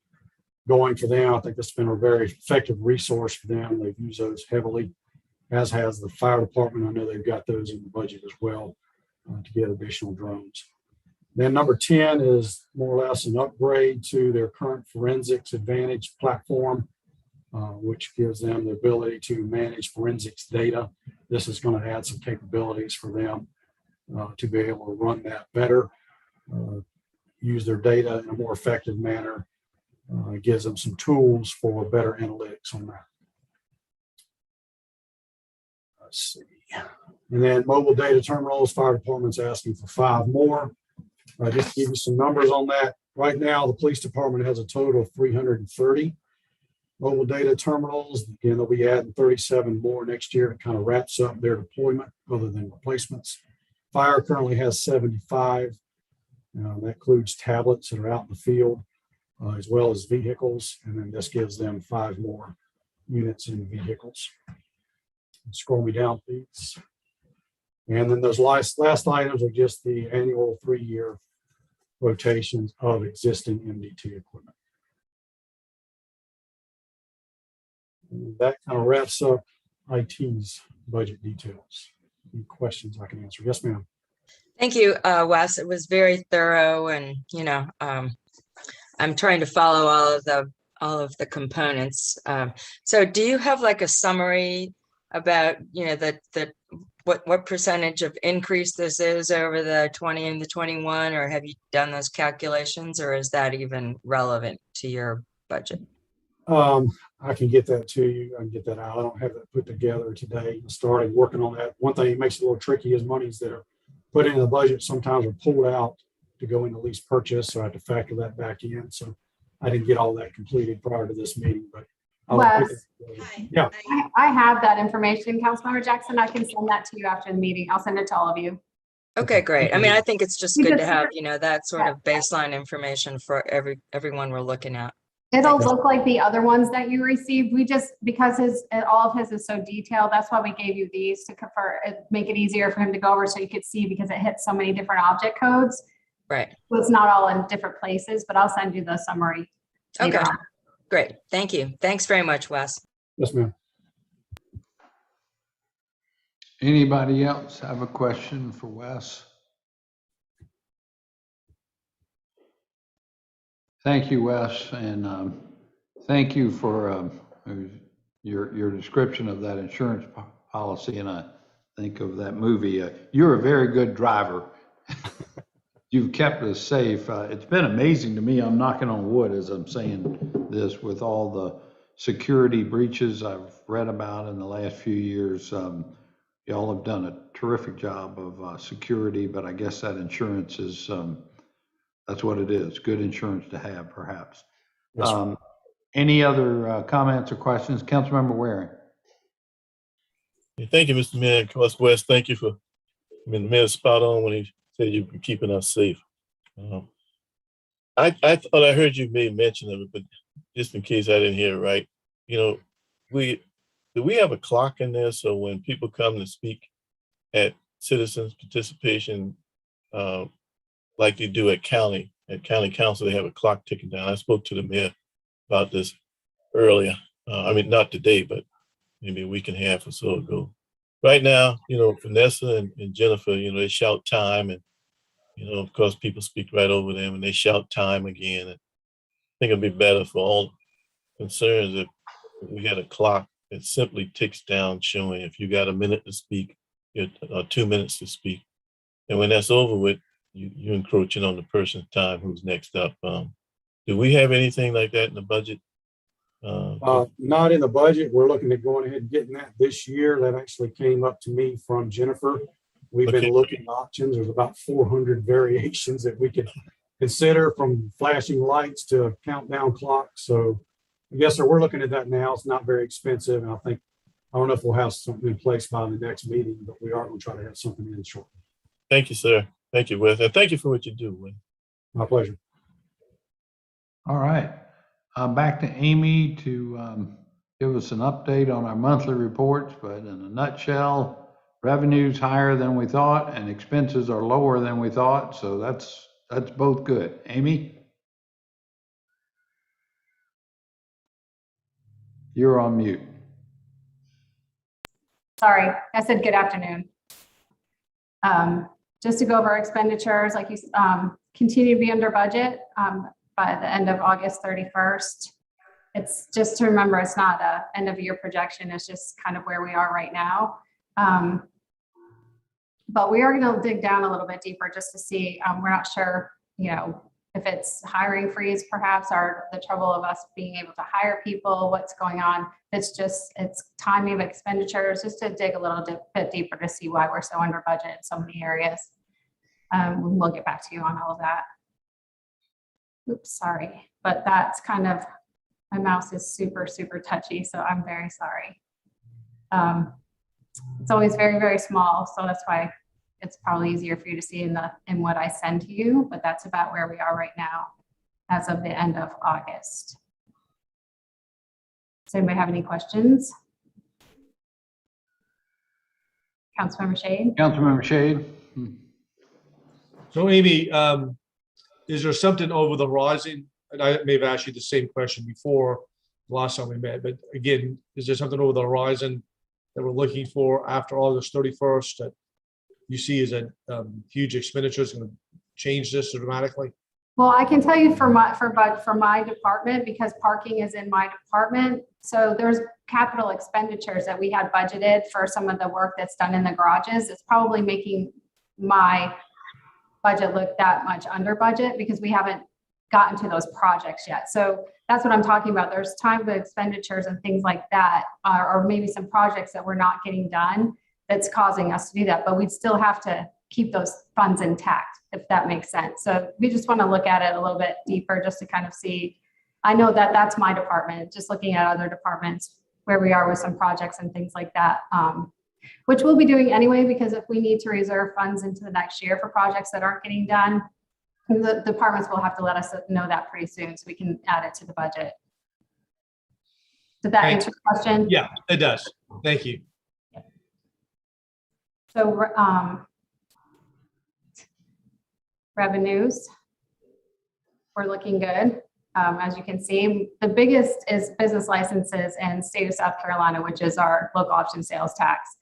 going for them. I think that's been a very effective resource for them. They've used those heavily, as has the fire department. I know they've got those in the budget as well to get additional drones. Then number 10 is more or less an upgrade to their current Forensics Advantage platform, which gives them the ability to manage forensics data. This is going to add some capabilities for them to be able to run that better. use their data in a more effective manner. It gives them some tools for better analytics on that. Let's see. And then mobile data terminals, fire department's asking for 5 more. Just to give you some numbers on that. Right now, the police department has a total of 330 mobile data terminals. Again, they'll be adding 37 more next year. It kind of wraps up their deployment other than replacements. Fire currently has 75. That includes tablets that are out in the field, as well as vehicles. And then this gives them 5 more units in vehicles. Scroll me down, please. And then those last items are just the annual 3-year rotations of existing MDT equipment. And that kind of wraps up IT's budget details. Any questions I can answer? Yes, ma'am. Thank you, Wes. It was very thorough, and I'm trying to follow all of the components. So do you have like a summary about what percentage of increase this is over the 20 and the 21, or have you done those calculations, or is that even relevant to your budget? I can get that to you. I can get that out. I don't have that put together today. I started working on that. One thing that makes it a little tricky is monies that are put into the budget sometimes are pulled out to go into lease purchase. So I have to factor that back in. So I didn't get all that completed prior to this meeting, but yeah, I have that information, Councilmember Jackson. I can send that to you after the meeting. I'll send it to all of you. Okay, great. I mean, I think it's just good to have, that sort of baseline information for everyone we're looking at. It'll look like the other ones that you received. We just, because all of his is so detailed, that's why we gave you these to make it easier for him to go over so you could see, because it hits so many different object codes. Right. So it's not all in different places, but I'll send you the summary. Okay, great. Thank you. Thanks very much, Wes. Yes, ma'am. Anybody else have a question for Wes? Thank you, Wes, and thank you for your description of that insurance policy. And I think of that movie. You're a very good driver. You've kept us safe. It's been amazing to me. I'm knocking on wood as I'm saying this, with all the security breaches I've read about in the last few years. Y'all have done a terrific job of security, but I guess that insurance is, that's what it is. Good insurance to have, perhaps. Yes, any other comments or questions? Councilmember Waring. Thank you, Mr. Mayor. Wes, thank you for, the mayor's spot on when he said you've been keeping us safe. I thought I heard you made mention of it, but just in case I didn't hear it right, do we have a clock in there so when people come to speak at citizens participation, like they do at county council, they have a clock ticking down? I spoke to the mayor about this earlier. Not today, but maybe a week and a half or so ago. Right now, Vanessa and Jennifer, they shout time, and, of course, people speak right over them and they shout time again. And I think it'd be better for all concerns if we had a clock that simply ticks down, showing if you got a minute to speak, or 2 minutes to speak. And when that's over with, you're encroaching on the person's time who's next up. Do we have anything like that in the budget? Not in the budget. We're looking at going ahead and getting that this year. That actually came up to me from Jennifer. We've been looking at options. There's about 400 variations that we could consider, from flashing lights to countdown clocks. So yes, sir, we're looking at that now. It's not very expensive. And I don't know if we'll have something in place by the next meeting, but we are going to try to have something in shortly. Thank you, sir. Thank you, Wes. And thank you for what you do, Wes. My pleasure. All right. Back to Amy to give us an update on our monthly reports, but in a nutshell, revenue's higher than we thought and expenses are lower than we thought. So that's both good. Amy? You're on mute. Sorry, I said good afternoon. Just to go over expenditures, like you continue to be under budget by the end of August 31st. It's just to remember, it's not a end of year projection. It's just kind of where we are right now. But we are going to dig down a little bit deeper just to see, we're not sure, if it's hiring freeze, perhaps, or the trouble of us being able to hire people, what's going on. It's timing of expenditures, just to dig a little bit deeper to see why we're so under budget in so many areas. We'll get back to you on all of that. Oops, sorry, but that's kind of, my mouse is super, super touchy, so I'm very sorry. It's always very, very small, so that's why it's probably easier for you to see in what I send to you, but that's about where we are right now as of the end of August. Does anybody have any questions? Councilmember Shade? Councilmember Shade? So Amy, is there something over the horizon? And I may have asked you the same question before the last time we met, but again, is there something over the horizon that we're looking for after August 31st that you see as a huge expenditure is going to change this dramatically? Well, I can tell you for my department, because parking is in my department. So there's capital expenditures that we had budgeted for some of the work that's done in the garages. It's probably making my budget look that much under budget because we haven't gotten to those projects yet. So that's what I'm talking about. There's time of expenditures and things like that, or maybe some projects that we're not getting done that's causing us to do that, but we'd still have to keep those funds intact, if that makes sense. So we just want to look at it a little bit deeper just to kind of see. I know that that's my department, just looking at other departments where we are with some projects and things like that, which we'll be doing anyway, because if we need to reserve funds into the next year for projects that aren't getting done, the departments will have to let us know that pretty soon so we can add it to the budget. Did that answer the question? Yeah, it does. Thank you. So revenues, we're looking good. As you can see, the biggest is business licenses and state of South Carolina, which is our local option sales tax.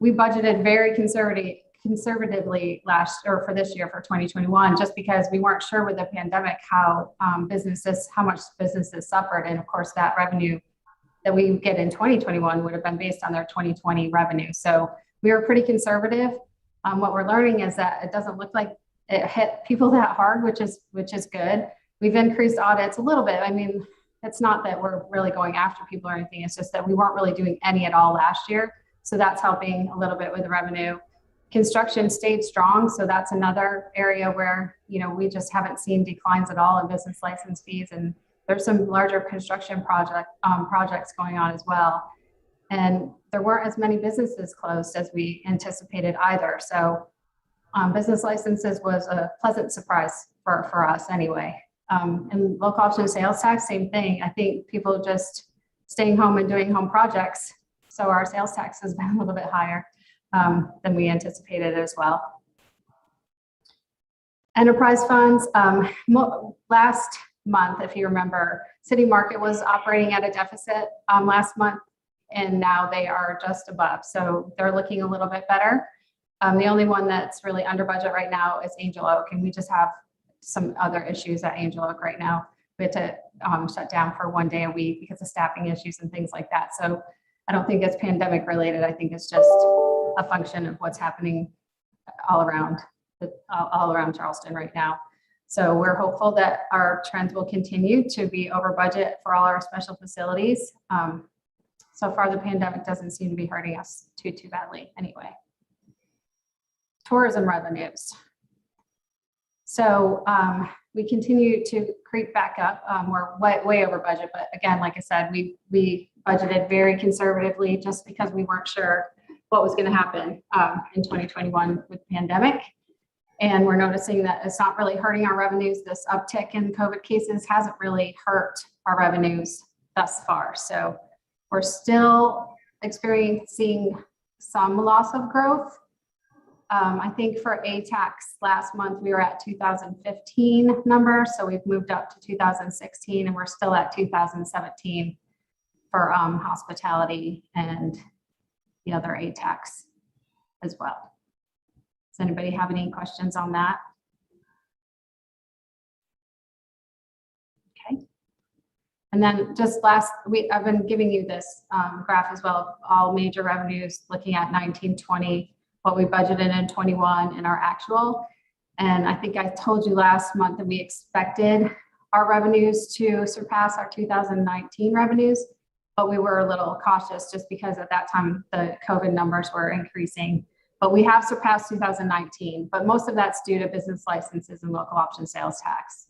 We budgeted very conservatively for this year for 2021, just because we weren't sure with the pandemic how much businesses suffered. And of course, that revenue that we get in 2021 would have been based on their 2020 revenue. So we were pretty conservative. What we're learning is that it doesn't look like it hit people that hard, which is good. We've increased audits a little bit. I mean, it's not that we're really going after people or anything. It's just that we weren't really doing any at all last year. So that's helping a little bit with the revenue. Construction stayed strong. So that's another area where, we just haven't seen declines at all in business license fees. And there's some larger construction projects going on as well. And there weren't as many businesses closed as we anticipated either. So business licenses was a pleasant surprise for us anyway. And local option sales tax, same thing. I think people just staying home and doing home projects. So our sales tax has been a little bit higher than we anticipated as well. Enterprise funds, last month, if you remember, City Market was operating at a deficit last month, and now they are just above. So they're looking a little bit better. The only one that's really under budget right now is Angel Oak, and we just have some other issues at Angel Oak right now. We had to shut down for one day a week because of staffing issues and things like that. So I don't think it's pandemic related. I think it's just a function of what's happening all around Charleston right now. So we're hopeful that our trends will continue to be over budget for all our special facilities. So far, the pandemic doesn't seem to be hurting us too badly anyway. Tourism revenues. So we continue to creep back up. We're way over budget, but again, like I said, we budgeted very conservatively just because we weren't sure what was going to happen in 2021 with the pandemic. And we're noticing that it's not really hurting our revenues. This uptick in COVID cases hasn't really hurt our revenues thus far. So we're still experiencing some loss of growth. I think for ATAX last month, we were at 2015 numbers. So we've moved up to 2016 and we're still at 2017 for hospitality and the other ATAX as well. Does anybody have any questions on that? Okay. And then just I've been giving you this graph as well, all major revenues looking at 1920, what we budgeted in 21 and our actual. And I think I told you last month that we expected our revenues to surpass our 2019 revenues, but we were a little cautious just because at that time the COVID numbers were increasing. But we have surpassed 2019, but most of that's due to business licenses and local option sales tax.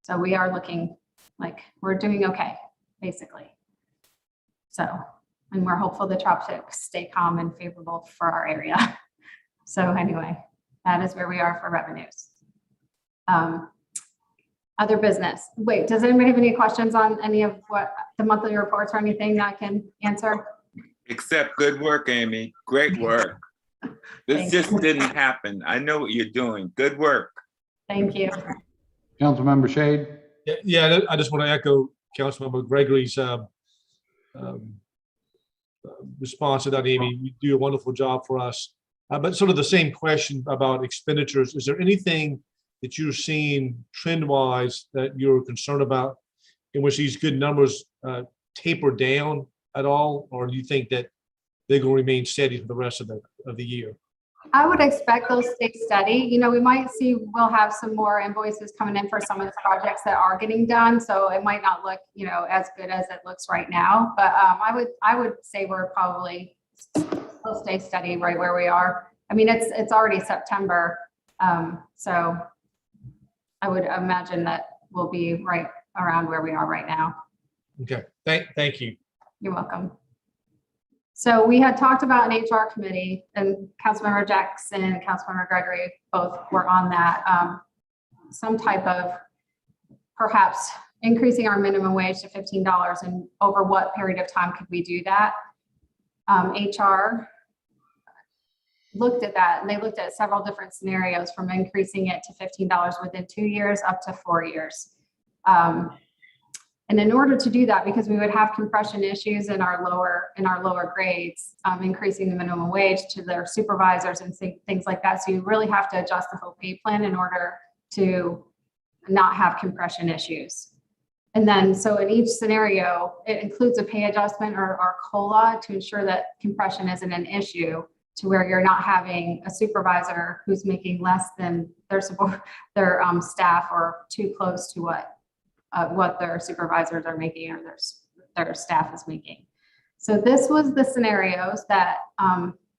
So we are looking like we're doing okay, basically. So, and we're hopeful the tropics stay calm and favorable for our area. So anyway, that is where we are for revenues. Other business. Wait, does anybody have any questions on any of what the monthly reports or anything that I can answer? Except good work, Amy. Great work. This just didn't happen. I know what you're doing. Good work. Thank you. Councilmember Shade? Yeah, I just want to echo Councilmember Gregory's response to that, Amy. You do a wonderful job for us. But sort of the same question about expenditures. Is there anything that you're seeing trend-wise that you're concerned about in which these good numbers taper down at all? Or do you think that they're going to remain steady for the rest of the year? I would expect they'll stay steady. You know, we might see, we'll have some more invoices coming in for some of the projects that are getting done. So it might not look, you know, as good as it looks right now. But I would say we're probably will stay steady right where we are. I mean, it's already September. So I would imagine that we'll be right around where we are right now. Okay, thank you. You're welcome. So we had talked about an HR committee, and Councilmember Jackson and Councilmember Gregory both were on that. Some type of perhaps increasing our minimum wage to $15, and over what period of time could we do that? HR looked at that, and they looked at several different scenarios from increasing it to $15 within 2 years up to 4 years. And in order to do that, because we would have compression issues in our lower grades, increasing the minimum wage to their supervisors and things like that. So you really have to adjust the whole pay plan in order to not have compression issues. And then, so in each scenario, it includes a pay adjustment or COLA to ensure that compression isn't an issue, to where you're not having a supervisor who's making less than their staff or too close to what their supervisors are making or their staff is making. So this was the scenarios that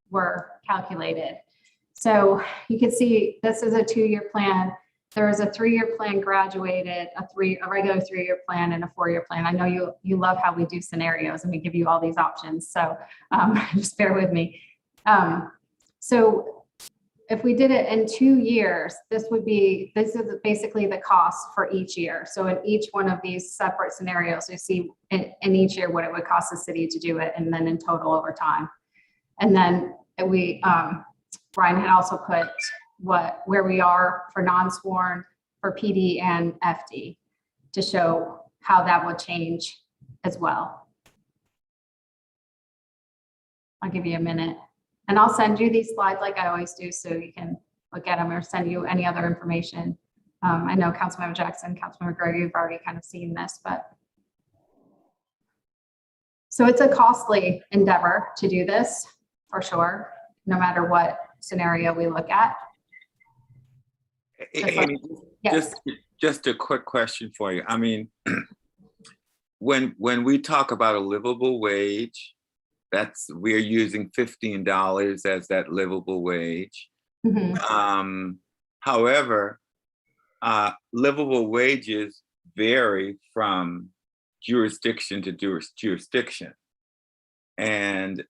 were calculated. So you can see this is a 2-year plan. There is a 3-year plan graduated, a regular 3-year plan and a 4-year plan. I know you love how we do scenarios and we give you all these options. So just bear with me. So if we did it in 2 years, this is basically the cost for each year. So in each one of these separate scenarios, you see in each year what it would cost the city to do it, and then in total over time. And then Brian had also put where we are for non-sworn, for PD and FD, to show how that would change as well. I'll give you a minute. And I'll send you these slides like I always do, so you can look at them or send you any other information. I know Councilmember Jackson, Councilmember Gregory, you've already kind of seen this, but. So it's a costly endeavor to do this, for sure, no matter what scenario we look at. Amy, Yes. just a quick question for you. I mean, when we talk about a livable wage, we're using $15 as that livable wage. Mm-hmm. However, livable wages vary from jurisdiction to jurisdiction. And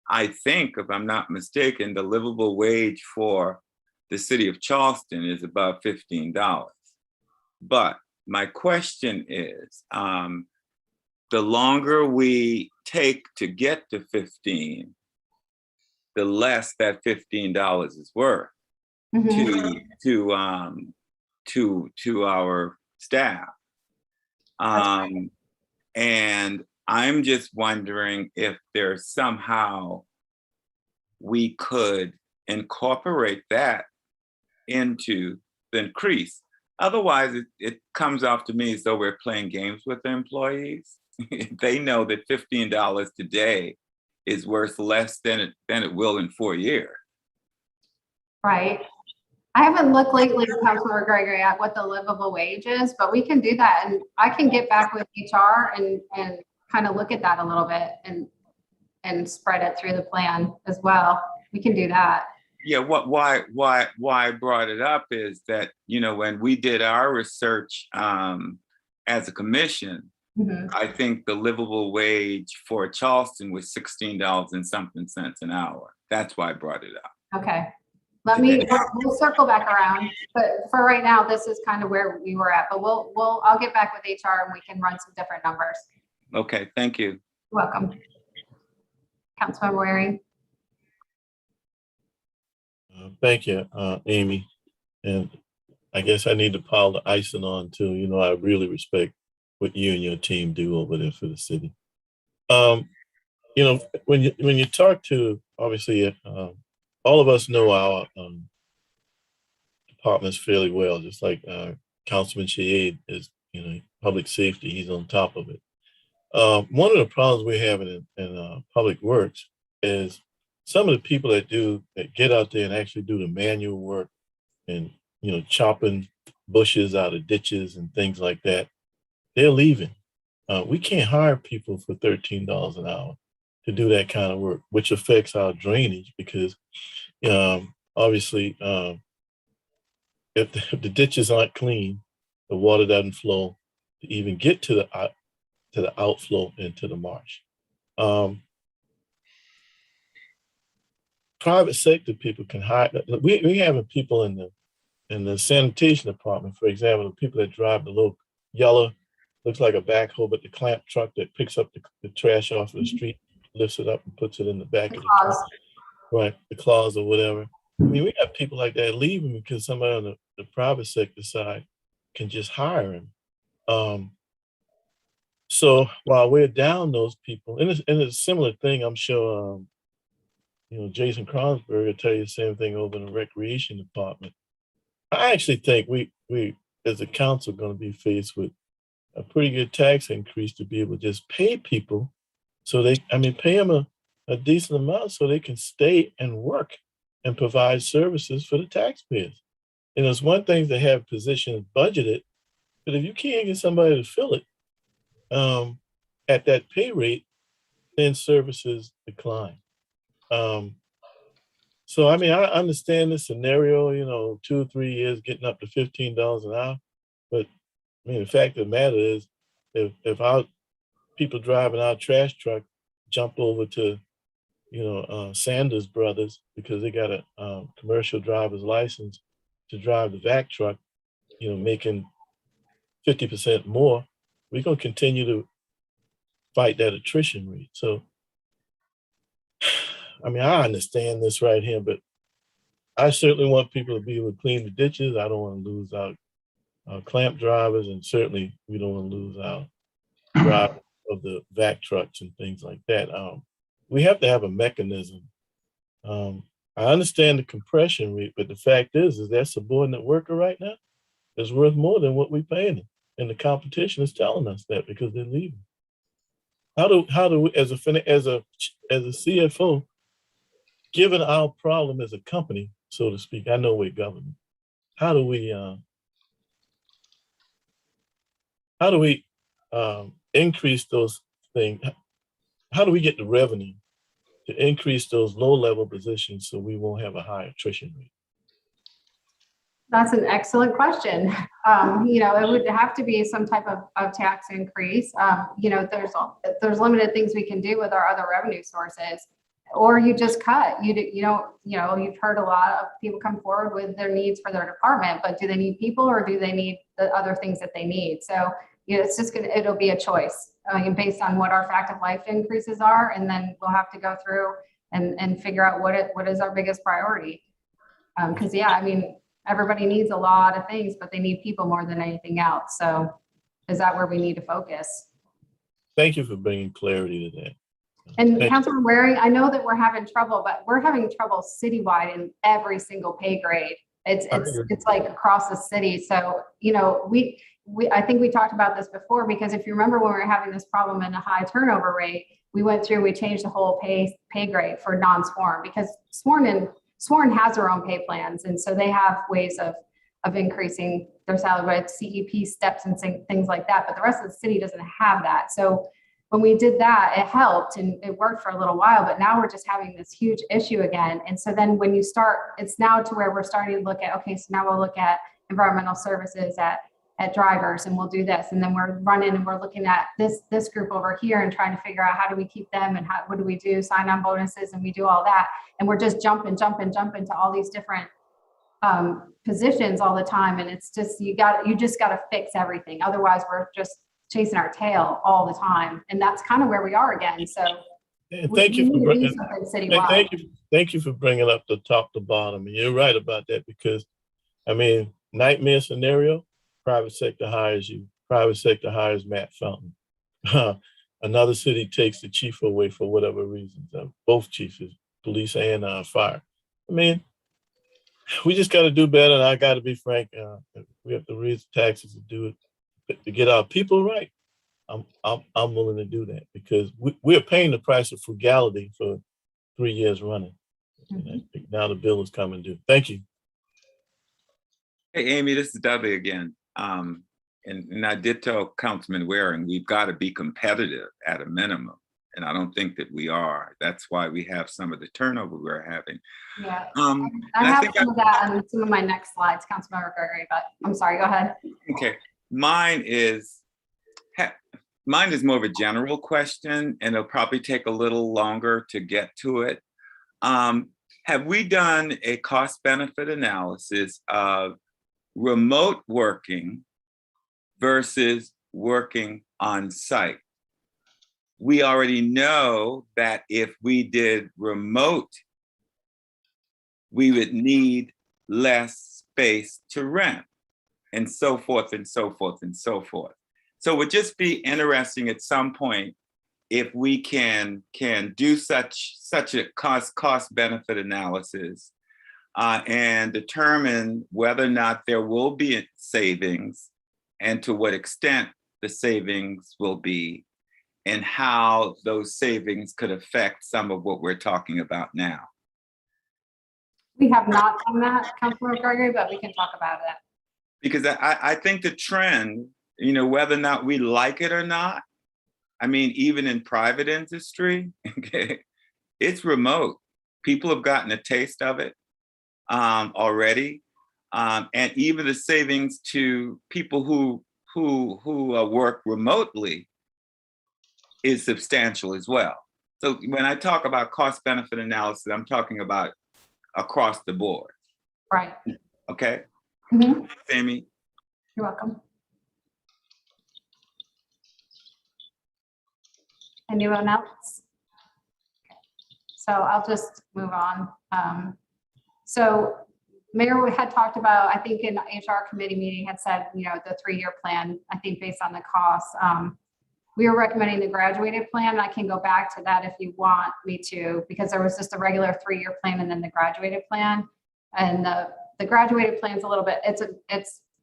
I think, if I'm not mistaken, the livable wage for the city of Charleston is about $15. But my question is, the longer we take to get to 15, the less that $15 is worth to our staff. And I'm just wondering if there's somehow we could incorporate that into the increase. Otherwise, it comes off to me as though we're playing games with the employees. They know that $15 today is worth less than it will in 4 years. Right. I haven't looked lately, Councilor Gregory, at what the livable wage is, but we can do that. And I can get back with HR and kind of look at that a little bit and spread it through the plan as well. We can do that. Yeah, why I brought it up is that, you know, when we did our research as a commission, I think the livable wage for Charleston was $16 and something cents an hour. That's why I brought it up. Okay. We'll circle back around, but for right now, this is kind of where we were at, but I'll get back with HR and we can run some different numbers. Okay, thank you. You're welcome. Councilmember Waring. Thank you, Amy. And I guess I need to pile the icing on too. You know, I really respect what you and your team do over there for the city. You know, when you talk to, obviously, all of us know our departments fairly well, just like Councilman Shahid is, you know, public safety, he's on top of it. One of the problems we're having in public works is some of the people that get out there and actually do the manual work and, you know, chopping bushes out of ditches and things like that, they're leaving. We can't hire people for $13 an hour to do that kind of work, which affects our drainage because obviously if the ditches aren't clean, the water doesn't flow to even get to the outflow into the marsh. Private sector people can hire. We have people in the sanitation department, for example, the people that drive the little yellow, looks like a backhoe, but the clamp truck that picks up the trash off of the street, lifts it up and puts it in the back of the truck. Right, the claws or whatever. I mean, we got people like that leaving because somebody on the private sector side can just hire them. So while we're down those people, and it's a similar thing, I'm sure, you know, Jason Kronsberg will tell you the same thing over in the recreation department. I actually think we as a council are going to be faced with a pretty good tax increase to be able to just pay people so pay them a decent amount so they can stay and work and provide services for the taxpayers. And it's one thing to have positions budgeted, but if you can't get somebody to fill it at that pay rate, then services decline. So, I mean, I understand the scenario, you know, 2 or 3 years getting up to $15 an hour. But I mean, the fact of the matter is, if our people driving our trash truck jump over to, you know, Sanders Brothers because they got a commercial driver's license to drive the vac truck, you know, making 50% more, we're going to continue to fight that attrition rate. So, I mean, I understand this right here, but I certainly want people to be able to clean the ditches. I don't want to lose our clamp drivers, and certainly we don't want to lose our drivers of the vac trucks and things like that. We have to have a mechanism. I understand the compression rate, but the fact is that subordinate worker right now is worth more than what we're paying them. And the competition is telling us that because they're leaving. How do we, as a CFO, given our problem as a company, so to speak, I know we're government, how do we increase those things? How do we get the revenue to increase those low-level positions so we won't have a high attrition rate? That's an excellent question. You know, it would have to be some type of tax increase. You know, there's limited things we can do with our other revenue sources, or you just cut. You don't, you know, you've heard a lot of people come forward with their needs for their department, but do they need people or do they need the other things that they need? So, you know, it's just it'll be a choice based on what our fact of life increases are, and then we'll have to go through and figure out what is our biggest priority. Because yeah, I mean, everybody needs a lot of things, but they need people more than anything else. So is that where we need to focus? Thank you for bringing clarity to that. And Councilor Waring, I know that we're having trouble, but we're having trouble citywide in every single pay grade. It's like across the city. So, you know, I think we talked about this before, because if you remember when we were having this problem and a high turnover rate, we changed the whole pay grade for non-sworn, because sworn Sworn has their own pay plans, and so they have ways of increasing their salary with CEP steps and things like that. But the rest of the city doesn't have that. So when we did that, it helped and it worked for a little while, but now we're just having this huge issue again. And so then when you start, it's now to where we're starting to look at, okay, so now we'll look at environmental services, at drivers, and we'll do this. And then we're running and we're looking at this group over here and trying to figure out how do we keep them and what do we do, sign on bonuses, and we do all that. And we're just jumping to all these different positions all the time. And it's just, you just got to fix everything. Otherwise we're just chasing our tail all the time. And that's kind of where we are again. So thank you for bringing, citywide. thank you for bringing up the top to bottom. And you're right about that, because I mean, nightmare scenario, private sector hires you, private sector hires Matt Fountain. Another city takes the chief away for whatever reasons, both chiefs, police and fire. I mean, we just got to do better. And I got to be frank, we have to raise taxes to do it, to get our people right. I'm willing to do that, because we're paying the price of frugality for 3 years running. And I think now the bill is coming due. Thank you. Hey, Amy, this is Dudley again. And I did tell Councilman Waring, we've got to be competitive at a minimum. And I don't think that we are. That's why we have some of the turnover we're having. Yeah, I have some of that on some of my next slides, Councilmember Gregory, but I'm sorry, go ahead. Okay, mine is more of a general question, and it'll probably take a little longer to get to it. Have we done a cost benefit analysis of remote working versus working on site? We already know that if we did remote, we would need less space to rent, and so forth and so forth and so forth. So it would just be interesting at some point if we can do such a cost benefit analysis and determine whether or not there will be savings and to what extent the savings will be, and how those savings could affect some of what we're talking about now. We have not done that, Councilmember Gregory, but we can talk about it. Because I think the trend, whether or not we like it or not, I mean, even in private industry, okay, it's remote. People have gotten a taste of it already. And even the savings to people who work remotely is substantial as well. So when I talk about cost benefit analysis, I'm talking about across the board. Right. Okay. Mm-hmm. Amy. You're welcome. Anyone else? Okay. So I'll just move on. So Mayor had talked about, I think in the HR committee meeting had said, the 3-year plan, I think based on the costs. We were recommending the graduated plan. I can go back to that if you want me to, because there was just a regular 3-year plan and then the graduated plan. And the graduated plan is a little bit,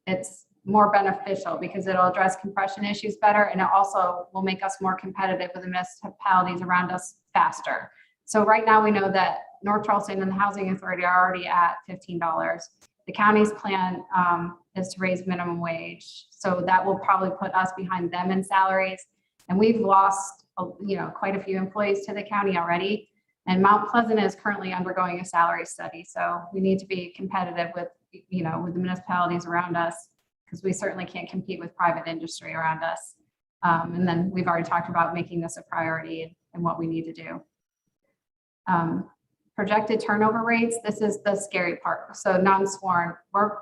it's more beneficial because it'll address compression issues better, and it also will make us more competitive with the municipalities around us faster. So right now we know that North Charleston and the Housing Authority are already at $15. The county's plan is to raise minimum wage. So that will probably put us behind them in salaries. And we've lost, quite a few employees to the county already. And Mount Pleasant is currently undergoing a salary study. So we need to be competitive with, with the municipalities around us, because we certainly can't compete with private industry around us. And then we've already talked about making this a priority and what we need to do. Projected turnover rates, this is the scary part. So non-sworn, we're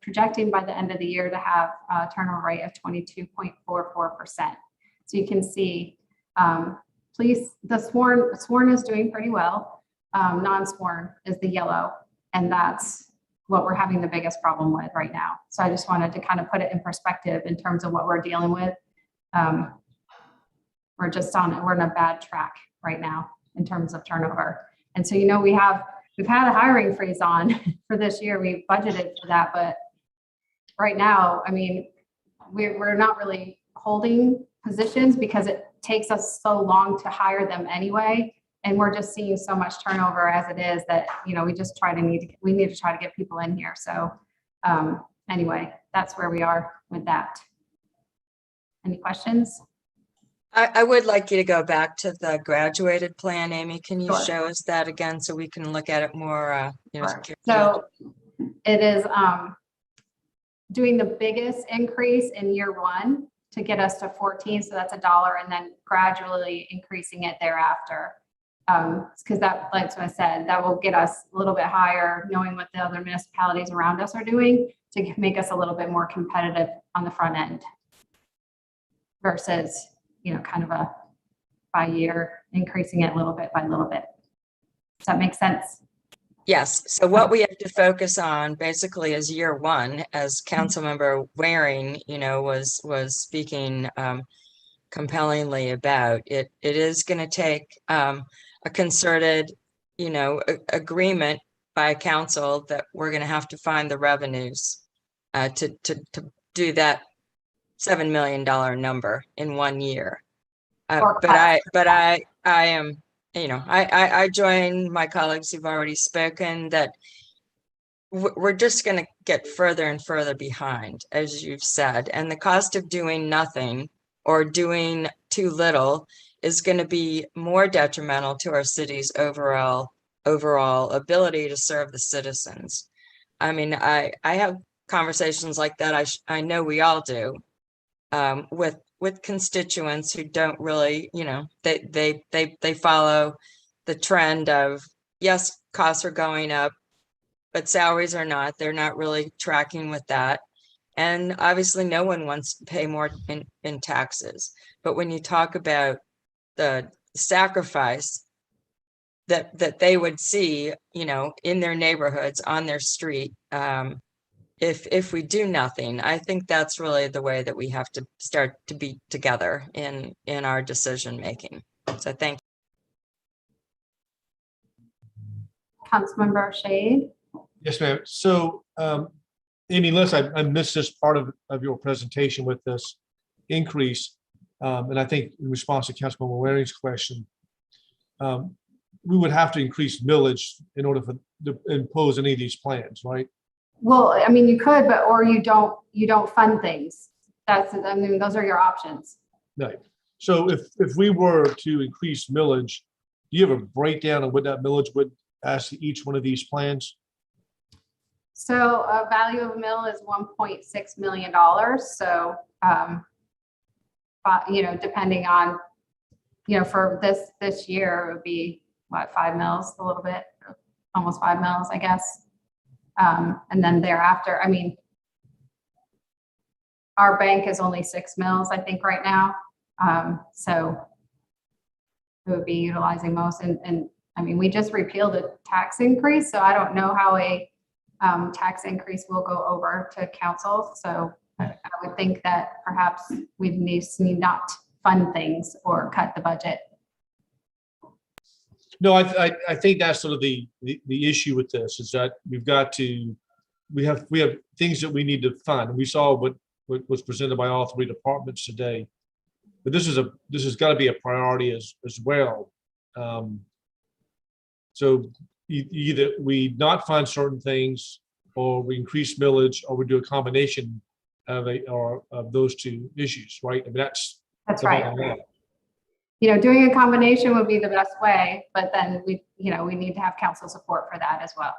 projecting by the end of the year to have a turnover rate of 22.44%. So you can see, please, the sworn is doing pretty well. Non-sworn is the yellow, and that's what we're having the biggest problem with right now. So I just wanted to kind of put it in perspective in terms of what we're dealing with. We're in a bad track right now in terms of turnover. And so, we've had a hiring freeze on for this year. We budgeted for that, but right now, I mean, we're not really holding positions because it takes us so long to hire them anyway. And we're just seeing so much turnover as it is that, you know, we need to try to get people in here. So anyway, that's where we are with that. Any questions? I would like you to go back to the graduated plan, Amy. Can you Sure. show us that again so we can look at it more, you know? Sure. So it is doing the biggest increase in year one to get us to 14. So that's $1, and then gradually increasing it thereafter. Because that, like I said, that will get us a little bit higher, knowing what the other municipalities around us are doing to make us a little bit more competitive on the front end versus, you know, kind of a by year, increasing it little bit by little bit. Does that make sense? Yes. So what we have to focus on basically is year one, as Councilmember Waring, you know, was speaking compellingly about. It is going to take a concerted, you know, agreement by council that we're going to have to find the revenues to do that $7 million number in 1 year. But I am, you know, I join my colleagues who've already spoken that we're just going to get further and further behind, as you've said, and the cost of doing nothing or doing too little is going to be more detrimental to our city's overall ability to serve the citizens. I mean, I have conversations like that. I know we all do, with constituents who don't really, you know, they follow the trend of, yes, costs are going up, but salaries are not. They're not really tracking with that. And obviously no one wants to pay more in taxes. But when you talk about the sacrifice that they would see, you know, in their neighborhoods, on their street, if we do nothing, I think that's really the way that we have to start to be together in our decision making. So thank you. Councilmember Shade. Yes, ma'am. So, Amy, unless I missed this part of your presentation with this increase, and I think in response to Councilmember Waring's question, we would have to increase millage in order to impose any of these plans, right? Well, I mean, you could, but or you don't fund things. I mean, those are your options. Right. So if we were to increase millage, do you have a breakdown of what that millage would ask to each one of these plans? So a value of a mill is $1.6 million. So, you know, depending on, you know, for this year, it would be what, 5 mils, a little bit, almost 5 mils, I guess. And then thereafter, I mean, our bank is only 6 mils, I think, right now. So it would be utilizing most. And I mean, we just repealed a tax increase, so I don't know how a tax increase will go over to council. So I would think that perhaps we need not fund things or cut the budget. No, I think that's sort of the issue with this is that we have things that we need to fund. We saw what was presented by all 3 departments today, but this has got to be a priority as well. So either we not fund certain things, or we increase millage, or we do a combination of those 2 issues, right? I mean, that's right. You know, doing a combination would be the best way, but then we need to have council support for that as well.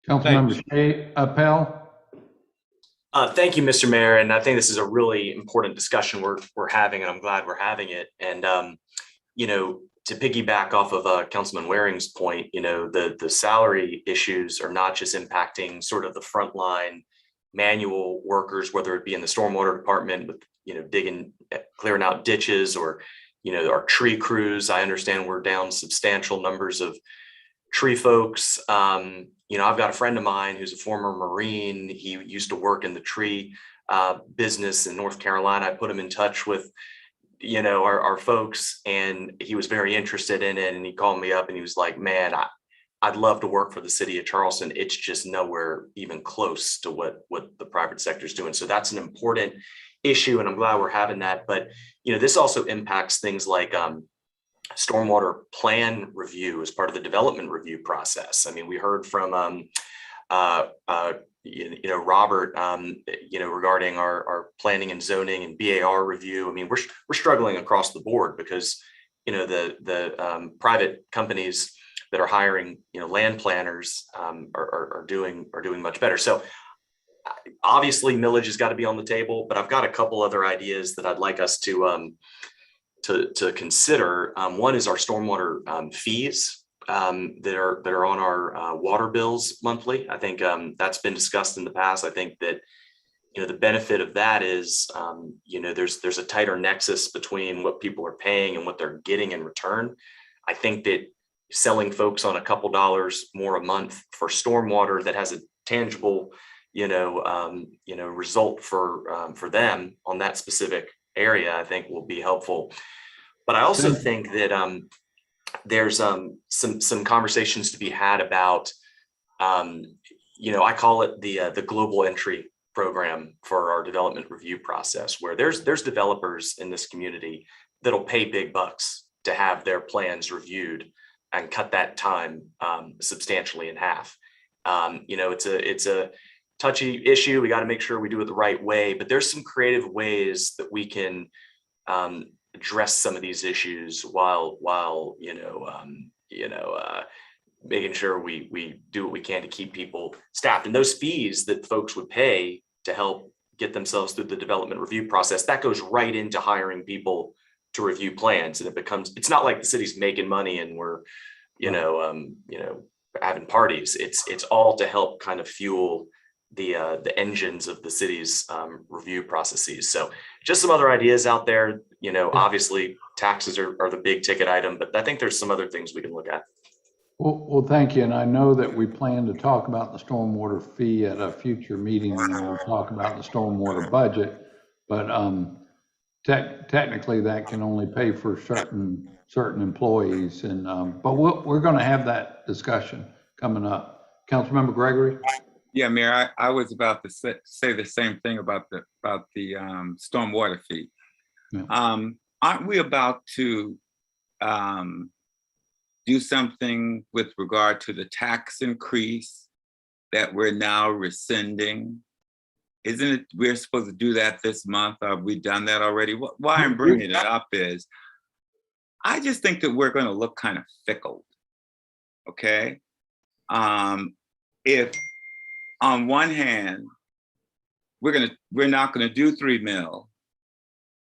Councilmember Shea, Appel. Thank you, Mr. Mayor. And I think this is a really important discussion we're having, and I'm glad we're having it. And, you know, to piggyback off of Councilman Waring's point, you know, the salary issues are not just impacting sort of the frontline manual workers, whether it be in the stormwater department with, you know, clearing out ditches, or, you know, our tree crews. I understand we're down substantial numbers of tree folks. You know, I've got a friend of mine who's a former Marine. He used to work in the tree business in North Carolina. I put him in touch with, you know, our folks, and he was very interested in it. And he called me up and he was like, man, I'd love to work for the city of Charleston. It's just nowhere even close to what the private sector is doing. So that's an important issue, and I'm glad we're having that. But, you know, this also impacts things like stormwater plan review as part of the development review process. I mean, we heard from Robert, regarding our planning and zoning and BAR review. I mean, we're struggling across the board because, the private companies that are hiring, land planners are doing much better. So obviously millage has got to be on the table, but I've got a couple other ideas that I'd like us to consider. One is our stormwater fees that are on our water bills monthly. I think that's been discussed in the past. I think that the benefit of that is there's a tighter nexus between what people are paying and what they're getting in return. I think that selling folks on a couple dollars more a month for stormwater that has a tangible result for them on that specific area, I think will be helpful. But I also think that there's some conversations to be had about, I call it the global entry program for our development review process, where there's developers in this community that'll pay big bucks to have their plans reviewed and cut that time substantially in half. It's a touchy issue. We got to make sure we do it the right way, but there's some creative ways that we can address some of these issues while making sure we do what we can to keep people staffed. And those fees that folks would pay to help get themselves through the development review process, that goes right into hiring people to review plans. And it's not like the city's making money and we're, having parties. It's all to help kind of fuel the engines of the city's review processes. So just some other ideas out there. Obviously taxes are the big ticket item, but I think there's some other things we can look at. Well, thank you. And I know that we plan to talk about the stormwater fee at a future meeting when we'll talk about the stormwater budget. But technically that can only pay for certain employees. And but we're going to have that discussion coming up. Councilmember Gregory? Yeah, Mayor, I was about to say the same thing about the stormwater fee. Yeah. Aren't we about to do something with regard to the tax increase that we're now rescinding? Isn't it, we're supposed to do that this month? Have we done that already? Why I'm bringing it up is, I just think that we're going to look kind of fickle, okay? If on one hand, we're not gonna do 3 mil,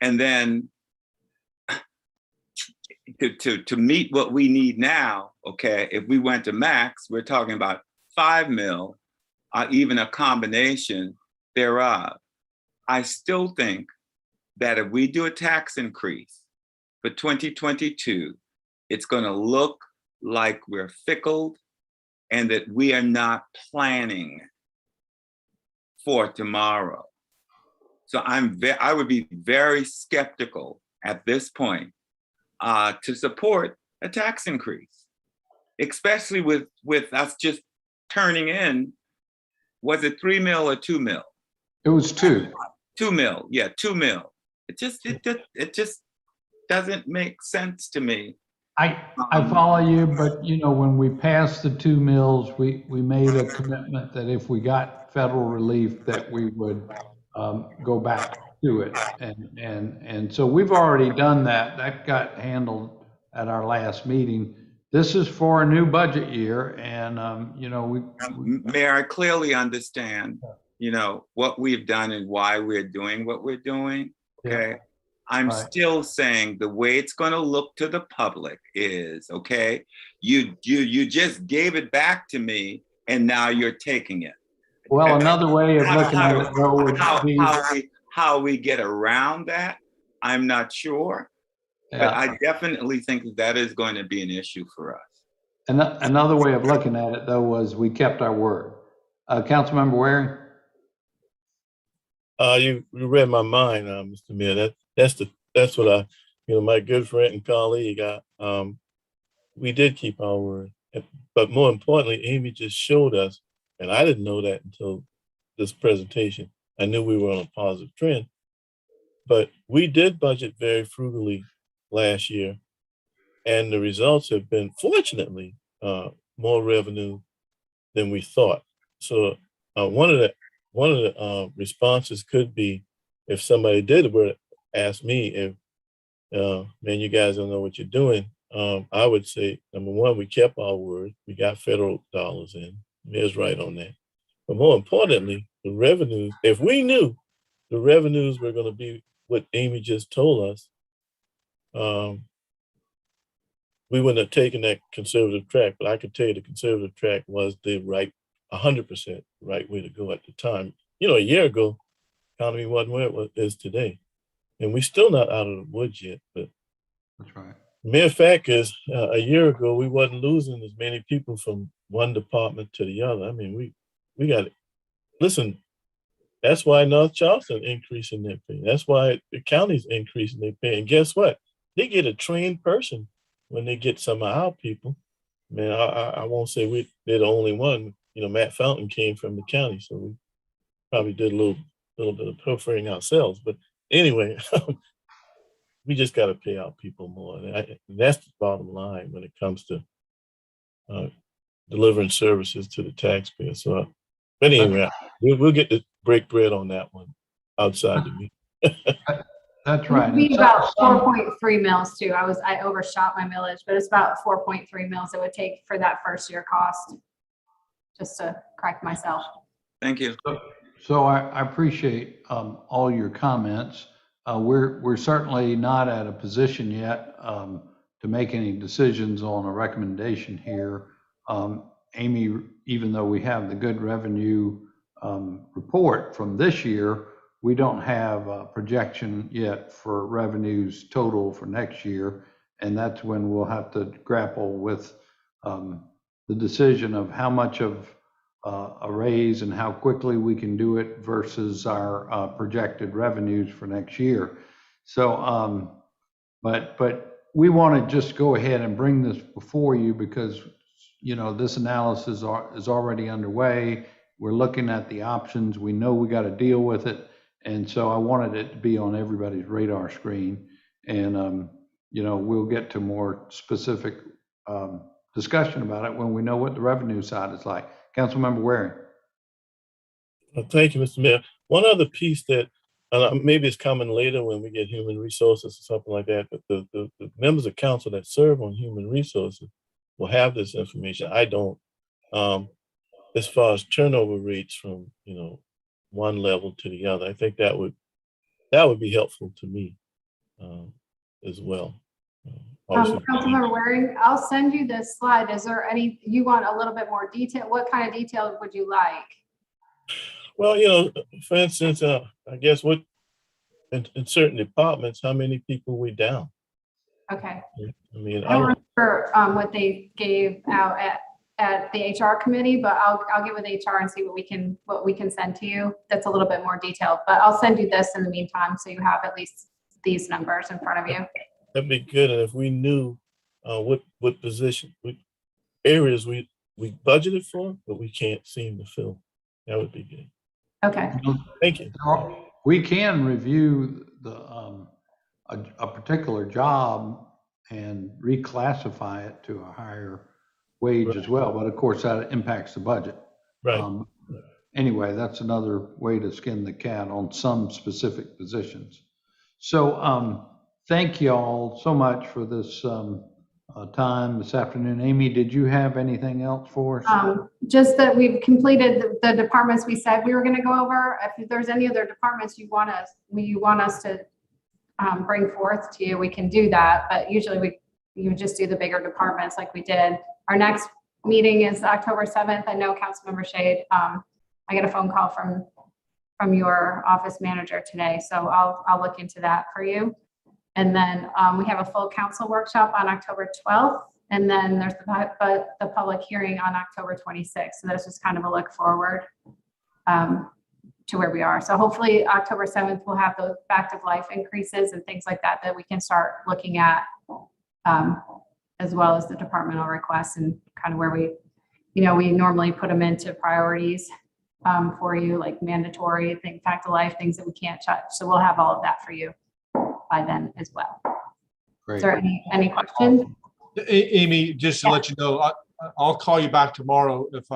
and then to meet what we need now, okay, if we went to max, we're talking about 5 mil, even a combination thereof. I still think that if we do a tax increase for 2022, it's gonna look like we're fickle and that we are not planning for tomorrow. So I would be very skeptical at this point to support a tax increase, especially with us just turning in, was it 3 mil or 2 mil? It was 2. 2 mil, yeah, 2 mil. It just doesn't make sense to me. I follow you, but when we passed the 2 mils, we made a commitment that if we got federal relief, that we would go back to it, and so we've already done that. That got handled at our last meeting. This is for a new budget year, and Mayor, I clearly understand, what we've done and why we're doing what we're doing. Okay. Yeah. I'm still saying the way it's going to look to the public is, okay, you just gave it back to me and now you're taking it. Well, another way of looking at it though would be how we get around that, I'm not sure. Yeah. But I definitely think that is going to be an issue for us. And another way of looking at it though was we kept our word. Councilmember Waring? You read my mind, Mr. Mayor. That's what I, my good friend and colleague, we did keep our word. But more importantly, Amy just showed us, and I didn't know that until this presentation. I knew we were on a positive trend, but we did budget very frugally last year. And the results have been, fortunately, more revenue than we thought. So one of the responses could be, if somebody did ask me if, man, you guys don't know what you're doing, I would say, number one, we kept our word. We got federal dollars in. Mayor's right on that. But more importantly, the revenues, if we knew the revenues were going to be what Amy just told us, we wouldn't have taken that conservative track. But I could tell you the conservative track was the right, 100% right way to go at the time. You know, a year ago, economy wasn't where it is today. And we're still not out of the woods yet. But That's right. the mere fact is, a year ago, we wasn't losing as many people from one department to the other. I mean, we got it. Listen, that's why North Charleston increasing their pay. That's why the county's increasing their pay. And guess what? They get a trained person when they get some of our people. Man, I won't say they're the only one. You know, Matt Fountain came from the county, so we probably did a little bit of pilfering ourselves. But anyway, we just got to pay our people more. And that's the bottom line when it comes to delivering services to the taxpayer. So, but anyway, we'll get to break bread on that one outside the meeting. That's right. It'd be about 4.3 mils too. I overshot my millage, but it's about 4.3 mils it would take for that first year cost. Just to correct myself. Thank you. So I appreciate all your comments. We're certainly not at a position yet to make any decisions on a recommendation here. Amy, even though we have the good revenue report from this year, we don't have a projection yet for revenues total for next year. And that's when we'll have to grapple with the decision of how much of a raise and how quickly we can do it versus our projected revenues for next year. So, but we want to just go ahead and bring this before you because, you know, this analysis is already underway. We're looking at the options. We know we got to deal with it. And so I wanted it to be on everybody's radar screen. And, you know, we'll get to more specific discussion about it when we know what the revenue side is like. Councilmember Waring. Well, thank you, Mr. Mayor. One other piece that maybe it's coming later when we get human resources or something like that, but the members of council that serve on human resources will have this information. I don't. As far as turnover rates from, you know, one level to the other, I think that would be helpful to me as well. Councilmember Waring, I'll send you this slide. Is there any, you want a little bit more detail? What kind of detail would you like? Well, you know, for instance, I guess what in certain departments, how many people we down? Okay. I mean, I don't remember what they gave out at the HR committee, but I'll get with HR and see what we can send to you. That's a little bit more detailed, but I'll send you this in the meantime so you have at least these numbers in front of you. That'd be good. And if we knew what position, what areas we budgeted for, but we can't seem to fill, that would be good. Okay. Thank you. We can review a particular job and reclassify it to a higher wage as well, but of course that impacts the budget. Right. Anyway, that's another way to skin the cat on some specific positions. So thank you all so much for this time this afternoon. Amy, did you have anything else for us? Just that we've completed the departments we said we were going to go over. If there's any other departments you want us to bring forth to you, we can do that. But usually you just do the bigger departments like we did. Our next meeting is October 7th. I know Councilmember Shade, I got a phone call from your office manager today. So I'll look into that for you. And then we have a full council workshop on October 12th. And then there's the public hearing on October 26th. So that's just kind of a look forward to where we are. So hopefully October 7th, we'll have those fact of life increases and things like that we can start looking at, as well as the departmental requests and kind of where we normally put them into priorities for you, like mandatory thing, fact of life, things that we can't touch. So we'll have all of that for you by then as well. Great. Is there any questions? Amy, just to let you know, I'll call you back tomorrow if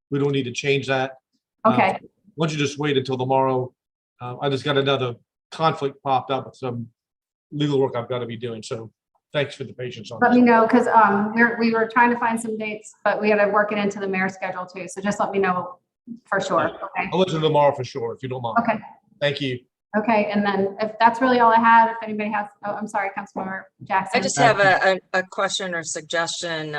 we don't need to change that. Okay, Why don't you just wait until tomorrow? I just got another conflict popped up with some legal work I've got to be doing. So thanks for the patience on let me this. know, because we were trying to find some dates, but we had to work it into the mayor's schedule too. So just let me know for sure. Okay. I'll let you know tomorrow for sure, if you don't mind. Okay. Thank you. Okay. And then if that's really all I had, if anybody has, oh, I'm sorry, Councilmember Jackson. I just have a question or suggestion.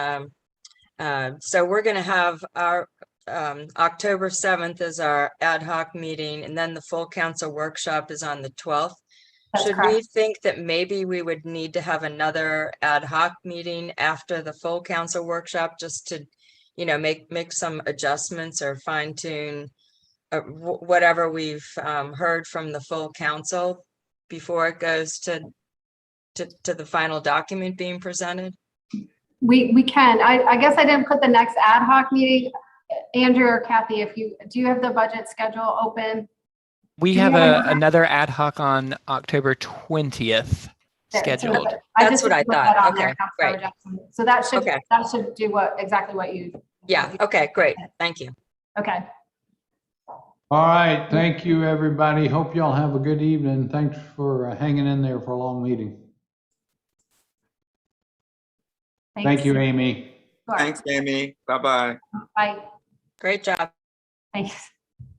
So we're going to have our October 7th is our ad hoc meeting, and then the full council workshop is on the 12th. That's Should correct. we think that maybe we would need to have another ad hoc meeting after the full council workshop, just to, you know, make some adjustments or fine tune whatever we've heard from the full council before it goes to the final document being presented? We can. I guess I didn't put the next ad hoc meeting. Andrew or Kathy, do you have the budget schedule open? We have another ad hoc on October 20th scheduled. That's what I thought. Okay, great. So that should do exactly what you. Yeah. Okay, great. Thank you. Okay. All right, thank you, everybody. Hope y'all have a good evening. Thanks for hanging in there for a long meeting. Thank you, Amy. Sure. Thanks, Amy. Bye-bye. Bye. Great job. Thanks.